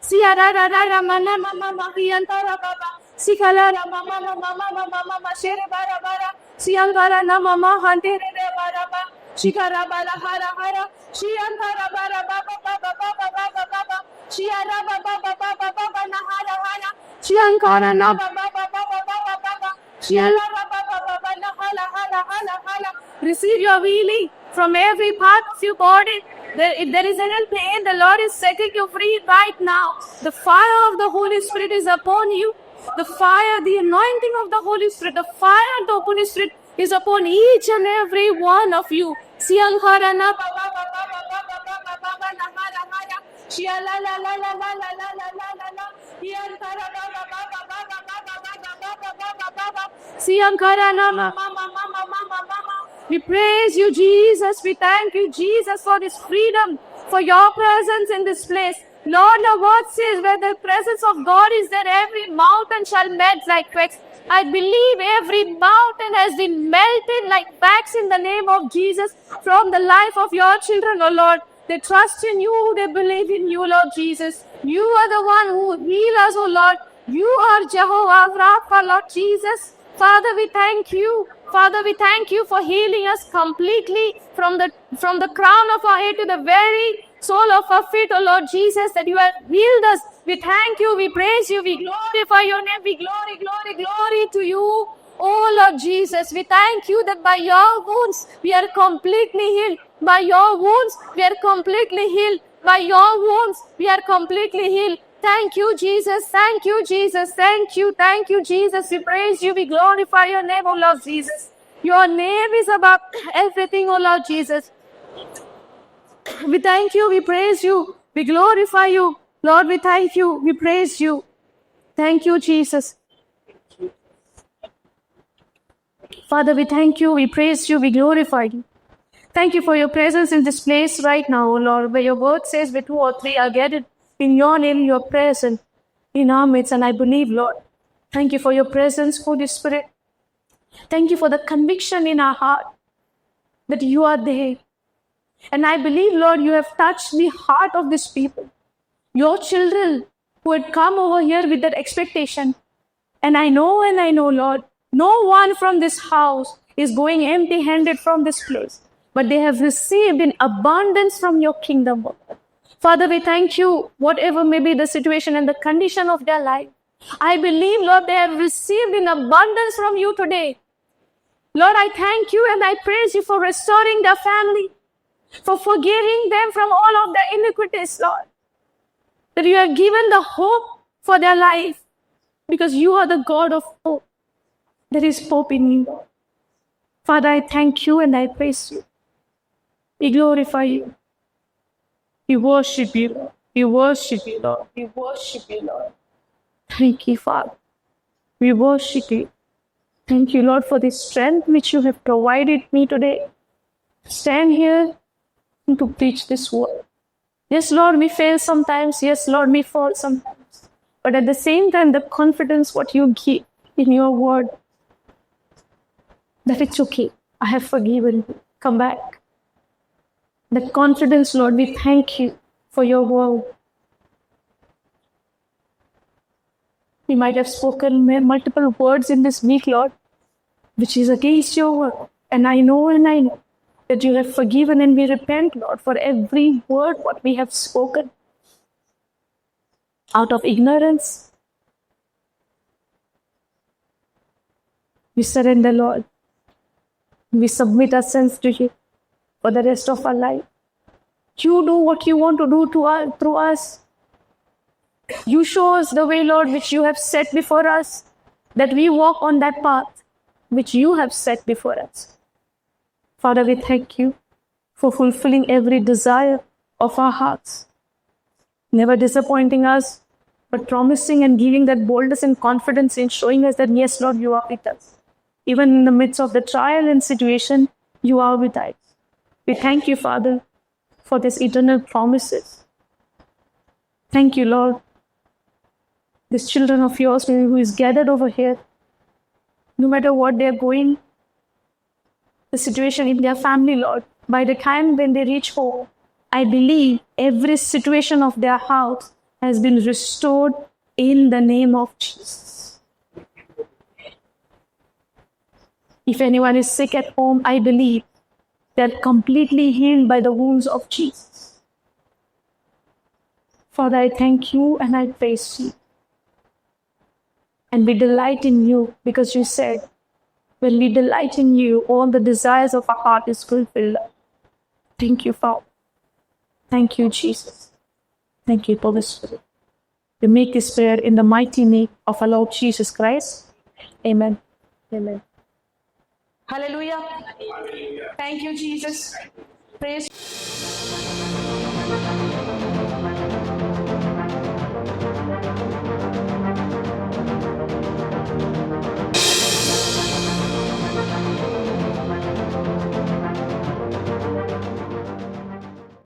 siara mana mama hiantara baba sikalara mama shere bara siangara na mama hantere bara shikara bara hara shiantara bara baba shiara baba na hara shiankara na baba shiara baba na hala. Receive your healing from every part of your body. If there is any pain, the Lord is setting you free right now. The fire of the Holy Spirit is upon you. The fire, the anointing of the Holy Spirit, the fire of the Holy Spirit is upon each and every one of you. Siangharana we praise you, Jesus. We thank you, Jesus, for this freedom, for your presence in this place. Lord, your word says, where the presence of God is there, every mountain shall melt like wax. I believe every mountain has been melted like wax in the name of Jesus from the life of your children, oh Lord. They trust in you, they believe in you, Lord Jesus. You are the one who heals us, oh Lord. You are Jehovah Rapha, Lord Jesus. Father, we thank you. Father, we thank you for healing us completely from the crown of our head to the very sole of our feet, oh Lord Jesus, that you have healed us. We thank you, we praise you, we glorify your name, we glory to you, oh Lord Jesus. We thank you that by your wounds we are completely healed. By your wounds we are completely healed. By your wounds we are completely healed. Thank you, Jesus. Thank you, Jesus. Thank you, Jesus. We praise you. We glorify your name, oh Lord Jesus. Your name is above everything, oh Lord Jesus. We thank you. We praise you. We glorify you. Lord, we thank you. We praise you. Thank you, Jesus. Father, we thank you, we praise you, we glorify you. Thank you for your presence in this place right now, O Lord, where your word says where 2 or 3 are gathered in your name, you are present in our midst. And I believe, Lord, thank you for your presence, Holy Spirit. Thank you for the conviction in our heart that you are there. And I believe, Lord, you have touched the heart of these people, your children who had come over here with that expectation. And I know, Lord, no one from this house is going empty-handed from this place, but they have received in abundance from your kingdom, Lord. Father, we thank you, whatever may be the situation and the condition of their life. I believe, Lord, they have received in abundance from you today. Lord, I thank you and I praise you for restoring their family, for forgiving them from all of their iniquities, Lord. That you have given the hope for their life, because you are the God of hope. There is hope in you, Lord. Father, I thank you and I praise you. We glorify you. We worship you, Lord. We worship you, Lord. We worship you, Lord. Thank you, Father. We worship you. Thank you, Lord, for the strength which you have provided me today. Stand here and to preach this word. Yes, Lord, we fail sometimes. Yes, Lord, we fall sometimes. But at the same time, the confidence what you give in your word, that it's okay. I have forgiven you. Come back. The confidence, Lord, we thank you for your word. We might have spoken multiple words in this week, Lord, which is against your word. And I know that you have forgiven, and we repent, Lord, for every word what we have spoken out of ignorance. We surrender, Lord. We submit ourselves to you for the rest of our life. You do what you want to do through us. You show us the way, Lord, which you have set before us, that we walk on that path which you have set before us. Father, we thank you for fulfilling every desire of our hearts, never disappointing us, but promising and giving that boldness and confidence in showing us that, yes, Lord, you are with us. Even in the midst of the trial and situation, you are with us. We thank you, Father, for these eternal promises. Thank you, Lord. These children of yours who is gathered over here, no matter what they're going, the situation in their family, Lord, by the time when they reach home, I believe every situation of their house has been restored in the name of Jesus. If anyone is sick at home, I believe they're completely healed by the wounds of Jesus. Father, I thank you and I praise you. And we delight in you, because you said, when we delight in you, all the desires of our heart is fulfilled. Thank you, Father. Thank you, Jesus. Thank you, Holy Spirit. We make this prayer in the mighty name of our Lord Jesus Christ. Amen. Amen. Hallelujah. Thank you, Jesus. Praise.